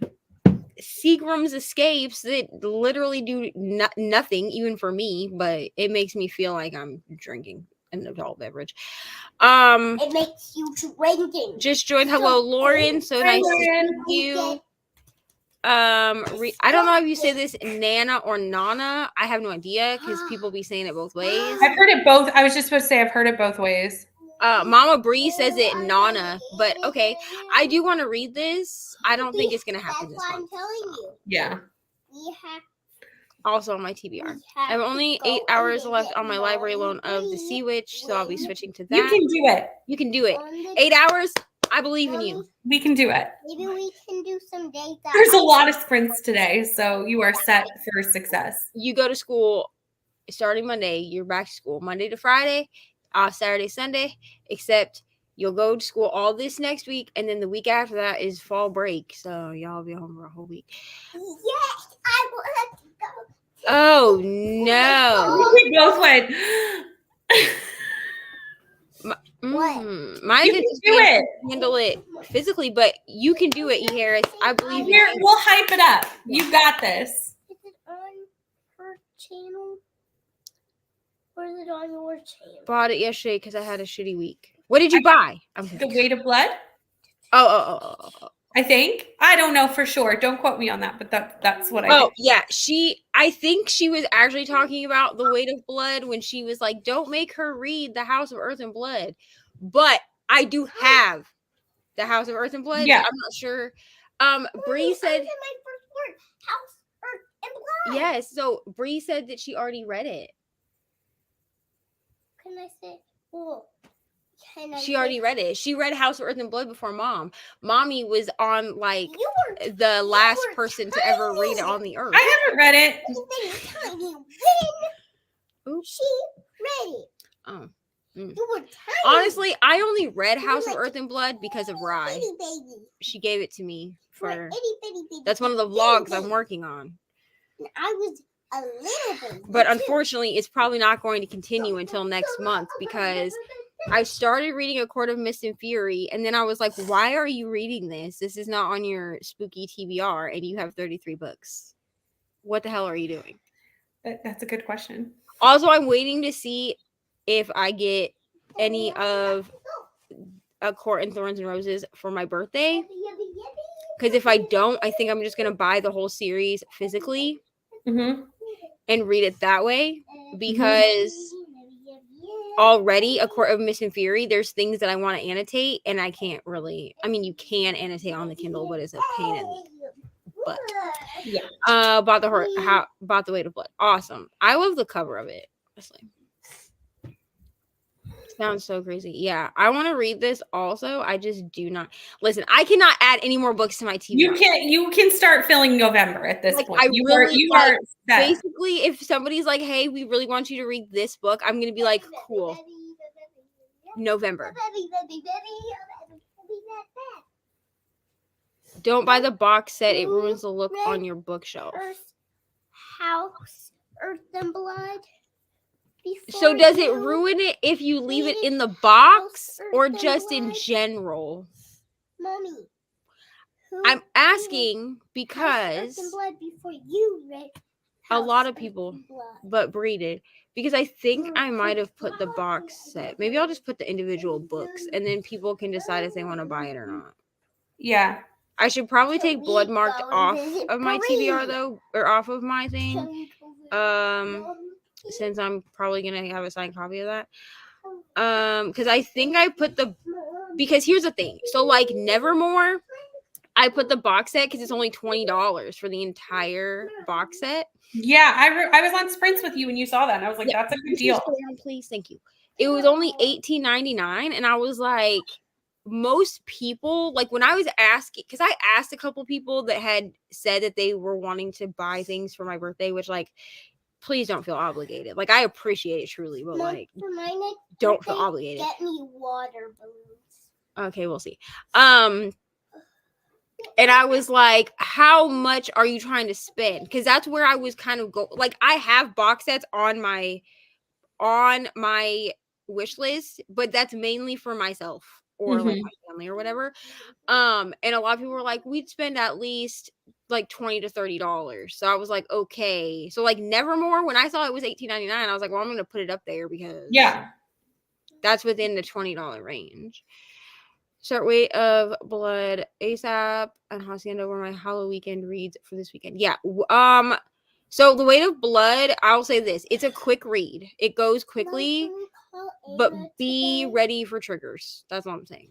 Seagram's Escapes that literally do nothing, even for me, but it makes me feel like I'm drinking an adult beverage. It makes you drinking. Just joined. Hello, Lauren. So nice to see you. I don't know if you say this Nana or Nana. I have no idea because people be saying it both ways. I've heard it both. I was just supposed to say I've heard it both ways. Mama Bree says it Nana, but okay. I do want to read this. I don't think it's gonna happen this That's what month. I'm telling you. Yeah. We have, Also on my TBR. I have only 8 hours left on my library loan of the Sea Witch, so I'll be switching to that. You can do it. You can do it. 8 hours. I believe in you. We can do it. Maybe we can do some dates. There's a lot of sprints today, so you are set for success. You go to school starting Monday. You're back to school Monday to Friday, off Saturday, Sunday, except you'll go to school all this next week, and then the week after that is fall break. So y'all will be home for a whole week. Yes, I want to go. Oh, no. We both went. Mine You can do it. handle it physically, but you can do it, E. Harris. I believe in you. We'll hype it up. You got this. Is it on her channel? Or is it on your channel? Bought it yesterday because I had a shitty week. What did you buy? The Weight of Blood, Oh. I think. I don't know for sure. Don't quote me on that, but that's what I Oh, did. yeah. I think she was actually talking about The Weight of Blood when she was like, don't make her read The House of Earth and Blood. But I do have The House of Earth and Blood. Yeah. I'm not sure. Bree said, my first word. House, earth, and blood. yes. So Bree said that she already read it. Can I say? Oh. She already read it. She read House of Earth and Blood before Mom. Mommy was on like the last person to ever read it on the earth. I haven't read it. Tiny when Oops. she read it. Oh. You were tiny. Honestly, I only read House of like Earth and Blood because of Rye. Itty baby. She gave it to me Right, for. itty bitty baby. That's one of the Itty vlogs I'm baby. working on. I was a little baby. But too. unfortunately, it's probably not going to continue until next month because I started reading A Court of Mist and Fury, and then I was like, why are you reading this? This is not on your spooky TBR, and you have 33 books. What the hell are you doing? That's a good question. Also, I'm waiting to see if I get any of A Court in Thorns and Roses for my birthday. Because if I don't, I think I'm just going to buy the whole series physically Mm-hmm. and read it that way. Because already A Court of Mist and Fury, there's things that I want to annotate, and I can't really. I mean, you can annotate on the Kindle, but it's a pain in the Blood. Yeah. Bought the Weight of Blood. Awesome. I love the cover of it. Honestly. Sounds so crazy. Yeah, I want to read this also. I just do not. Listen, I cannot add any more books to my TBR. You can start filling November at this point. You are set. Basically, if somebody's like, "Hey, we really want you to read this book," I'm gonna be like, "Cool." November. Don't buy the box set. It ruins the look on your bookshelf. House, Earth and Blood. So does it ruin it if you leave it in the box or just in general? Mommy, I'm asking because a lot of people, but Breeded, because I think I might have put the box set. Maybe I'll just put the individual books and then people can decide if they want to buy it or not. Yeah. I should probably take Blood Marked off of my TBR though, or off of my thing. Since I'm probably gonna have a signed copy of that. Because I think I put because here's the thing. So like Nevermore, I put the box set because it's only $20 for the entire box set. Yeah, I was on Sprints with you and you saw that and I was like, that's a good deal. Please, thank you. It was only $18.99 and I was like, most people, like when I was asking, because I asked a couple people that had said that they were wanting to buy things for my birthday, which like, please don't feel obligated. Like I appreciate it truly, but like don't feel obligated. Get me water balloons. Okay, we'll see. And I was like, how much are you trying to spend? Because that's where I was kind of like I have box sets on my wish list, but that's mainly for myself or like my family or whatever. And a lot of people were like, we'd spend at least like $20 to $30. So I was like, okay. So like Nevermore, when I saw it was $18.99, I was like, well, I'm gonna put it up there because that's within the $20 range. Start Weight of Blood ASAP and Hacienda were my Halloween weekend reads for this weekend. Yeah. So The Weight of Blood, I'll say this. It's a quick read. It goes quickly, but be ready for triggers. That's all I'm saying.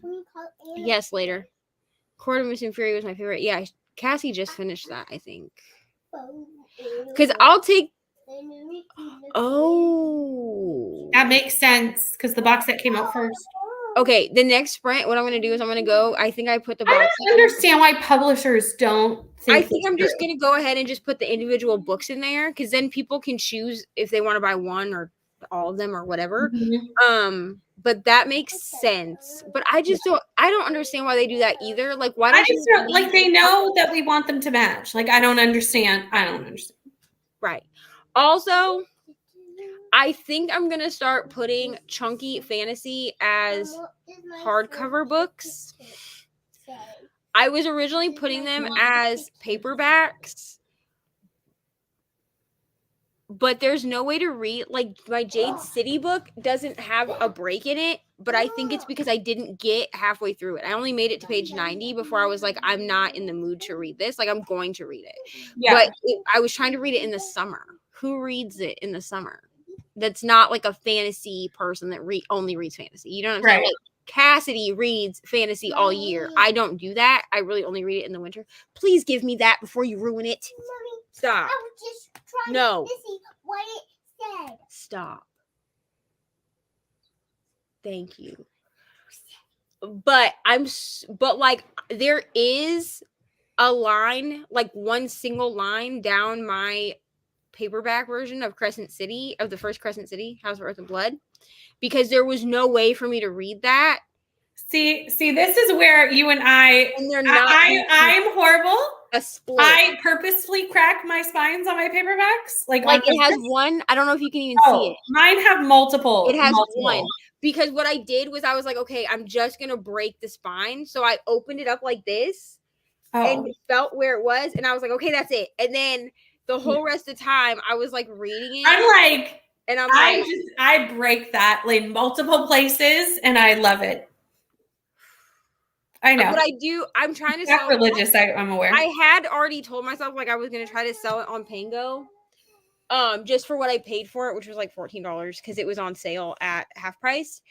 Yes, later. Court of Missing Fury was my favorite. Yeah, Cassie just finished that, I think. Because I'll take... Oh. That makes sense because the box set came out first. Okay, the next sprint, what I'm going to do is I'm going to go... I think I put the box... I don't understand why publishers don't I think I'm just going to go ahead and just put the individual books in there because then people can choose if they want to buy one or all of them or whatever. But that makes sense. But I don't understand why they do that either. Like, why don't like they know that we want them to match. Like, I don't understand. Right. Also, I think I'm going to start putting chunky fantasy as hardcover books. I was originally putting them as paperbacks, but there's no way to read. Like my Jade City book doesn't have a break in it, but I think it's because I didn't get halfway through it. I only made it to page 90 before I was like, I'm not in the mood to read this. Like I'm going to read it. Yeah. But I was trying to read it in the summer. Who reads it in the summer? That's not like a fantasy person that only reads fantasy. You know what I'm saying? Like, Cassidy reads fantasy all year. I don't do that. I really only read it in the winter. Please give me that before you ruin it. Mommy, stop. I was just trying to see what it said. Stop. Thank you. But like there is a line, like one single line down my paperback version of Crescent City, of the first Crescent City, House of Earth and Blood. Because there was no way for me to read that. See, this is where you and I, and they're not. I'm horrible. A split. I purposefully crack my spines on my paperbacks. Like it has one. I don't know if you can even see it. Mine have multiple. It has one. Because what I did was I was like, okay, I'm just going to break the spine. So I opened it up like this and felt where it was. And I was like, okay, that's it. And then the whole rest of the time I was like reading it. I'm like, and I break that like multiple places and I love it. I know. But I'm trying to sell religious, I'm aware. I had already told myself like I was going to try to sell it on Pango. Just for what I paid for it, which was like $14 because it was on sale at half price.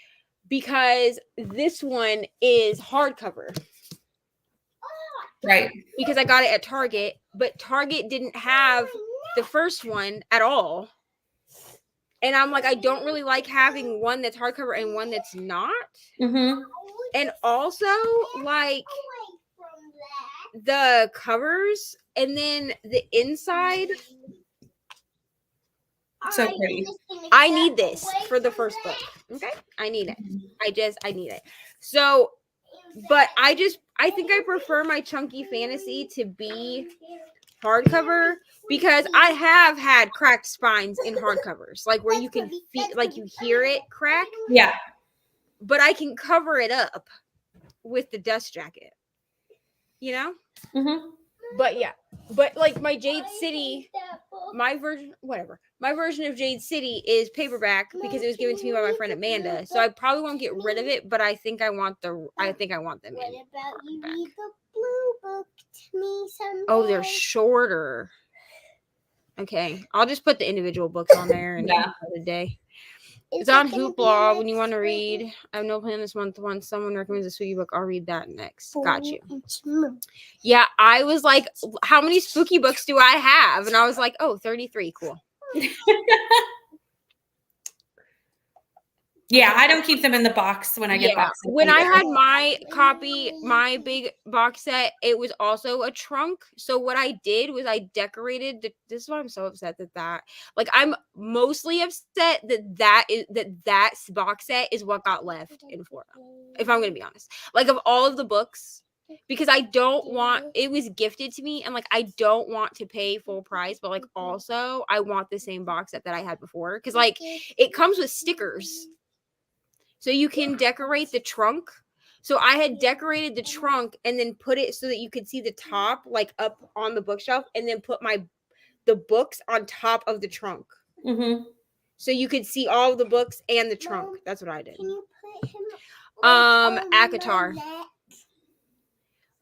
Because this one is hardcover. Right. Because I got it at Target, but Target didn't have the first one at all. And I'm like, I don't really like having one that's hardcover and one that's not. Mm-hmm. And also, like, the covers and then the inside. So pretty. I need this for the first book. Okay? I need it. I need it. So, but I think I prefer my Chunky Fantasy to be hardcover because I have had cracked spines in hardcovers, like where you can feel, like you hear it crack. Yeah. But I can cover it up with the dust jacket, you know? Mm-hmm. But yeah, but like my Jade City, my version of Jade City is paperback because it was given to me by my friend Amanda. So I probably won't get rid of it, but I think I want them in. What about you read the blue book to me someday? Oh, they're shorter. Okay, I'll just put the individual books on there and Yeah. the day. Is It's on it gonna be Hoopla when you next want to spring? read. I have no plan this month. Once someone recommends a spooky book, I'll read that next. Got you. 4-inch moon. Yeah, I was like, how many spooky books do I have? And I was like, oh, 33. Cool. Yeah, I don't keep them in the box when I get boxes. When I either. had my big box set, it was also a trunk. So what I did was I decorated this is why I'm so upset that like I'm mostly upset that box set is what got left in Florida. If I'm gonna be honest, like of all of the books, because I don't want it was gifted to me and like I don't want to pay full price, but like also I want the same box set that I had before because like it comes with stickers. So you can decorate the trunk. So I had decorated the trunk and then put it so that you could see the top like up on the bookshelf and then put the books on top of the trunk. Mm-hmm. So you could see all of the books and the trunk. That's what I did. Can you put him Akatar.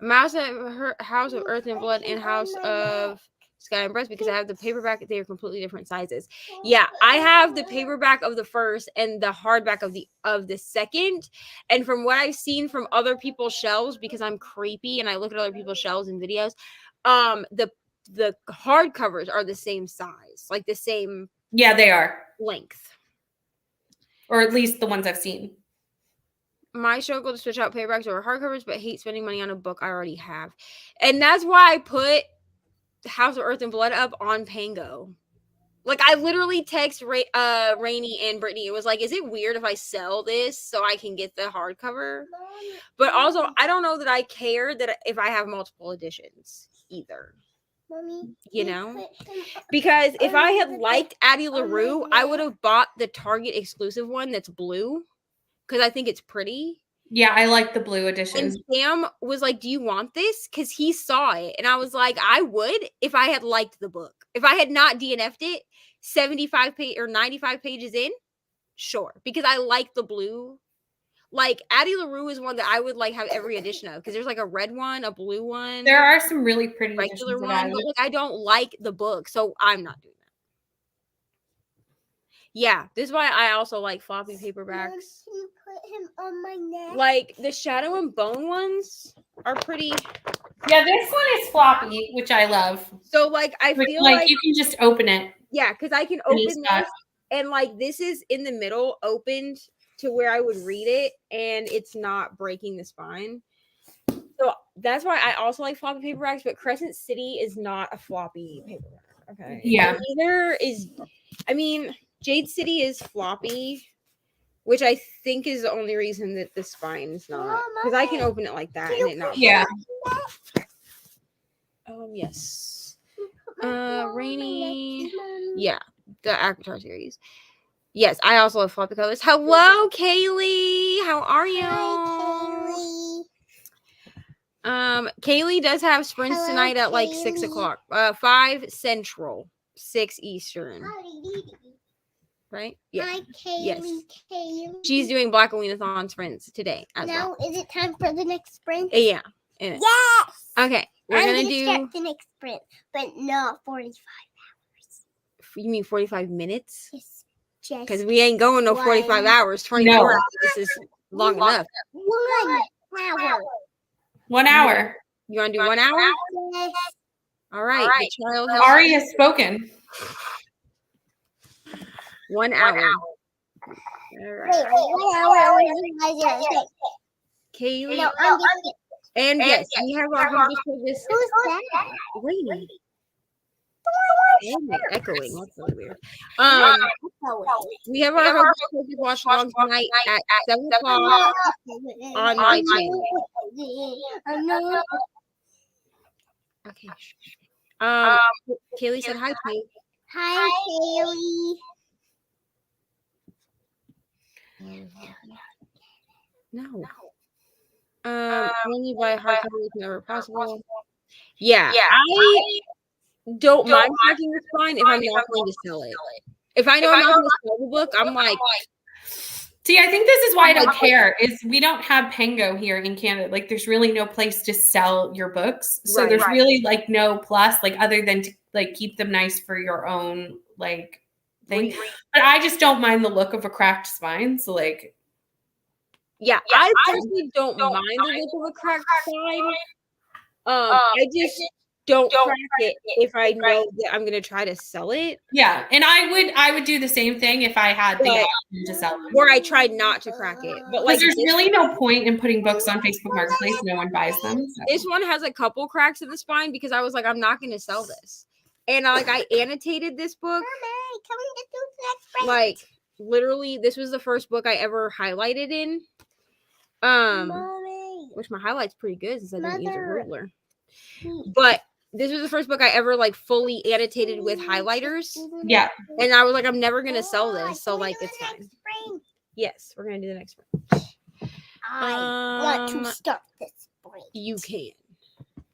House of Earth and Blood and House of Sky and Breast because I have the paperback. They are completely different sizes. Yeah, I have the paperback of the first and the hardback of the second. And from what I've seen from other people's shelves, because I'm creepy and I look at other people's shelves and videos, the hardcovers are the same size, like the same. Yeah, they are. Length. Or at least the ones I've seen. My struggle to switch out paperbacks over hardcovers, but hate spending money on a book I already have. And that's why I put House of Earth and Blood up on Pango. Like I literally text Rainy and Brittany. It was like, is it weird if I sell this so I can get the hardcover? But also, I don't know that I care that if I have multiple editions either. Mommy, you know? Because if I had liked Addie LaRue, I would have bought the Target exclusive one that's blue. Because I think it's pretty. Yeah, I like the blue edition. And Sam was like, do you want this? Because he saw it. And I was like, I would if I had liked the book. If I had not DNF'd it 75 or 95 pages in, sure. Because I like the blue. Like, Addie LaRue is one that I would like have every edition of. Because there's like a red one, a blue one. There are some really pretty regular editions one. But like, I don't like the book. So I'm not doing that. Yeah, this is why I also like floppy paperbacks. Can you put him on my neck? Like the Shadow and Bone ones are pretty. Yeah, this one is floppy, which I love. So like I feel like you can just open it. Yeah, because I can open this and like this is in the middle, opened to where I would read it, and it's not breaking the spine. So that's why I also like floppy paperbacks, but Crescent City is not a floppy paperback. Okay. Yeah. And neither is, I mean, Jade City is floppy, which I think is the only reason that the spine is not. Because I can open it like that and it not. Yeah. Yes. Rainy. Yeah, the Avatar series. Yes, I also love floppy colors. Hello, Kaylee. How are you? Hi, Kaylee does have sprints Hello, tonight at like 6 o'clock. 5 Central, 6 Eastern. Right? Yeah. Hi, Kaylee. Yes. Kaylee. She's doing Blackoweenathon sprints today as Now, well. is it time for the next sprint? Yeah. It is. Yes. Okay. We're I'm gonna gonna do. start the next sprint, but not 45 hours. You mean 45 minutes? Yes. Just Because we ain't going no 45 one. hours. 24 No. hours. This is long enough. 1 hour. 1 hour. You want to do 1 hour? Yes. All right. The child has Ari has spoken. 1 hour. All right. Wait, 1 hour is 0.06. Kaylee. No, I'm just And yes, we have our home service. who's that? Waiting. Damn it, echoing. That's really weird. We have our home service watch along tonight at 7 o'clock on my channel. Okay. Kaylee said hi, Kay. Hi, Kaylee. No. When you buy a hard copy, it's never possible. Yeah, I don't mind cracking the spine if I'm not going to sell it. If I know I'm not going to sell the book, I'm like, See, I think this is why I don't care. Is we don't have Pengo here in Canada. Like, there's really no place to sell your books, so there's really like no plus, like other than to like keep them nice for your own like thing. But I just don't mind the look of a cracked spine. So like, yeah, I personally don't mind the look of a cracked spine. I just don't crack it if I know that I'm gonna try to sell it. yeah, and I would do the same thing if I had the option to sell them. Or I tried not to crack it. But Because like there's really no point in putting books on Facebook Marketplace. No one buys them. So. this one has a couple cracks in the spine because I was like, I'm not gonna sell this. And I annotated this book. Mommy, can we get to the next break? Like literally, this was the first book I ever highlighted in. Mommy. Which my highlight's pretty good since I didn't use a Mother. ruler. But this was the first book I ever like fully annotated with highlighters. Yeah. And I was like, I'm never gonna sell this, so like it's fine. Yes, we're gonna do the next spring. I want to start this spring. You can.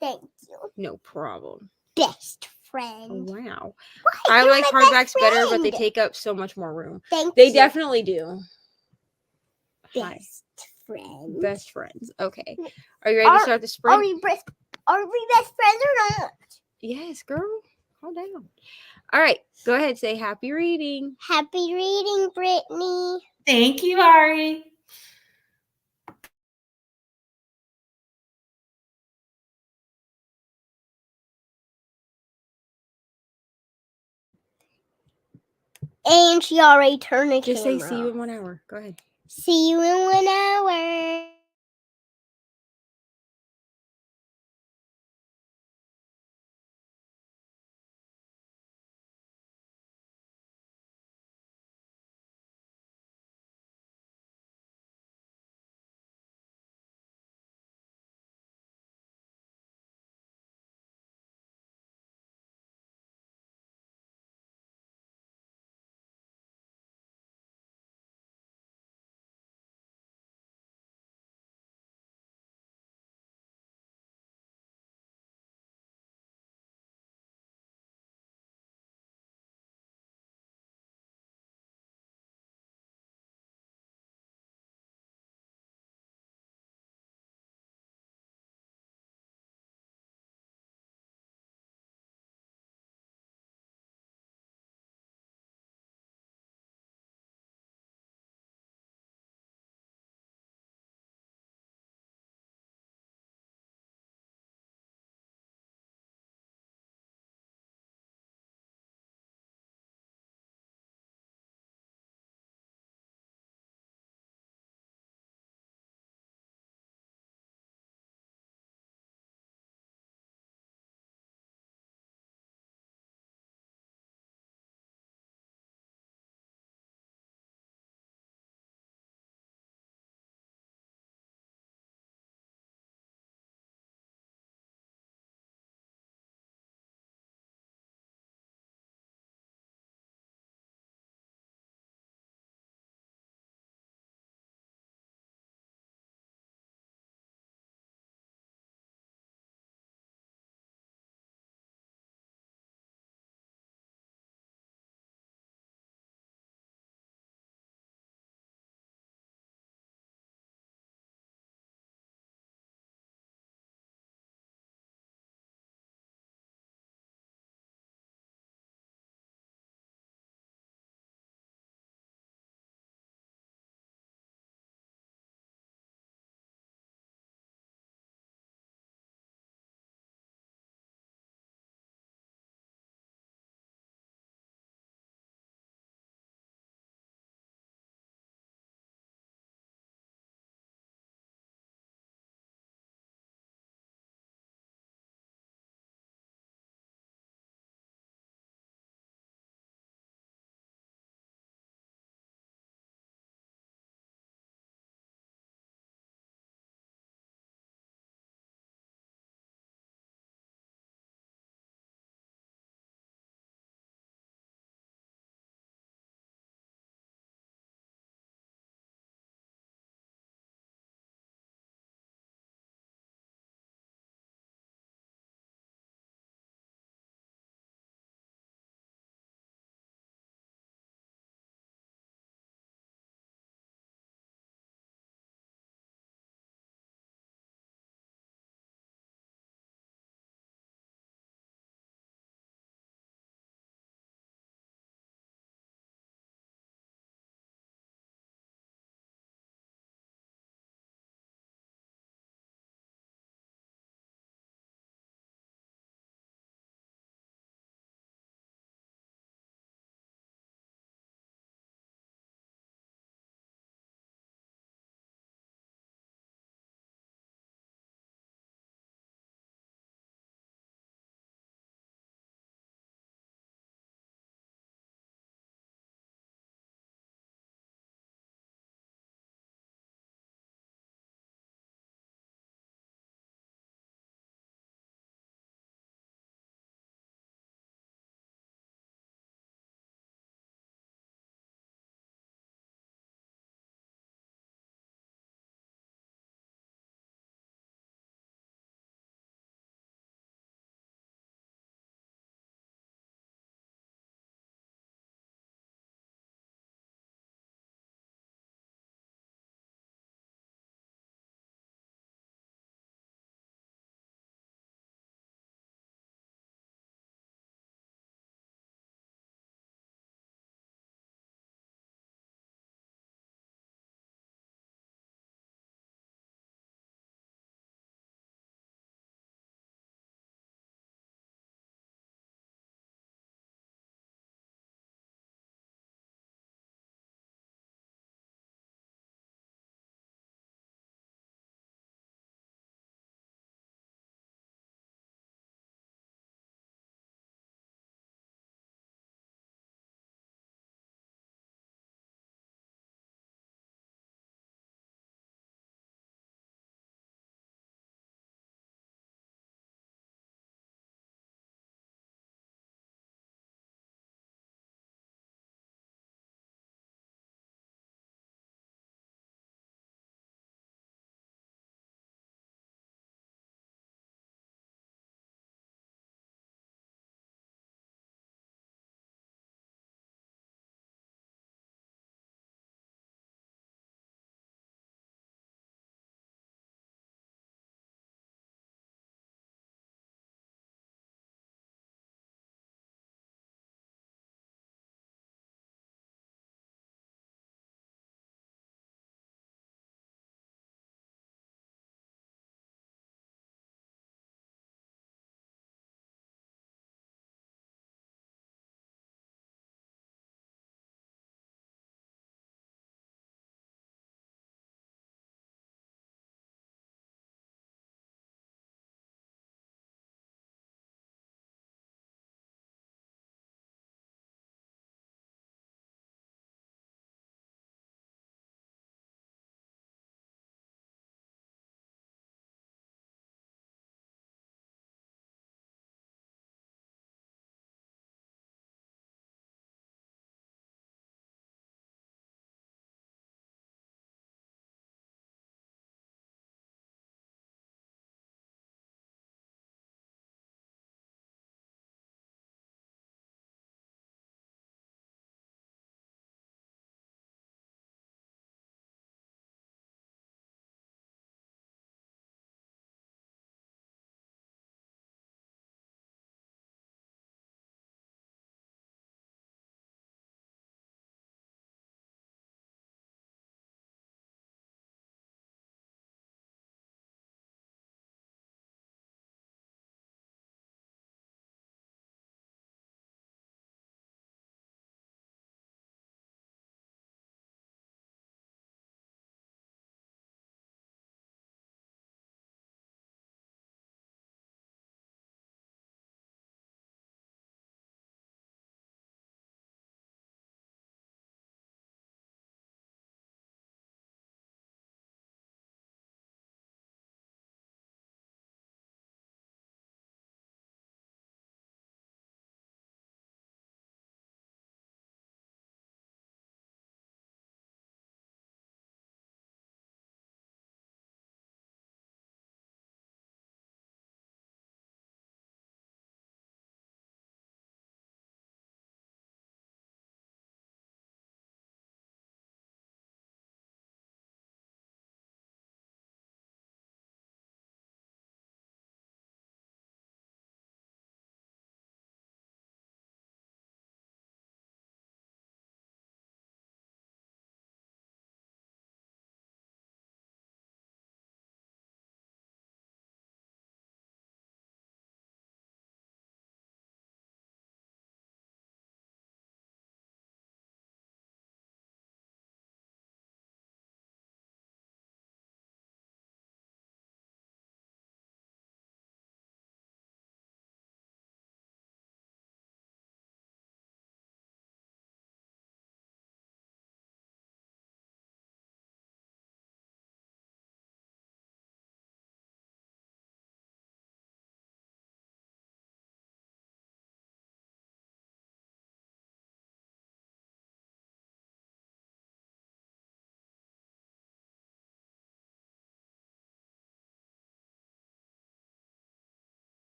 Thank you. No problem. Best Oh, friend. wow. Why? I You're like my hardbacks best better, but they friend. take up so much more room. Thank They you. definitely do. Hi. Best friend. Best friends. Okay. Are you ready to start the spring? Are we best friends or not? Yes, girl. Calm down. All right. Go ahead. Say happy reading. Happy reading, Brittany. Thank you, Ari. And she already turned the Just camera. say see you in 1 hour. Go ahead. See you in 1 hour.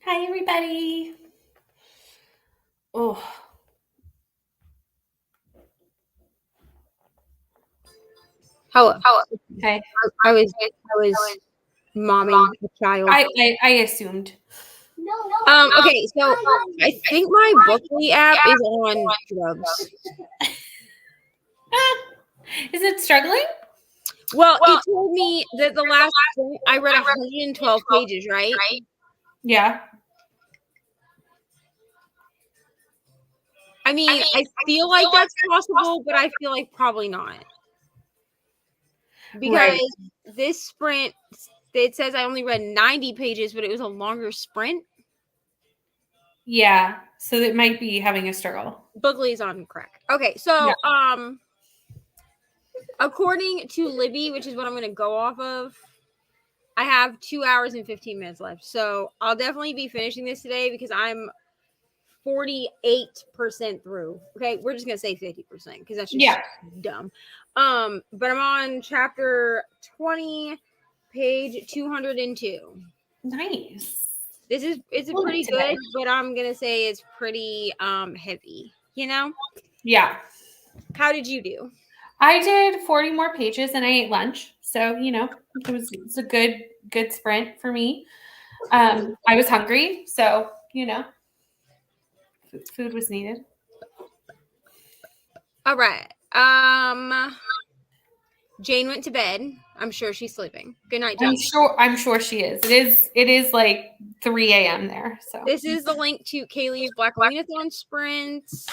Hi, everybody. Oh, How okay. I was momming a child. I assumed. No. Okay, so I think my Bookly app is on drugs. Is it struggling? Well, it told me that the last sprint I read 112 pages, right? Yeah. I mean, I feel like that's possible, but I feel like probably not. Because this sprint, it says I only read 90 pages, but it was a longer sprint. Yeah. So it might be having a struggle. Bookly's on crack. Okay, so according to Libby, which is what I'm going to go off of, I have 2 hours and 15 minutes left. So I'll definitely be finishing this today because I'm 48% through. Okay, we're just going to say 50% because that's just dumb. But I'm on chapter 20, page 202. Nice. It's a pretty good, but I'm going to say it's pretty heavy, you know? Yeah. How did you do? I did 40 more pages and I ate lunch. So, it's a good sprint for me. I was hungry, so, food was needed. All right. Jane went to bed. I'm sure she's sleeping. Good night, Jane. I'm sure she is. It is like 3 a.m. there. So this is the link to Kaylee's Blackoweenathon sprints.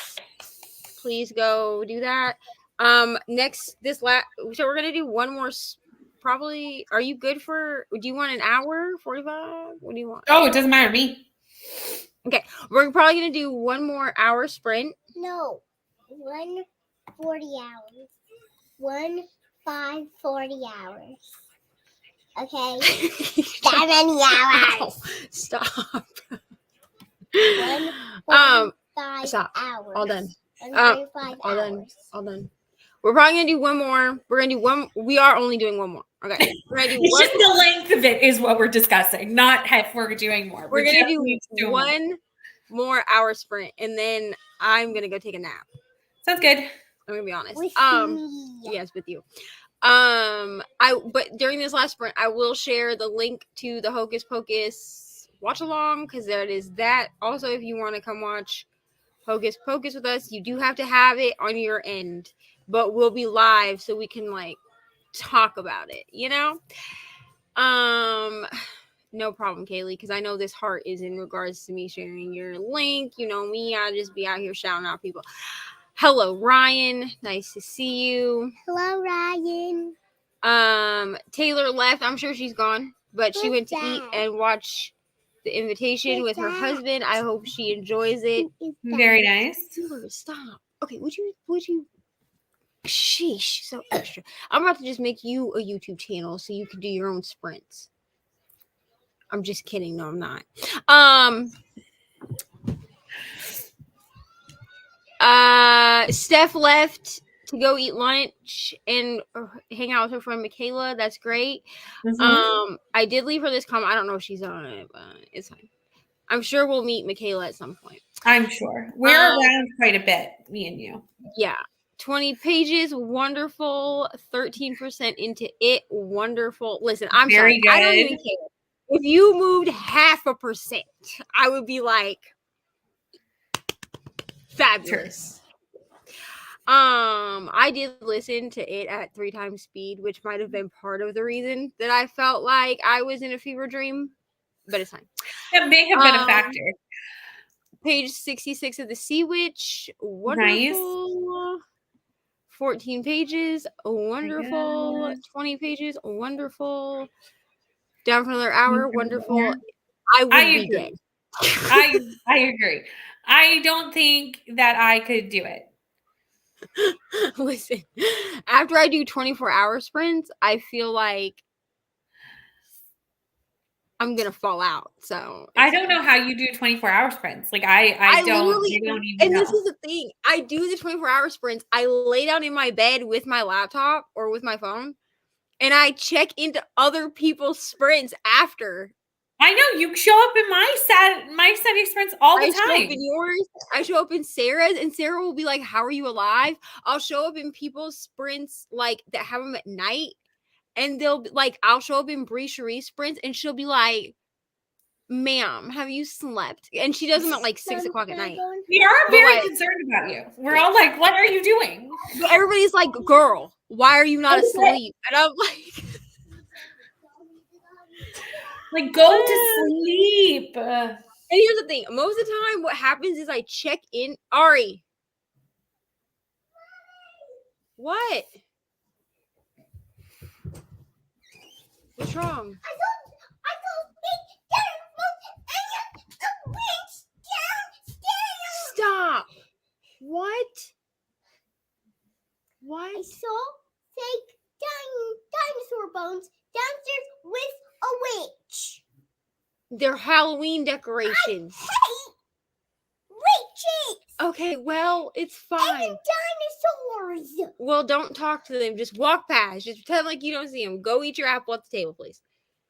Please go do that. So we're gonna do one more. Probably. Are you good for? Do you want an hour? 45? What do you want? Oh, it doesn't matter to me. Okay, we're probably gonna do one more hour sprint. No, 40 hours. 40 hours. Okay, that many hours. Stop. 5 Stop. hours. All done. 145 All done. hours. All done. We're probably gonna do one more. We're gonna do one. We are only doing one more. Okay. We're gonna do It's one. just the length of it is what we're discussing, not if we're doing more. We're gonna do one more hour sprint, and then I'm gonna go take a nap. Sounds good. I'm gonna be honest. With me. Yes, with you. But during this last sprint, I will share the link to the Hocus Pocus watch along because there it is. That also, if you want to come watch Hocus Pocus with us, you do have to have it on your end, but we'll be live so we can talk about it. No problem, Kaylee, because I know this heart is in regards to me sharing your link. You know me, I just be out here shouting out people. Hello, Ryan. Nice to see you. Hello, Ryan. Taylor left. I'm sure she's gone, but she went to eat and watch The Invitation with her husband. I hope she enjoys it. Very nice. Taylor, stop. Okay, would you? Sheesh, so extra. I'm about to just make you a YouTube channel so you can do your own sprints. I'm just kidding. No, I'm not. Steph left to go eat lunch and hang out with her friend Michaela. That's great. Mm-hmm. I did leave her this comment. I don't know if she's on it, but it's fine. I'm sure we'll meet Michaela at some point. I'm sure. We're around quite a bit, me and you. Yeah. 20 pages, wonderful. 13% into it, wonderful. Listen, I'm Very sorry. good. I don't even care. If you moved 0.5%, I would be like, fabulous. I did listen to it at 3 times speed, which might have been part of the reason that I felt like I was in a fever dream, but it's fine. That may have been a factor. Page 66 of The Sea Witch, wonderful. Nice. 14 pages, wonderful. 20 pages, wonderful. Down for another hour, wonderful. I would be dead. I agree. I don't think that I could do it. Listen, after I do 24-hour sprints, I feel like I'm gonna fall out. So I don't know how you do 24-hour sprints. Like I don't even and know. This is the thing. I do the 24-hour sprints. I lay down in my bed with my laptop or with my phone, and I check into other people's sprints after. I know you show up in my Saturday sprints all the I time. show up in yours. I show up in Sarah's, and Sarah will be like, "How are you alive?" I'll show up in people's sprints like that have them at night, and they'll be like, I'll show up in Bree Cherie sprints, and she'll be like, "Ma'am, have you slept?" And she does them at like 6 o'clock at night. We are But, very like- concerned about you. We're all like, "What are you doing?" But everybody's like, "Girl, why are you not asleep?" And I'm like, Like, go to sleep. and here's the thing: most of the time, what happens is I check in. Ari, what? What's wrong? Stop. What? What? I saw fake dinosaur bones downstairs with a witch. They're Halloween decorations. Hate witches Okay, well, it's fine. and dinosaurs. Well, don't talk to them. Just walk past. Just pretend like you don't see them. Go eat your apple at the table, please.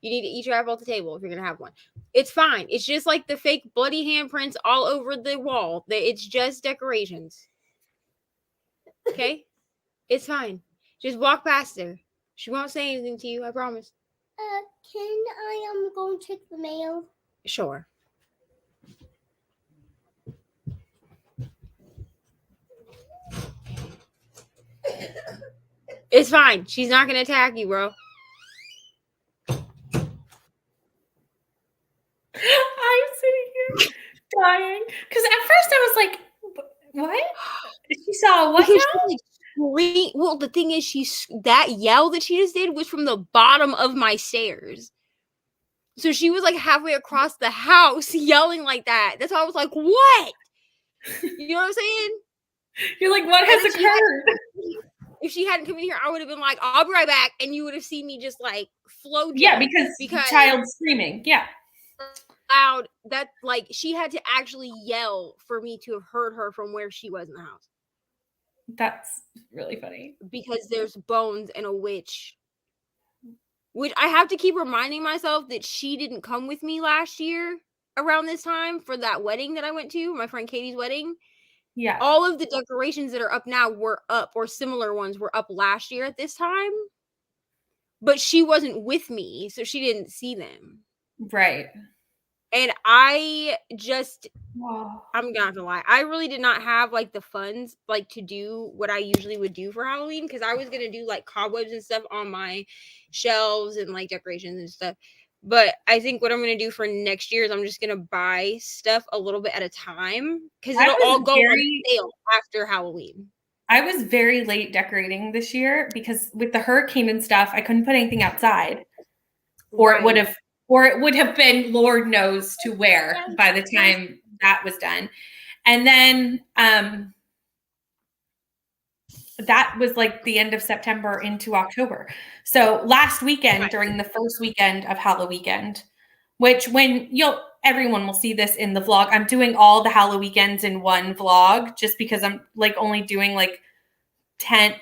You need to eat your apple at the table if you're going to have one. It's fine. It's just like the fake bloody handprints all over the wall. It's just decorations. Okay? It's fine. Just walk past her. She won't say anything to you, I promise. Can I go and check the mail? Sure. It's fine. She's not going to attack you, bro. I'm sitting here dying because at first I was like, "What?" She saw what? Because Now? she, like, well, the thing is, that yell that she just did was from the bottom of my stairs. So she was like halfway across the house yelling like that. That's why I was like, "What?" You know what I'm saying? You're like, "What has And occurred?" If she hadn't come in here, I would have been like, "I'll be right back," and you would have seen me just like flow. Yeah, because child screaming. Yeah. Loud that like she had to actually yell for me to have heard her from where she was in the house. That's really funny. Because there's bones and a witch. Which I have to keep reminding myself that she didn't come with me last year around this time for that wedding that I went to, my friend Katie's wedding. Yeah. All of the decorations that are up now were up, or similar ones were up last year at this time. But she wasn't with me, so she didn't see them. Right. And I just, Wow. I'm not gonna lie, I really did not have like the funds like to do what I usually would do for Halloween, because I was gonna do like cobwebs and stuff on my shelves and like decorations and stuff. But I think what I'm gonna do for next year is I'm just gonna buy stuff a little bit at a time, because it'll all go on sale after Halloween. I was very late decorating this year because with the hurricane and stuff, I couldn't put anything outside, or it would have been Lord knows to where by the time that was done. And then that was like the end of September into October. So last weekend, during the first weekend of Halloween, which everyone will see this in the vlog. I'm doing all the Halloween in one vlog just because I'm like only doing like 10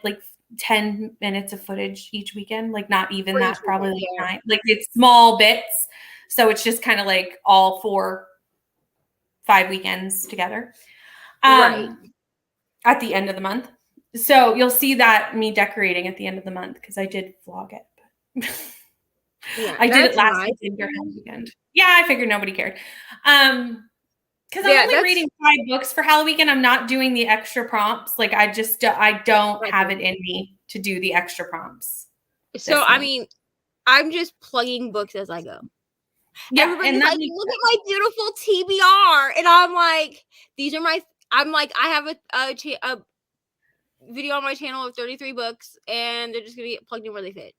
minutes of footage each weekend. Like not even For that, each probably weekend, like 9. Like it's small bits. So it's just kind of like all 5 weekends together. Right. At the end of the month. So you'll see that me decorating at the end of the month because I did vlog it. Yeah, I did it last weekend. Yeah, I figured nobody cared. Because I'm only reading 5 books for Halloween, and I'm not doing the extra prompts. Like I don't have it in me to do the extra prompts. So I mean, I'm just plugging books as I go. Yeah, everybody's like, look at my beautiful TBR, and I'm like, these are my. I'm like, I have a video on my channel of 33 books, and they're just gonna be plugged in where they fit.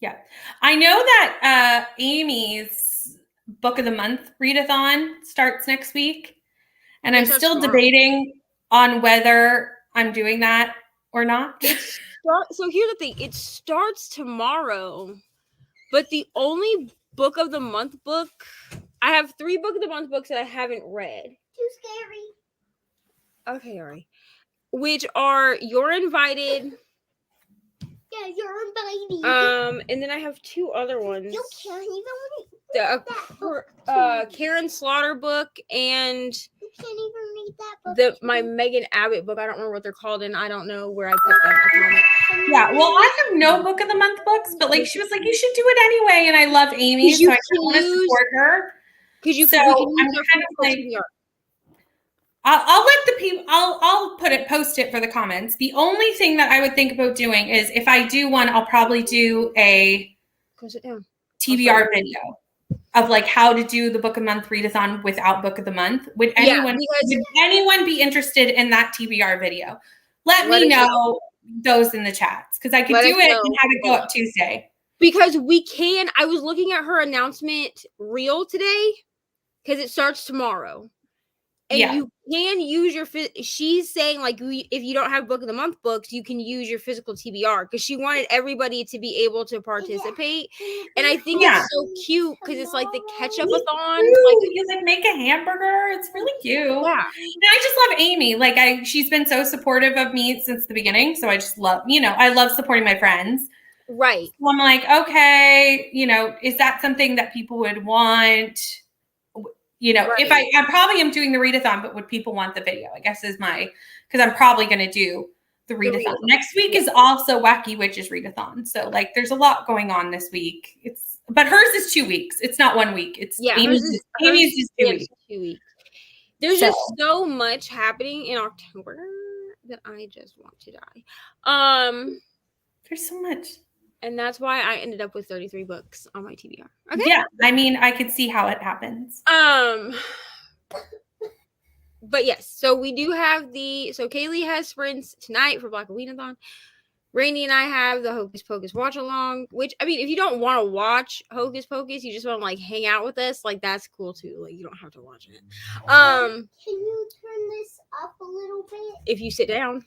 Yeah, I know that Amy's book of the month readathon starts next week, and I'm still debating on whether I'm doing that or not. So here's the thing: it starts tomorrow, but the only book of the month book, I have 3 book of the month books that I haven't read. Too scary. Okay, Ari. Which are You're Invited. Yeah, You're Invited. And then I have 2 other ones. You can't even the Karen Slaughter book and You can't even read that book. my Megan Abbott book. I don't remember what they're called, and I don't know where I put them at the moment. Yeah, well, I have no book of the month books, but like she was like, you should do it anyway, and I love Amy, so I want to support her. Because you So can use I'm her kind of like, TBR. I'll let the people. I'll post it for the comments. The only thing that I would think about doing is if I do one, I'll probably do a Close it down. TBR video of like how to do the book of month readathon without book of the month. Would anyone be interested in that TBR video? Let me know those in the chats because I could do it and have it go up Tuesday. Because we can. I was looking at her announcement reel today because it starts tomorrow. And you can use your, she's saying like, if you don't have book of the month books, you can use your physical TBR because she wanted everybody to be able to participate. And I think it's so cute because it's like the ketchup-a-thon. You like make a hamburger. It's really cute. Yeah. And I just love Amy. Like she's been so supportive of me since the beginning. So I just love, I love supporting my friends. Right. So I'm like, okay, is that something that people would want? If I probably am doing the readathon, but would people want the video? I guess because I'm probably going to do the readathon. Next week is also Wacky Witches readathon. So like, there's a lot going on this week. But hers is 2 weeks. It's not 1 week. It's Amy's is 2 weeks. 2 weeks. There's just so much happening in October that I just want to die. There's so much. And that's why I ended up with 33 books on my TBR. Okay. Yeah. I mean, I could see how it happens. But yes, so we do have so Kaylee has sprints tonight for Blackoweenathon. Rainey and I have the Hocus Pocus watch along, which, I mean, if you don't want to watch Hocus Pocus, you just want to like hang out with us, like that's cool too. Like you don't have to watch it. Can you turn this up a little bit? If you sit down.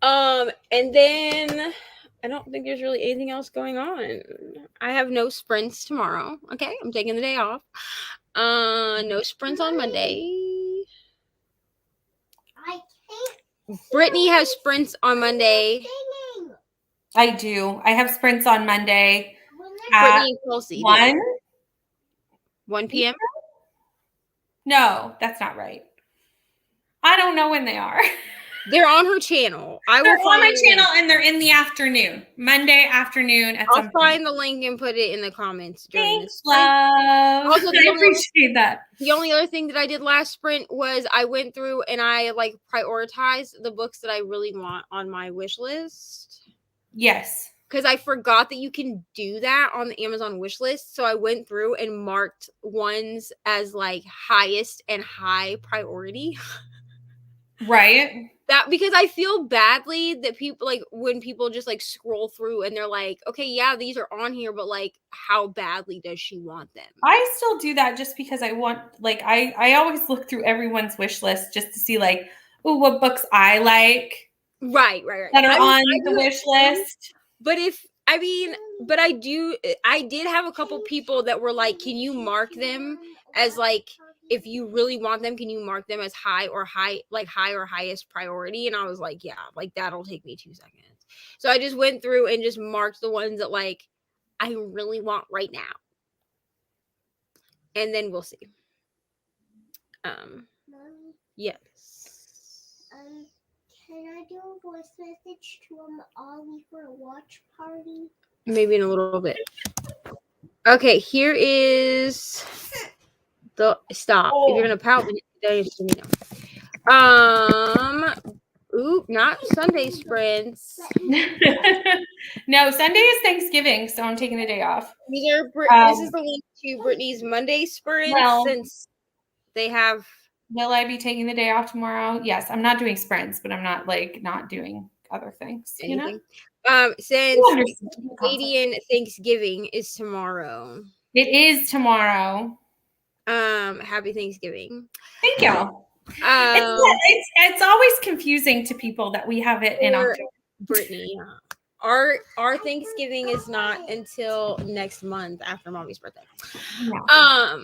And then I don't think there's really anything else going on. I have no sprints tomorrow. Okay, I'm taking the day off. No sprints on Monday. I can't. Brittany has sprints on Monday. I do. I have sprints on Monday. Brittany and Kelsey. 1 p.m. No, that's not right. I don't know when they are. They're on her channel. They're on my channel and they're in the afternoon. Monday afternoon. I'll find the link and put it in the comments. Thanks, love. Also, I appreciate that. The only other thing that I did last sprint was I went through and I like prioritized the books that I really want on my wish list. Yes. Because I forgot that you can do that on the Amazon wish list. So I went through and marked ones as like highest and high priority. Right. That because I feel badly that people like when people just like scroll through and they're like, okay, yeah, these are on here, but like, how badly does she want them? I still do that just because I want, like, I always look through everyone's wish list just to see like, oh, what books I like. Right. That are on the wish list. But I did have a couple people that were like, can you mark them as like, if you really want them, can you mark them as high or highest priority? And I was like, yeah, like that'll take me 2 seconds. So I just went through and just marked the ones that like I really want right now. And then we'll see. Yes. Can I do a voice message to Ollie for a watch party? Maybe in a little bit. Okay, here is the stop. If you're gonna pout, then just let me know. Not Sunday sprints. No, Sunday is Thanksgiving, so I'm taking the day off. This is the link to Brittany's Monday sprints since they have. Will I be taking the day off tomorrow? Yes, I'm not doing sprints, but I'm not like not doing other things. Anything. Since Canadian Thanksgiving is tomorrow. It is tomorrow. Happy Thanksgiving. Thank you. It's always confusing to people that we have it in October. Brittany, our Thanksgiving is not until next month after Mommy's birthday. Yeah.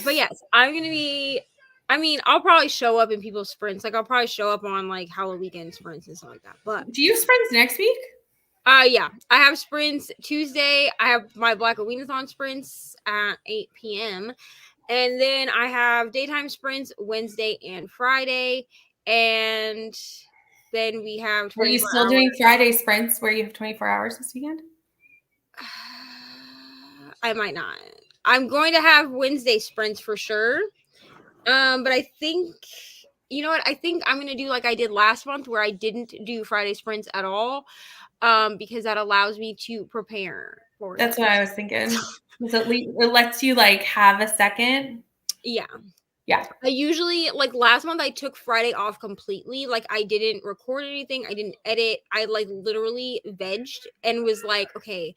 But yes, I'm gonna be. I mean, I'll probably show up in people's sprints. Like, I'll probably show up on like Halloween weekend sprints and stuff like that. But do you have sprints next week? Yeah, I have sprints Tuesday. I have my Blackoweenathon sprints at 8 p.m. And then I have daytime sprints Wednesday and Friday. And then we have 24 Are you still doing Friday sprints where you have 24 hours this weekend? I might not. I'm going to have Wednesday sprints for sure. But I think, you know what? I think I'm going to do like I did last month where I didn't do Friday sprints at all. Because that allows me to prepare for That's it. what I was thinking. It lets you like have a second. Yeah. Yeah. I usually, like last month, I took Friday off completely. Like I didn't record anything. I didn't edit. I like literally vegged and was like, okay,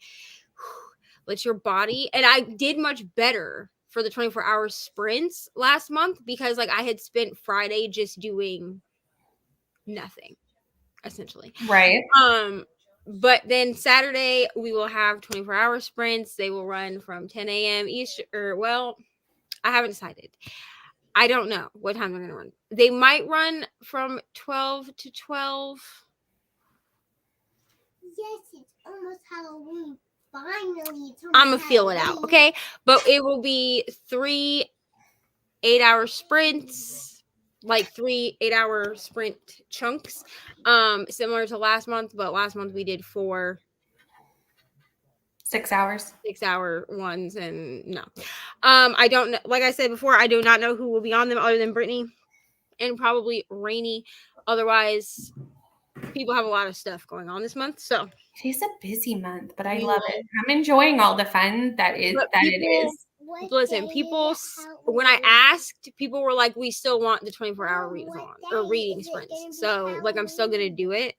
let your body. And I did much better for the 24-hour sprints last month because like I had spent Friday just doing nothing, essentially. Right. But then Saturday we will have 24-hour sprints. They will run from 10 a.m. Eastern. Well, I haven't decided. I don't know what time they're going to run. They might run from 12 to 12. Yes, it's almost Halloween. Finally, I'm going to feel it out, okay? But it will be 3 8-hour sprints, like 3 8-hour sprint chunks, similar to last month. But last month we did 4 6 hours. 6-hour ones, and no. I don't know. Like I said before, I do not know who will be on them other than Brittany and probably Rainy. Otherwise, people have a lot of stuff going on this month. So It is a busy month, but I love it. I'm enjoying all the fun it is. Listen, people, when I asked, people were like, we still want the 24-hour readathon or reading sprints. So, like, I'm still going to do it.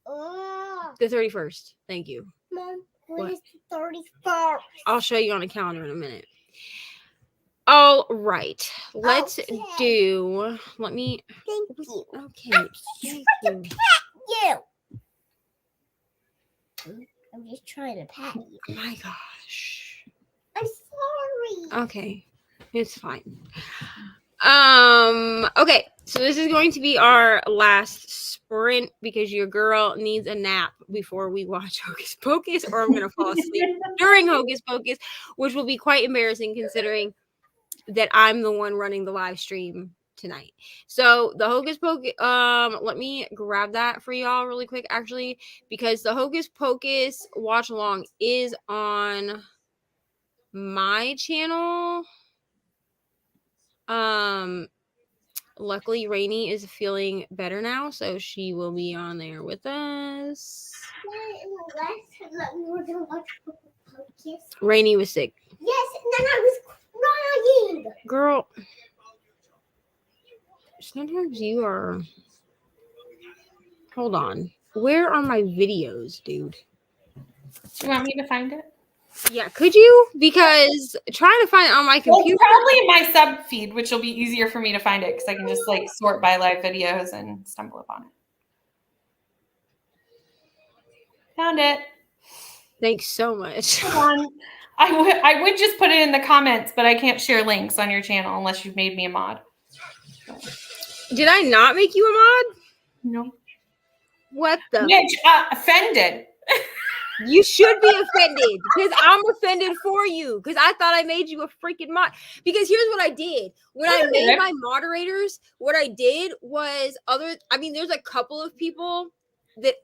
The 31st. Thank you. Mom, when is the 31st? I'll show you on a calendar in a minute. All right. Let's do. Let me. Thank you. Okay. Thank you. You. I'm just trying to pat you. Oh my gosh. I'm sorry. Okay. It's fine. Okay. So this is going to be our last sprint because your girl needs a nap before we watch Hocus Pocus, or I'm gonna fall asleep during Hocus Pocus, which will be quite embarrassing considering that I'm the one running the live stream tonight. So the Hocus Pocus, let me grab that for y'all really quick, actually, because the Hocus Pocus watch along is on my channel. Luckily Rainy is feeling better now, so she will be on there with us. Rainy was sick. Yes, and then I was crying. Girl, sometimes you are. Hold on. Where are my videos, dude? Do you want me to find it? Yeah, could you? Because trying to find it on my computer. Well, probably in my sub feed, which will be easier for me to find it because I can just like sort by live videos and stumble upon it. Found it. Thanks so much. Hold on. I would just put it in the comments, but I can't share links on your channel unless you've made me a mod. Did I not make you a mod? No. What the? Mitch, offended. You should be offended because I'm offended for you because I thought I made you a freaking mod. Because here's what I did. When I made my moderators, what I did was there's a couple of people that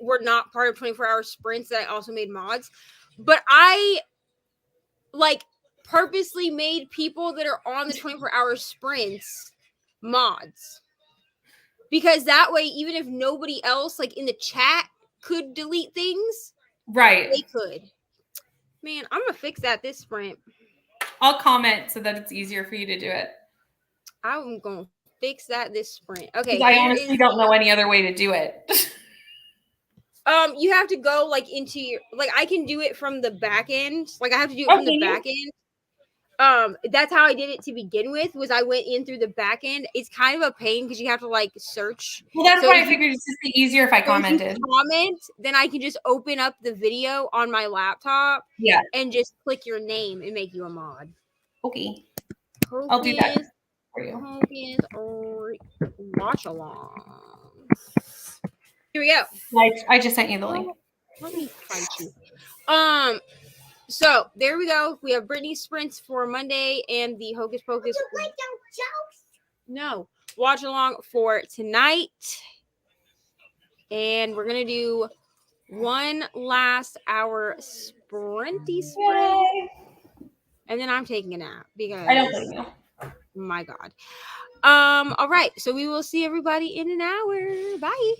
were not part of 24-hour sprints that I also made mods. But I purposely made people that are on the 24-hour sprints mods. Because that way, even if nobody else in the chat could delete things, right? They could. Man, I'm gonna fix that this sprint. I'll comment so that it's easier for you to do it. I'm gonna fix that this sprint. Okay. I honestly don't know any other way to do it. You have to go into your I can do it from the back end. I have to do it from the back end. That's how I did it to begin with. Was I went in through the back end. It's kind of a pain because you have to search. Well, that's why I figured it's just easier if I commented. If you comment, then I can just open up the video on my laptop. Yeah. And just click your name and make you a mod. Okay. I'll do that for you. Hocus or watch along. Here we go. I just sent you the link. Let me fight you. So there we go. We have Brittany's sprints for Monday and the Hocus Pocus. No, watch along for tonight. And we're gonna do one last hour sprinty sprint. Yay. And then I'm taking a nap because I don't blame you. my God. All right. So we will see everybody in an hour. Bye.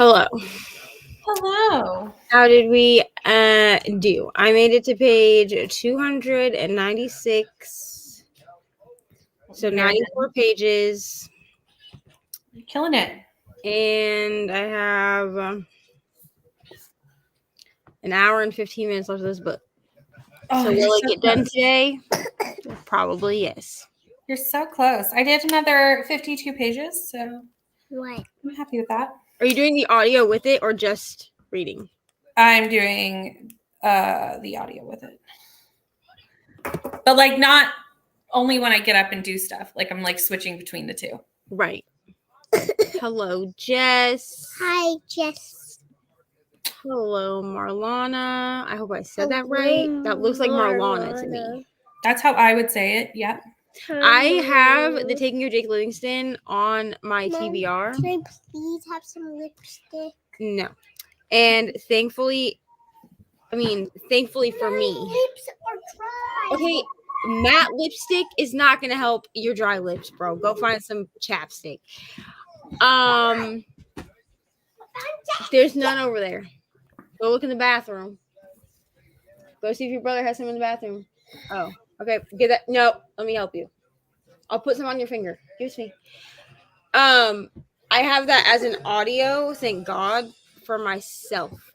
Hello. Hello. How did we do? I made it to page 296. So Very 94 pages. You're killing it. And I have an hour and 15 minutes left of this book. Oh, So you're will it so get done close. today? Probably yes. You're so close. I did another 52 pages, so What? I'm happy with that. Are you doing the audio with it or just reading? I'm doing the audio with it. But like not only when I get up and do stuff. Like I'm like switching between the two. Right. Hello, Jess. Hi, Jess. Hello, Marlana. I hope I said that right. That looks like Marlana to me. That's how I would say it. Yep. I have the Taking Your Jake Livingston on my TBR. Can I please have some lipstick? No. And thankfully for me. Lips are dry. Okay, matte lipstick is not going to help your dry lips, bro. Go find some chapstick. There's none over there. Go look in the bathroom. Go see if your brother has some in the bathroom. Oh, okay. Get that. No, let me help you. I'll put some on your finger. Give it to me. I have that as an audio, thank God, for myself.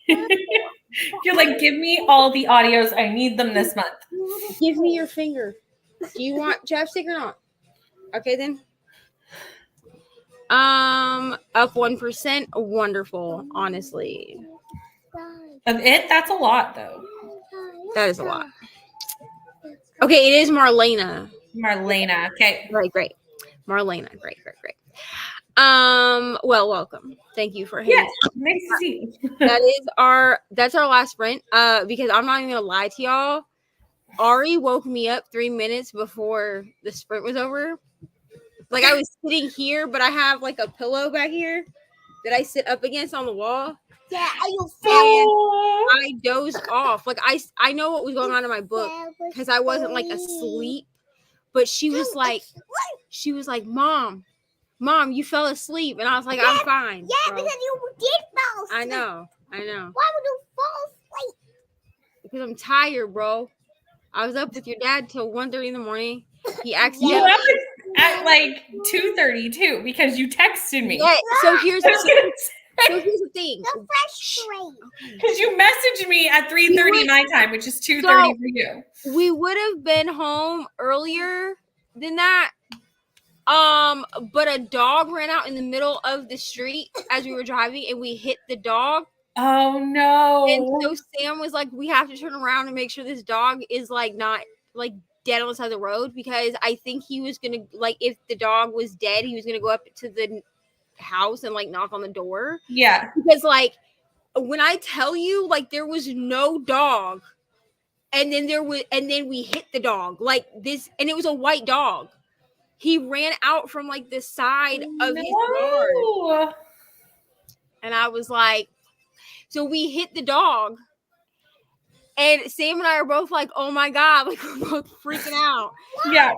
You're like, give me all the audios. I need them this month. Give me your finger. Do you want chapstick or not? Okay, then. Up 1%. Wonderful, honestly. Of it, that's a lot though. That is a lot. Okay, it is Marlena. Marlena. Okay. Right, great. Marlena, great. Well, welcome. Thank you for hanging. Yes, nice to see you. That's our last sprint. Because I'm not even gonna lie to y'all. Ari woke me up 3 minutes before the sprint was over. Like I was sitting here, but I have like a pillow back here that I sit up against on the wall. Yeah, And I dozed off. Like I know what was going on in my book because I wasn't like asleep. But she was like, Mom, you fell asleep. And I was like, I'm fine. Yeah, bro. because you did fall asleep. I know. Why would you fall asleep? Because I'm tired, bro. I was up with your dad till 1:30 in the morning. He You accidentally. were up at like 2:30 too because you texted me. Yeah, so here's I was gonna the thing. The fresh train. Because you messaged me at 3:30 my time, which is 2:30 for you. We would have been home earlier than that. But a dog ran out in the middle of the street as we were driving and we hit the dog. Oh no. And so Sam was like, we have to turn around and make sure this dog is like not like dead on the side of the road, because I think he was gonna, like, if the dog was dead, he was gonna go up to the house and like knock on the door. Yeah. Because like when I tell you, like, there was no dog, and then we hit the dog like this, and it was a white dog. He ran out from like the side of his yard. And I was like, so we hit the dog. And Sam and I are both like, oh my God, like we're both freaking out. Yeah.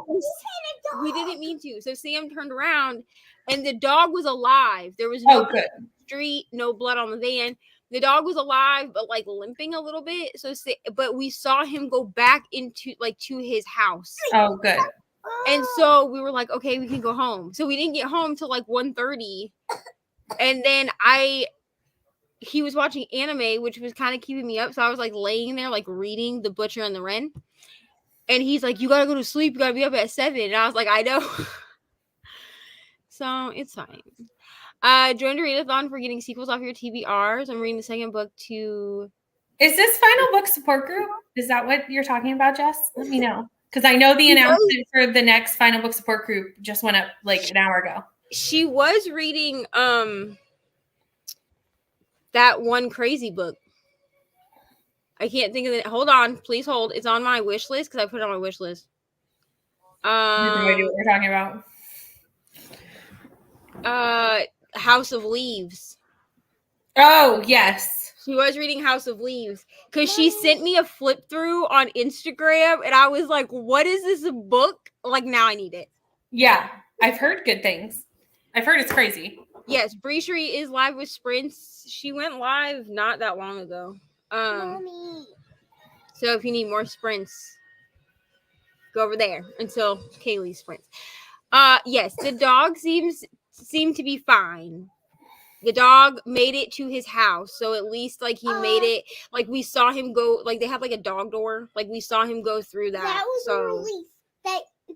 We didn't mean to. So Sam turned around and the dog was alive. There was no good. Street, no blood on the van. The dog was alive, but like limping a little bit. But we saw him go back into like to his house. Oh, good. And so we were like, okay, we can go home. So we didn't get home till like 1:30. And then he was watching anime, which was kind of keeping me up. So I was like laying there, like reading The Butcher and the Wren. And he's like, you got to go to sleep. You got to be up at 7. And I was like, I know. So it's fine. Join the readathon for getting sequels off your TBRs. I'm reading the second book to... Is this final book support group? Is that what you're talking about, Jess? Let me know. Because I know the announcement for the next final book support group just went up like an hour ago. She was reading that one crazy book. I can't think of it. Hold on. Please hold. It's on my wish list because I put it on my wish list. I have no idea what we're talking about. House of Leaves. Oh, yes. She was reading House of Leaves because she sent me a flip through on Instagram and I was like, what is this book? Like, now I need it. Yeah. I've heard good things. I've heard it's crazy. Yes, Breechery is live with sprints. She went live not that long ago. Mommy. So if you need more sprints, go over there until Kaylee sprints. Yes, the dog seem to be fine. The dog made it to his house, so at least like he made it. Like we saw him go. Like they have like a dog door. Like we saw him go through that. That was so a relief that he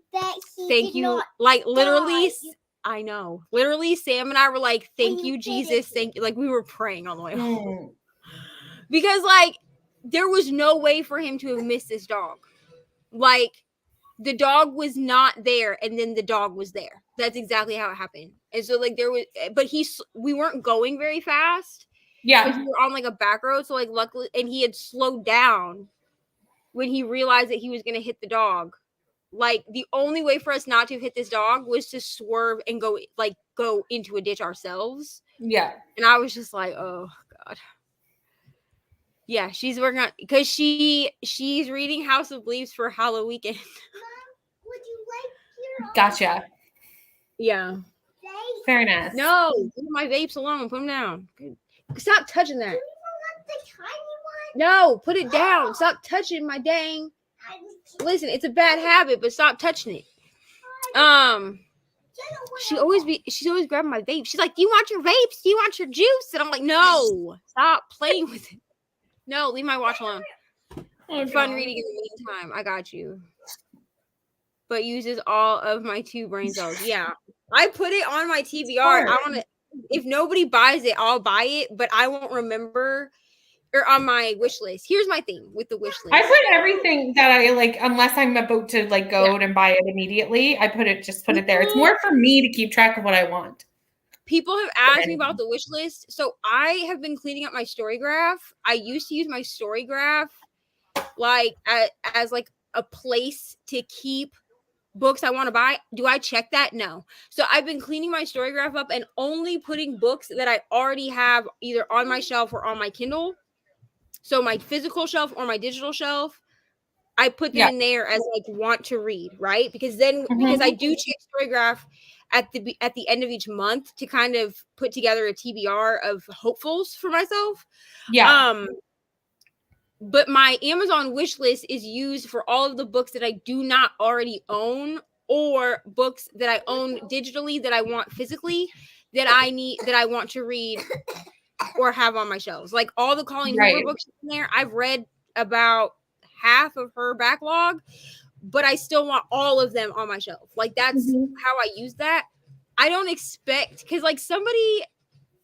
thank did you. not Like literally, die. I know. Literally, Sam and I were like, "Thank When you, you did Jesus. it. Thank you." Like we were praying on the way home because like there was no way for him to have missed this dog. Like the dog was not there, and then the dog was there. That's exactly how it happened. And so like there was, but we weren't going very fast. Yeah. Because we were on like a back road, so like luckily, and he had slowed down when he realized that he was gonna hit the dog. Like the only way for us not to hit this dog was to swerve and go into a ditch ourselves. Yeah. And I was just like, oh God. Yeah, she's working on because she's reading House of Leaves for Halloween weekend. Mom, would you like your Gotcha. Yeah. vape? Very nice. No, leave my vapes alone. Put them down. Stop touching that. Do you want the tiny one? No, put it down. Stop touching my dang. Listen, it's a bad habit, but stop touching it. She's always grabbing my vape. She's like, "Do you want your vapes? Do you want your juice?" And I'm like, "No, stop playing with it. No, leave my watch alone. Oh, Fun God. reading in the meantime. I got you." But uses all of my 2 brain cells. Yeah, I put it on my TBR. I want to. If nobody buys it, I'll buy it, but I won't remember. Or on my wish list. Here's my thing with the wish list. I put everything that I like, unless I'm about to like go and buy it immediately. I put it there. It's more for me to keep track of what I want. People have asked me about the wish list. So I have been cleaning up my story graph. I used to use my story graph like as like a place to keep books I want to buy. Do I check that? No. So I've been cleaning my story graph up and only putting books that I already have either on my shelf or on my Kindle. So my physical shelf or my digital shelf, I put them in there as like want to read, right? Because then because I do check Storygraph at the end of each month to kind of put together a TBR of hopefuls for myself. Yeah. But my Amazon wish list is used for all of the books that I do not already own or books that I own digitally that I want physically that I want to read or have on my shelves. Like all the Colleen Hoover books in there, I've read about half of her backlog, but I still want all of them on my shelf. Like that's how I use that. I don't expect, because like somebody,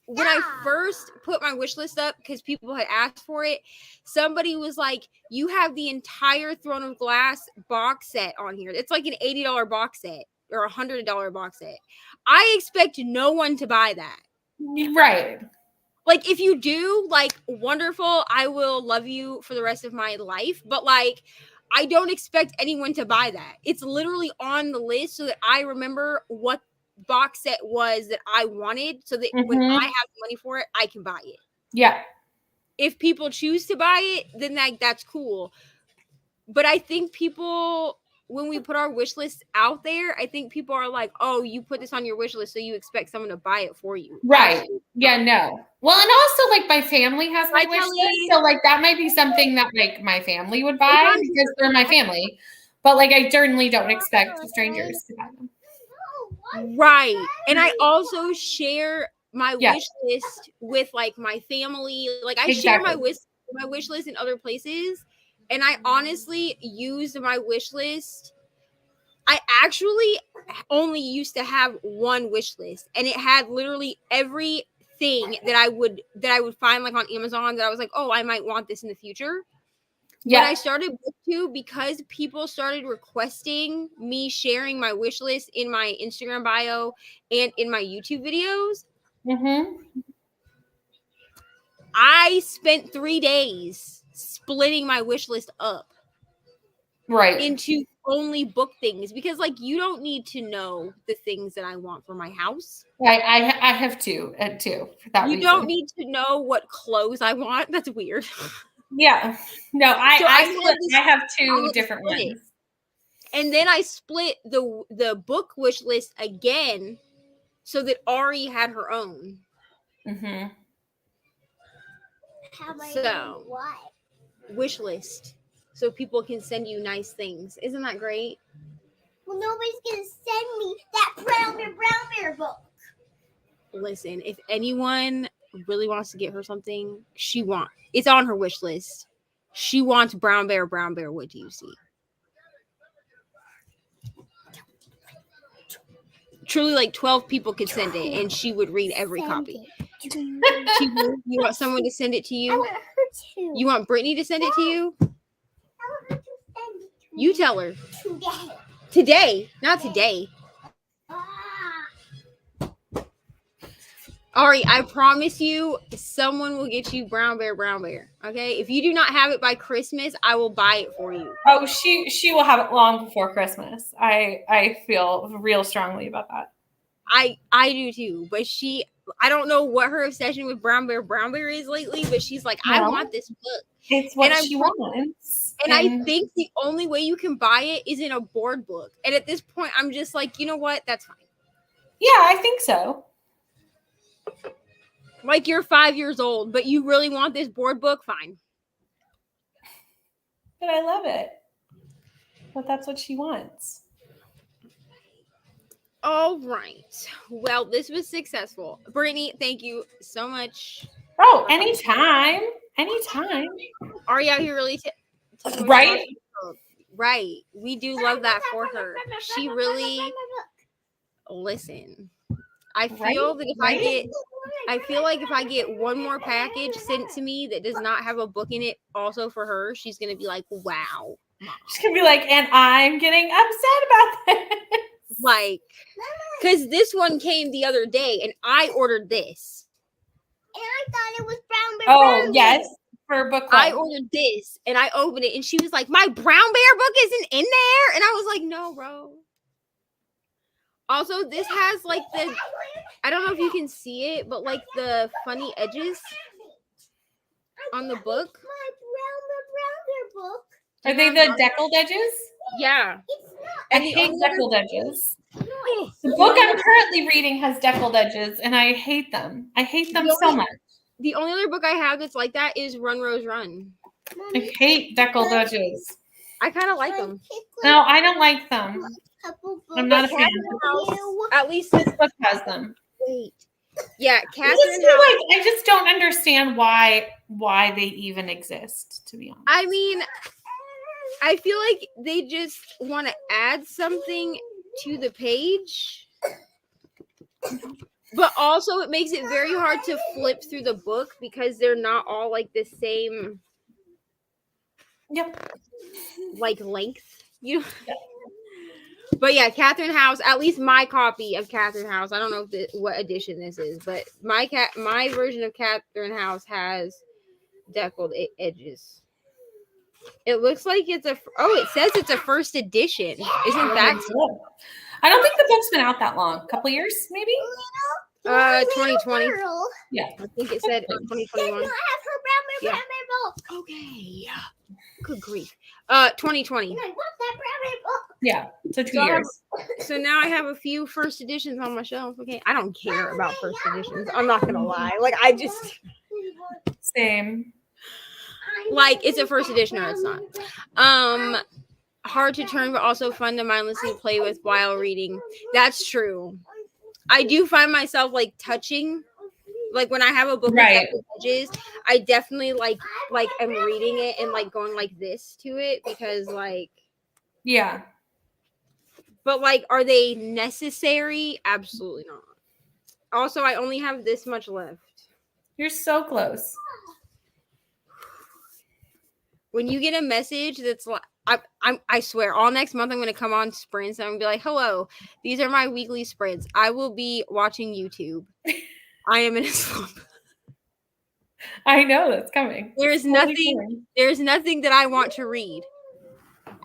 when I first put my wish list up, because people had asked for it, somebody was like, you have the entire Throne of Glass box set on here. It's like an $80 box set or $100 box set. I expect no one to buy that. Right. Like, if you do, like, wonderful, I will love you for the rest of my life. But, like, I don't expect anyone to buy that. It's literally on the list so that I remember what box set was that I wanted so that when I have money for it, I can buy it. Yeah. If people choose to buy it, then that's cool. But I think people, when we put our wish list out there, I think people are like, oh, you put this on your wish list, so you expect someone to buy it for you. Right. Yeah, no. Well, and also like my family has my wish list. So like that might be something that like my family would buy because they're my family. But like I certainly don't expect strangers to buy them. Right. And I also share my wish list with like my family. Like I share my wish list in other places. And I honestly use my wish list. I actually only used to have one wish list, and it had literally everything that I would find like on Amazon that I was like, oh, I might want this in the future. When I started BookTube, because people started requesting me sharing my wish list in my Instagram bio and in my YouTube videos, I spent 3 days splitting my wish list up into only book things, because like you don't need to know the things that I want for my house. I have two for that reason. Don't need to know what clothes I want. That's weird. Yeah. No, I have two different ones. And then I split the book wish list again so that Ari had her own. Mm-hmm. How am I So- doing what? Wish list so people can send you nice things. Isn't that great? Well, nobody's gonna send me that brown bear book. Listen, if anyone really wants to get her something, it's on her wish list. She wants Brown Bear, what do you see? Truly, like 12 people could send it and she would read every copy. You want someone to send it to I you? want her to. You want Brittany to send it to you? I want her to send it to You me tell her. today. Today, not today. Ah. Ari, I promise you, someone will get you Brown Bear. Okay? If you do not have it by Christmas, I will buy it for you. Oh, she will have it long before Christmas. I feel real strongly about that. I do too, but I don't know what her obsession with Brown Bear is lately, but she's like, I No. want this book. It's what And she wants. And I think the only way you can buy it is in a board book. And at this point, I'm just like, you know what? That's fine. Yeah, I think so. Like you're 5 years old, but you really want this board book? Fine. But I love it. But that's what she wants. All right. Well, this was successful. Brittany, thank you so much. Oh, anytime. Anytime. Are you out here really? Right? Right. We do love that for her. She really listen. I feel that I feel like if I get one more package sent to me that does not have a book in it also for her, she's gonna be like, wow. She's gonna be like, and I'm getting upset about this. Like, because this one came the other day and I ordered this. And I thought it was brown bear. Oh, yes. For book club. I ordered this and I opened it and she was like, my Brown Bear book isn't in there. And I was like, no, bro. Also, this has like I don't know if you can see it, but like the funny edges on the book. My brown bear book. Are they the deckled edges? Yeah. It's not. I And the hate only deckled edges. No, The book I'm currently reading has deckled edges, and I hate them. I hate them so much. The only other book I have that's like that is Run, Rose, Run. I hate deckled edges. I kind of like them. No, I don't like them. I'm not a fan. At least This book has them. wait. Yeah, I Catherine just feel House. like I just don't understand why they even exist, to be honest. I mean, I feel like they just want to add something to the page. But also it makes it very hard to flip through the book because they're not all like the same Yep. like length. You know? But yeah, Catherine House, at least my copy of Catherine House. I don't know what edition this is, but my version of Catherine House has deckled edges. It looks like it says it's a first edition. Isn't that I don't think the book's been out that long. A couple years, maybe? 2020? Girl Yeah. I think it said does 2021. not have her brown bear book. Okay. Good grief. 2020. And I want that brown bear book. Yeah. So 2 So I have- years. So now I have a few first editions on my shelf. Okay. I don't care about first editions. I'm not gonna lie. Like I just Same. like it's a first edition or it's not. Hard to turn, but also fun to mindlessly play with while reading. That's true. I do find myself like touching, like when I have a book Right. with edges, I definitely like am reading it and like going like this to it because like, Yeah. but like, are they necessary? Absolutely not. Also, I only have this much left. You're so close. When you get a message that's like, I swear, all next month I'm going to come on sprints and I'm going to be like, hello, these are my weekly sprints. I will be watching YouTube. I am in a slump. I know that's coming. There's nothing that I want to read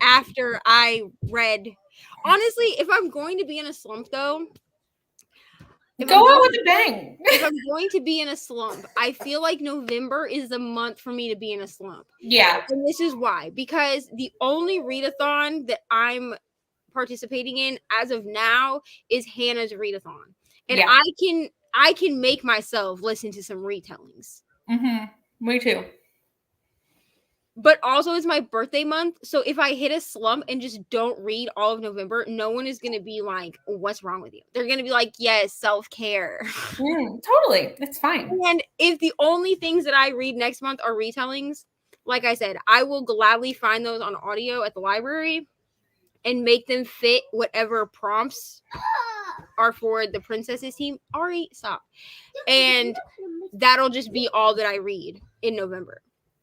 after I read. Honestly, if I'm going to be in a slump though, Go out with a bang. if I'm going to be in a slump, I feel like November is the month for me to be in a slump. Yeah. And this is why. Because the only readathon that I'm participating in as of now is Hannah's readathon. And Yeah. I can make myself listen to some retellings. Me too. But also it's my birthday month, so if I hit a slump and just don't read all of November, no one is gonna be like, "What's wrong with you?" They're gonna be like, "Yes, self-care." Totally, it's fine. And if the only things that I read next month are retellings, like I said, I will gladly find those on audio at the library and make them fit whatever prompts are for the princesses team. Ari, stop. And that'll just be all that I read in November.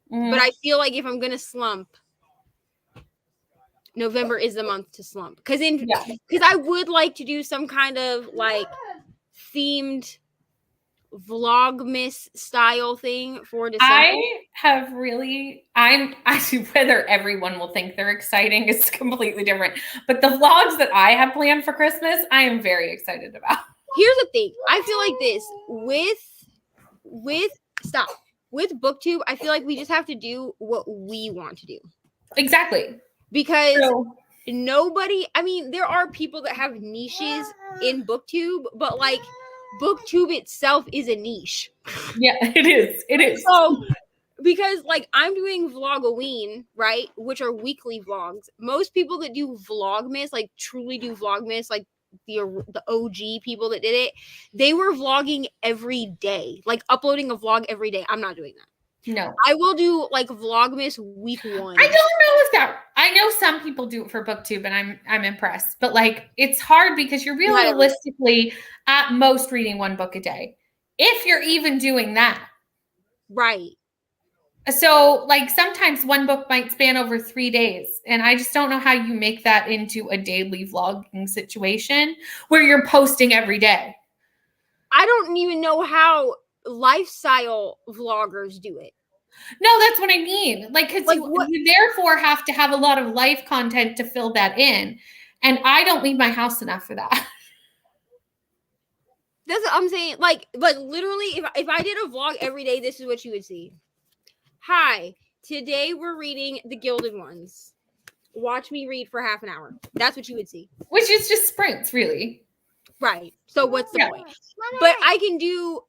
But I feel like if I'm gonna slump, November is the month to slump. Because I would like to do some kind of like themed vlogmas style thing for December. Whether everyone will think they're exciting is completely different. But the vlogs that I have planned for Christmas, I am very excited about. Here's the thing. I feel like this with BookTube, I feel like we just have to do what we want to do. Exactly. Because there are people that have niches in BookTube, but like BookTube itself is a niche. Yeah, it is. So, because like I'm doing Vlogoween, right, which are weekly vlogs. Most people that do Vlogmas, like truly do Vlogmas, like the OG people that did it, they were vlogging every day, like uploading a vlog every day. I'm not doing that. No, I will do like Vlogmas week 1. I don't know I know some people do it for BookTube, and I'm impressed, but like it's hard because you're realistically at most reading one book a day, if you're even doing that. Right. So like sometimes one book might span over 3 days, and I just don't know how you make that into a daily vlogging situation where you're posting every day. I don't even know how lifestyle vloggers do it. No, that's what I mean. Like, because you therefore have to have a lot of life content to fill that in. And I don't leave my house enough for that. That's what I'm saying. Like literally, if I did a vlog every day, this is what you would see. Hi, today we're reading The Gilded Ones. Watch me read for half an hour. That's what you would see. Which is just sprints, really. Right. So what's the point? But I can do...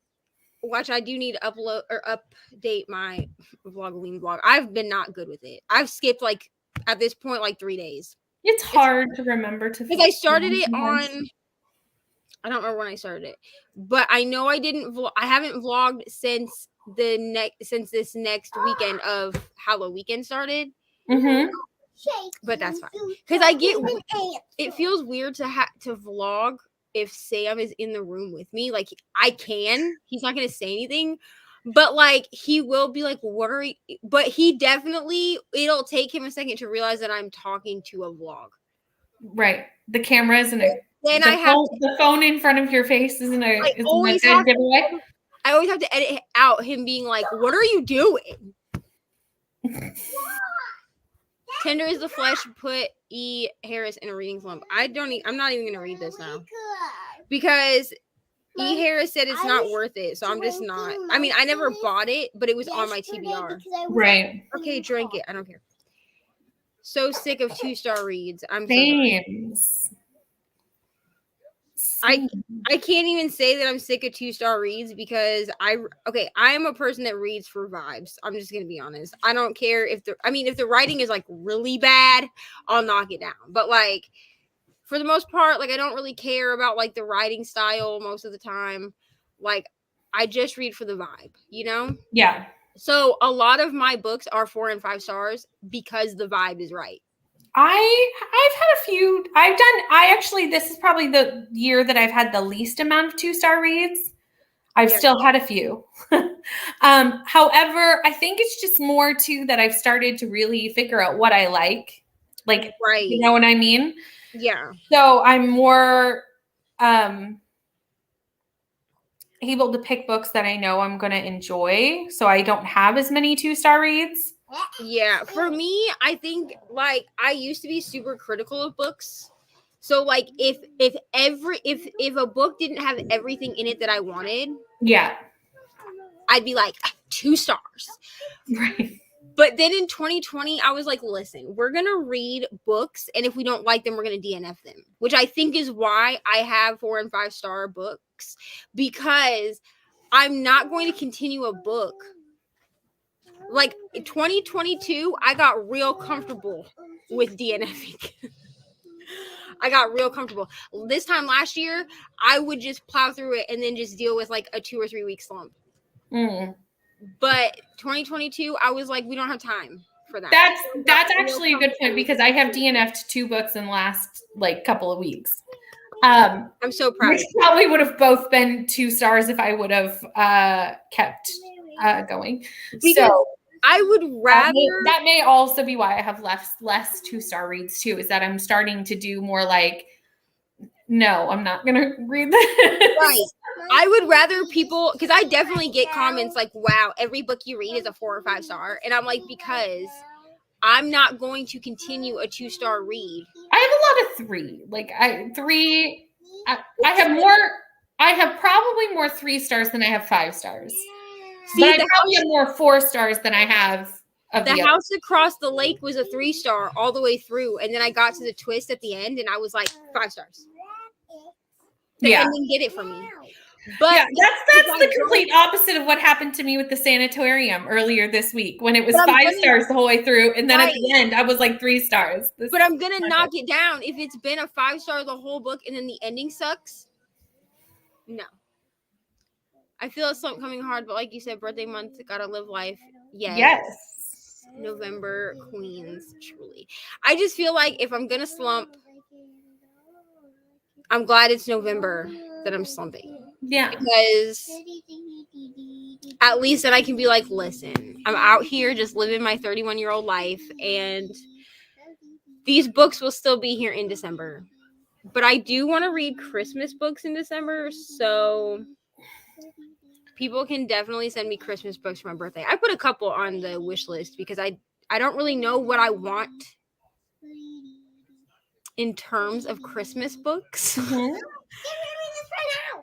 Watch, I do need to upload or update my Vlogoween vlog. I've been not good with it. I've skipped like at this point like 3 days. It's hard to remember to. Because I started it on... I don't remember when I started it, but I know I didn't. I haven't vlogged since this next weekend of Halloween weekend started. But that's fine because it feels weird to vlog if Sam is in the room with me. Like I can, he's not gonna say anything, but like he will be like, "What are you?" But he definitely, it'll take him a second to realize that I'm talking to a vlog. Right, the camera isn't a. Then the phone in front of your face isn't a. I always have to edit out him being like, "What are you doing?" Tender is the flesh. Put E. Harris in a reading slump. I'm not even gonna read this now because E. Harris said it's not worth it. So I'm just not. I mean, I never bought it, but it was on my TBR. Right. Okay, drink it. I don't care. So sick of 2-star reads. I'm Thanks. I can't even say that I'm sick of 2-star reads because I am a person that reads for vibes. I'm just gonna be honest. I don't care if the writing is like really bad, I'll knock it down. But like for the most part, like I don't really care about like the writing style most of the time. Like I just read for the vibe, you know? Yeah. So a lot of my books are 4 and 5 stars because the vibe is right. I've had a few. This is probably the year that I've had the least amount of 2-star reads. I've still had a few. However, I think it's just more too that I've started to really figure out what I like. Like, right. You know what I mean? Yeah. So I'm more able to pick books that I know I'm going to enjoy. So I don't have as many 2-star reads. Yeah, for me, I think like I used to be super critical of books. So like if a book didn't have everything in it that I wanted, yeah, I'd be like 2 stars. Right. But then in 2020, I was like, listen, we're going to read books. And if we don't like them, we're going to DNF them, which I think is why I have 4 and 5 star books, because I'm not going to continue a book. Like in 2022, I got real comfortable with DNFing. I got real comfortable. This time last year, I would just plow through it and then just deal with like a 2 or 3 week slump. But 2022, I was like, we don't have time for that. That's actually a good point, because I have DNF'd 2 books in the last like couple of weeks. I'm so proud. Which probably would have both been 2 stars if I would have kept going. Because so I would rather that may also be why I have less 2-star reads too, is that I'm starting to do more like, no, I'm not gonna read this. Right. I would rather people, because I definitely get comments like, wow, every book you read is a 4 or 5 star. And I'm like, because I'm not going to continue a 2-star read. I have a lot of 3. Like I have probably more 3 stars than I have 5 stars. See, but I probably have more 4 stars than I have of the house across the lake was a 3-star all the way through. And then I got to the twist at the end and I was like 5 stars. The ending did it for me. But yeah, that's the complete opposite of what happened to me with the sanitarium earlier this week, when it was 5 stars the whole way through, and then at the end I was like 3 stars. But I'm gonna knock it down if it's been a 5-star the whole book and then the ending sucks. No, I feel a slump coming hard, but like you said, birthday month, gotta live life. Yes. November queens, truly. I just feel like if I'm gonna slump, I'm glad it's November that I'm slumping. Yeah. Because at least then I can be like, listen, I'm out here just living my 31-year-old life, and these books will still be here in December. But I do want to read Christmas books in December, so people can definitely send me Christmas books for my birthday. I put a couple on the wish list because I don't really know what I want in terms of Christmas books. Mm-hmm.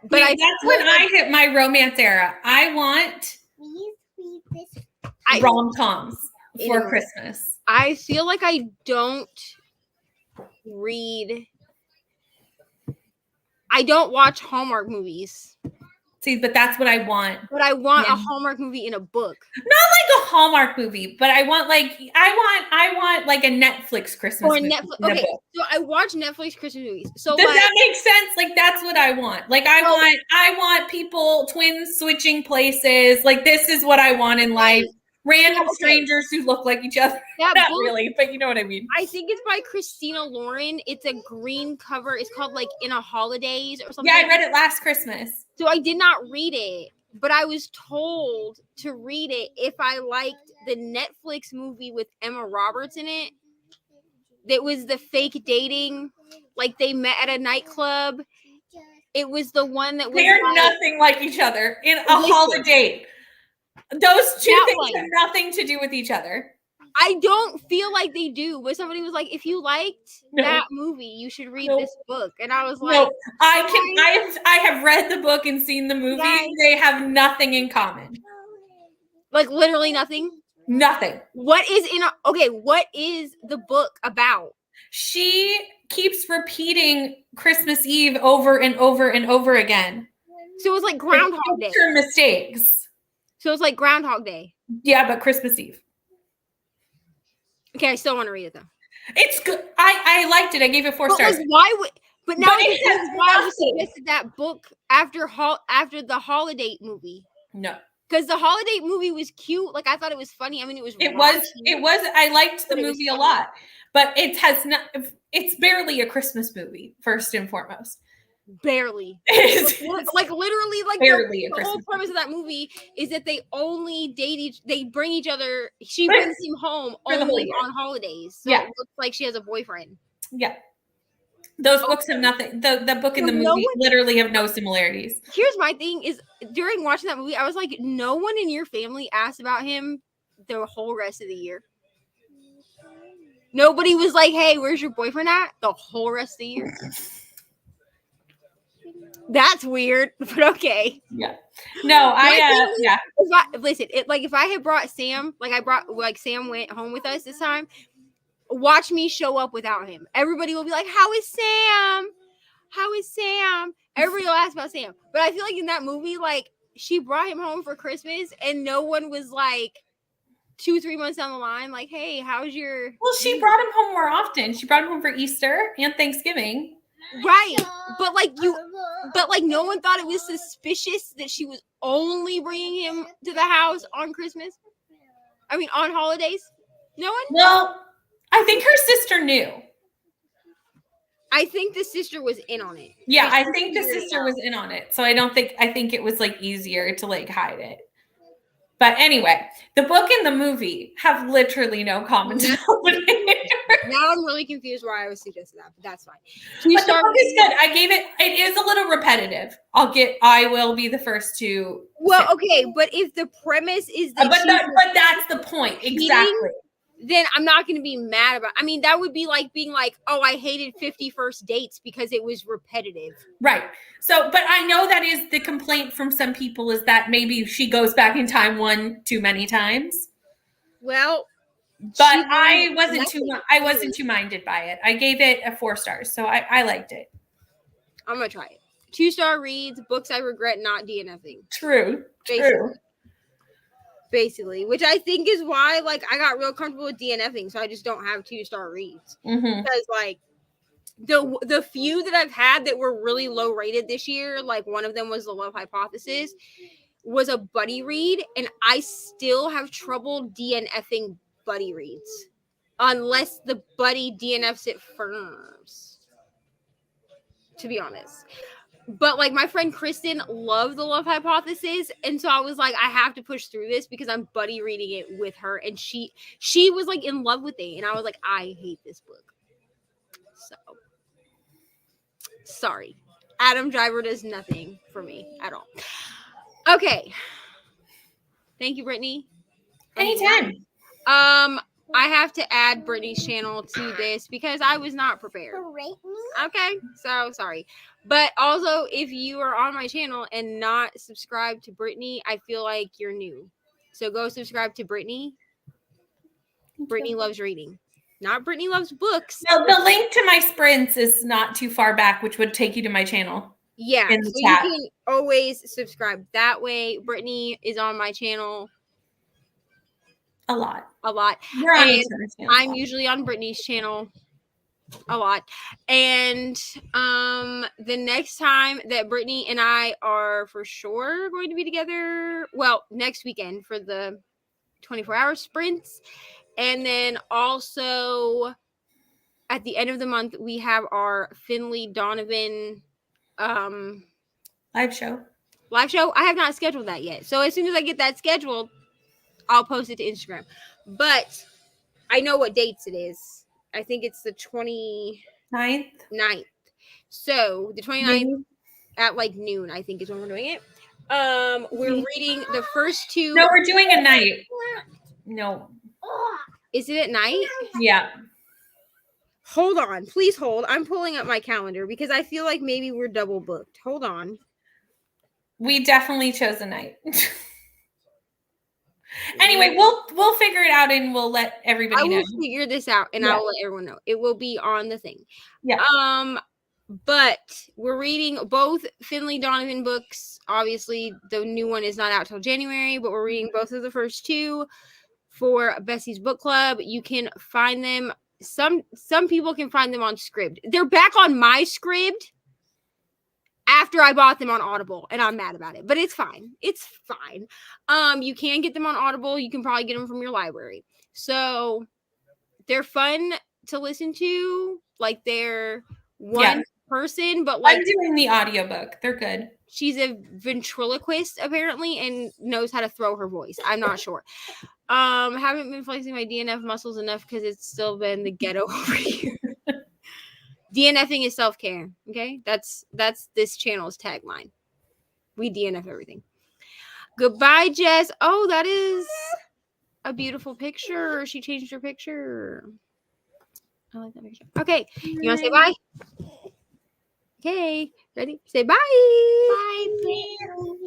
But that's when I hit my romance era. I want rom-coms for Christmas. I feel like I don't watch Hallmark movies. See, but that's what I want. But I want a Hallmark movie in a book. Not like a Hallmark movie, but I want like like a Netflix Christmas movie. Okay, so I watch Netflix Christmas movies. So does that make sense? Like that's what I want. Like I want people, twins switching places. Like this is what I want in life. Random strangers who look like each other. Not really, but you know what I mean. I think it's by Christina Lauren. It's a green cover. It's called like In a Holidays or something. Yeah, I read it last Christmas. So I did not read it, but I was told to read it if I liked the Netflix movie with Emma Roberts in it. That was the fake dating, like they met at a nightclub. It was the one that was. They're nothing like each other in a holiday. Those two things have nothing to do with each other. I don't feel like they do, but somebody was like, if you liked that movie, you should read this book. And I was like, I have read the book and seen the movie. They have nothing in common. Like literally nothing? Nothing. What is the book about? She keeps repeating Christmas Eve over and over and over again. So it was like Groundhog Day. Her mistakes. So it's like Groundhog Day. Yeah, but Christmas Eve. Okay, I still want to read it though. It's good. I liked it. I gave it 4 stars. Why would? But now why would you suggested that book after the Holiday movie? No, because the Holiday movie was cute. Like I thought it was funny. I mean, it was. I liked the movie a lot, but it has not. It's barely a Christmas movie. First and foremost. Barely. like literally, like barely the whole premise of that movie is that they only date they bring each other. She brings him home only on holidays. So it looks like she has a boyfriend. Yeah. Those books have nothing. The book and the movie literally have no similarities. Here's my thing is during watching that movie, I was like, no one in your family asked about him the whole rest of the year. Nobody was like, hey, where's your boyfriend at? The whole rest of the year. That's weird, but okay. Yeah. No, yeah. If I had brought Sam, Sam went home with us this time, watch me show up without him. Everybody will be like, how is Sam? How is Sam? Everybody will ask about Sam. But I feel like in that movie, like, she brought him home for Christmas and no one was like 2-3 months down the line, like, hey, how's your... Well, she brought him home more often. She brought him home for Easter and Thanksgiving. Right. But no one thought it was suspicious that she was only bringing him to the house on Christmas. I mean, on holidays. No one? Well, I think her sister knew. I think the sister was in on it. Yeah, I think the sister was in on it. So I think it was like easier to like hide it. But anyway, the book and the movie have literally no common denominator. Now I'm really confused why I was suggesting that, but that's fine. But the book is good. It is a little repetitive. I will be the first to. Well, okay, but if the premise is that but that's the point. Exactly. Then I'm not going to be mad about. I mean, that would be like being like, "Oh, I hated 50 First Dates because it was repetitive." Right. So, but I know that is the complaint from some people is that maybe she goes back in time one too many times. Well, but I wasn't too minded by it. I gave it a 4 stars, so I liked it. I'm gonna try it. 2-star reads, books I regret not DNFing. True. Basically, which I think is why, like, I got real comfortable with DNFing, so I just don't have 2-star reads. Mm-hmm. Because, like, the few that I've had that were really low rated this year, like one of them was The Love Hypothesis, was a buddy read, and I still have trouble DNFing buddy reads unless the buddy DNFs it first, to be honest. But like my friend Kristen loved The Love Hypothesis, and so I was like, I have to push through this because I'm buddy reading it with her, and she was like in love with it, and I was like, I hate this book. So sorry, Adam Driver does nothing for me at all. Okay, thank you, Brittany. Anytime. I have to add Brittany's channel to this because I was not prepared. Okay, so sorry. But also, if you are on my channel and not subscribed to Brittany, I feel like you're new. So go subscribe to Brittany. Brittany loves reading. Not Brittany loves books. No, the link to my sprints is not too far back, which would take you to my channel. Yeah, in the so chat. you can always subscribe that way. Brittany is on my channel A lot. You're on each other's channel. I'm usually on Brittany's channel a lot. And the next time that Brittany and I are for sure going to be together, well, next weekend for the 24-hour sprints. And then also at the end of the month, we have our Finley Donovan live show. I have not scheduled that yet. So as soon as I get that scheduled, I'll post it to Instagram. But I know what dates it is. I think it's the 29th. So the 29th at like noon, I think is when we're doing it. We're reading the first 2. No, we're doing a night. No. Is it at night? Yeah. Hold on. Please hold. I'm pulling up my calendar because I feel like maybe we're double booked. Hold on. We definitely chose a night. Anyway, we'll figure it out and we'll let everybody know. I will figure this out and I will let everyone know. It will be on the thing. Yeah. But we're reading both Finley Donovan books. Obviously, the new one is not out till January, but we're reading both of the first 2 for Bessie's Book Club. You can find them. Some people can find them on Scribd. They're back on my Scribd after I bought them on Audible, and I'm mad about it, but it's fine. It's fine. You can get them on Audible. You can probably get them from your library. So they're fun to listen to. Like they're one person, but like I'm doing the audiobook. They're good. She's a ventriloquist apparently and knows how to throw her voice. I'm not sure. Haven't been flexing my DNF muscles enough because it's still been the ghetto over here. DNFing is self-care. Okay, that's this channel's tagline. We DNF everything. Goodbye, Jess. Oh, that is a beautiful picture. She changed her picture. I like that picture. Okay, you want to say bye? Okay, ready? Say bye. Bye, Brittany.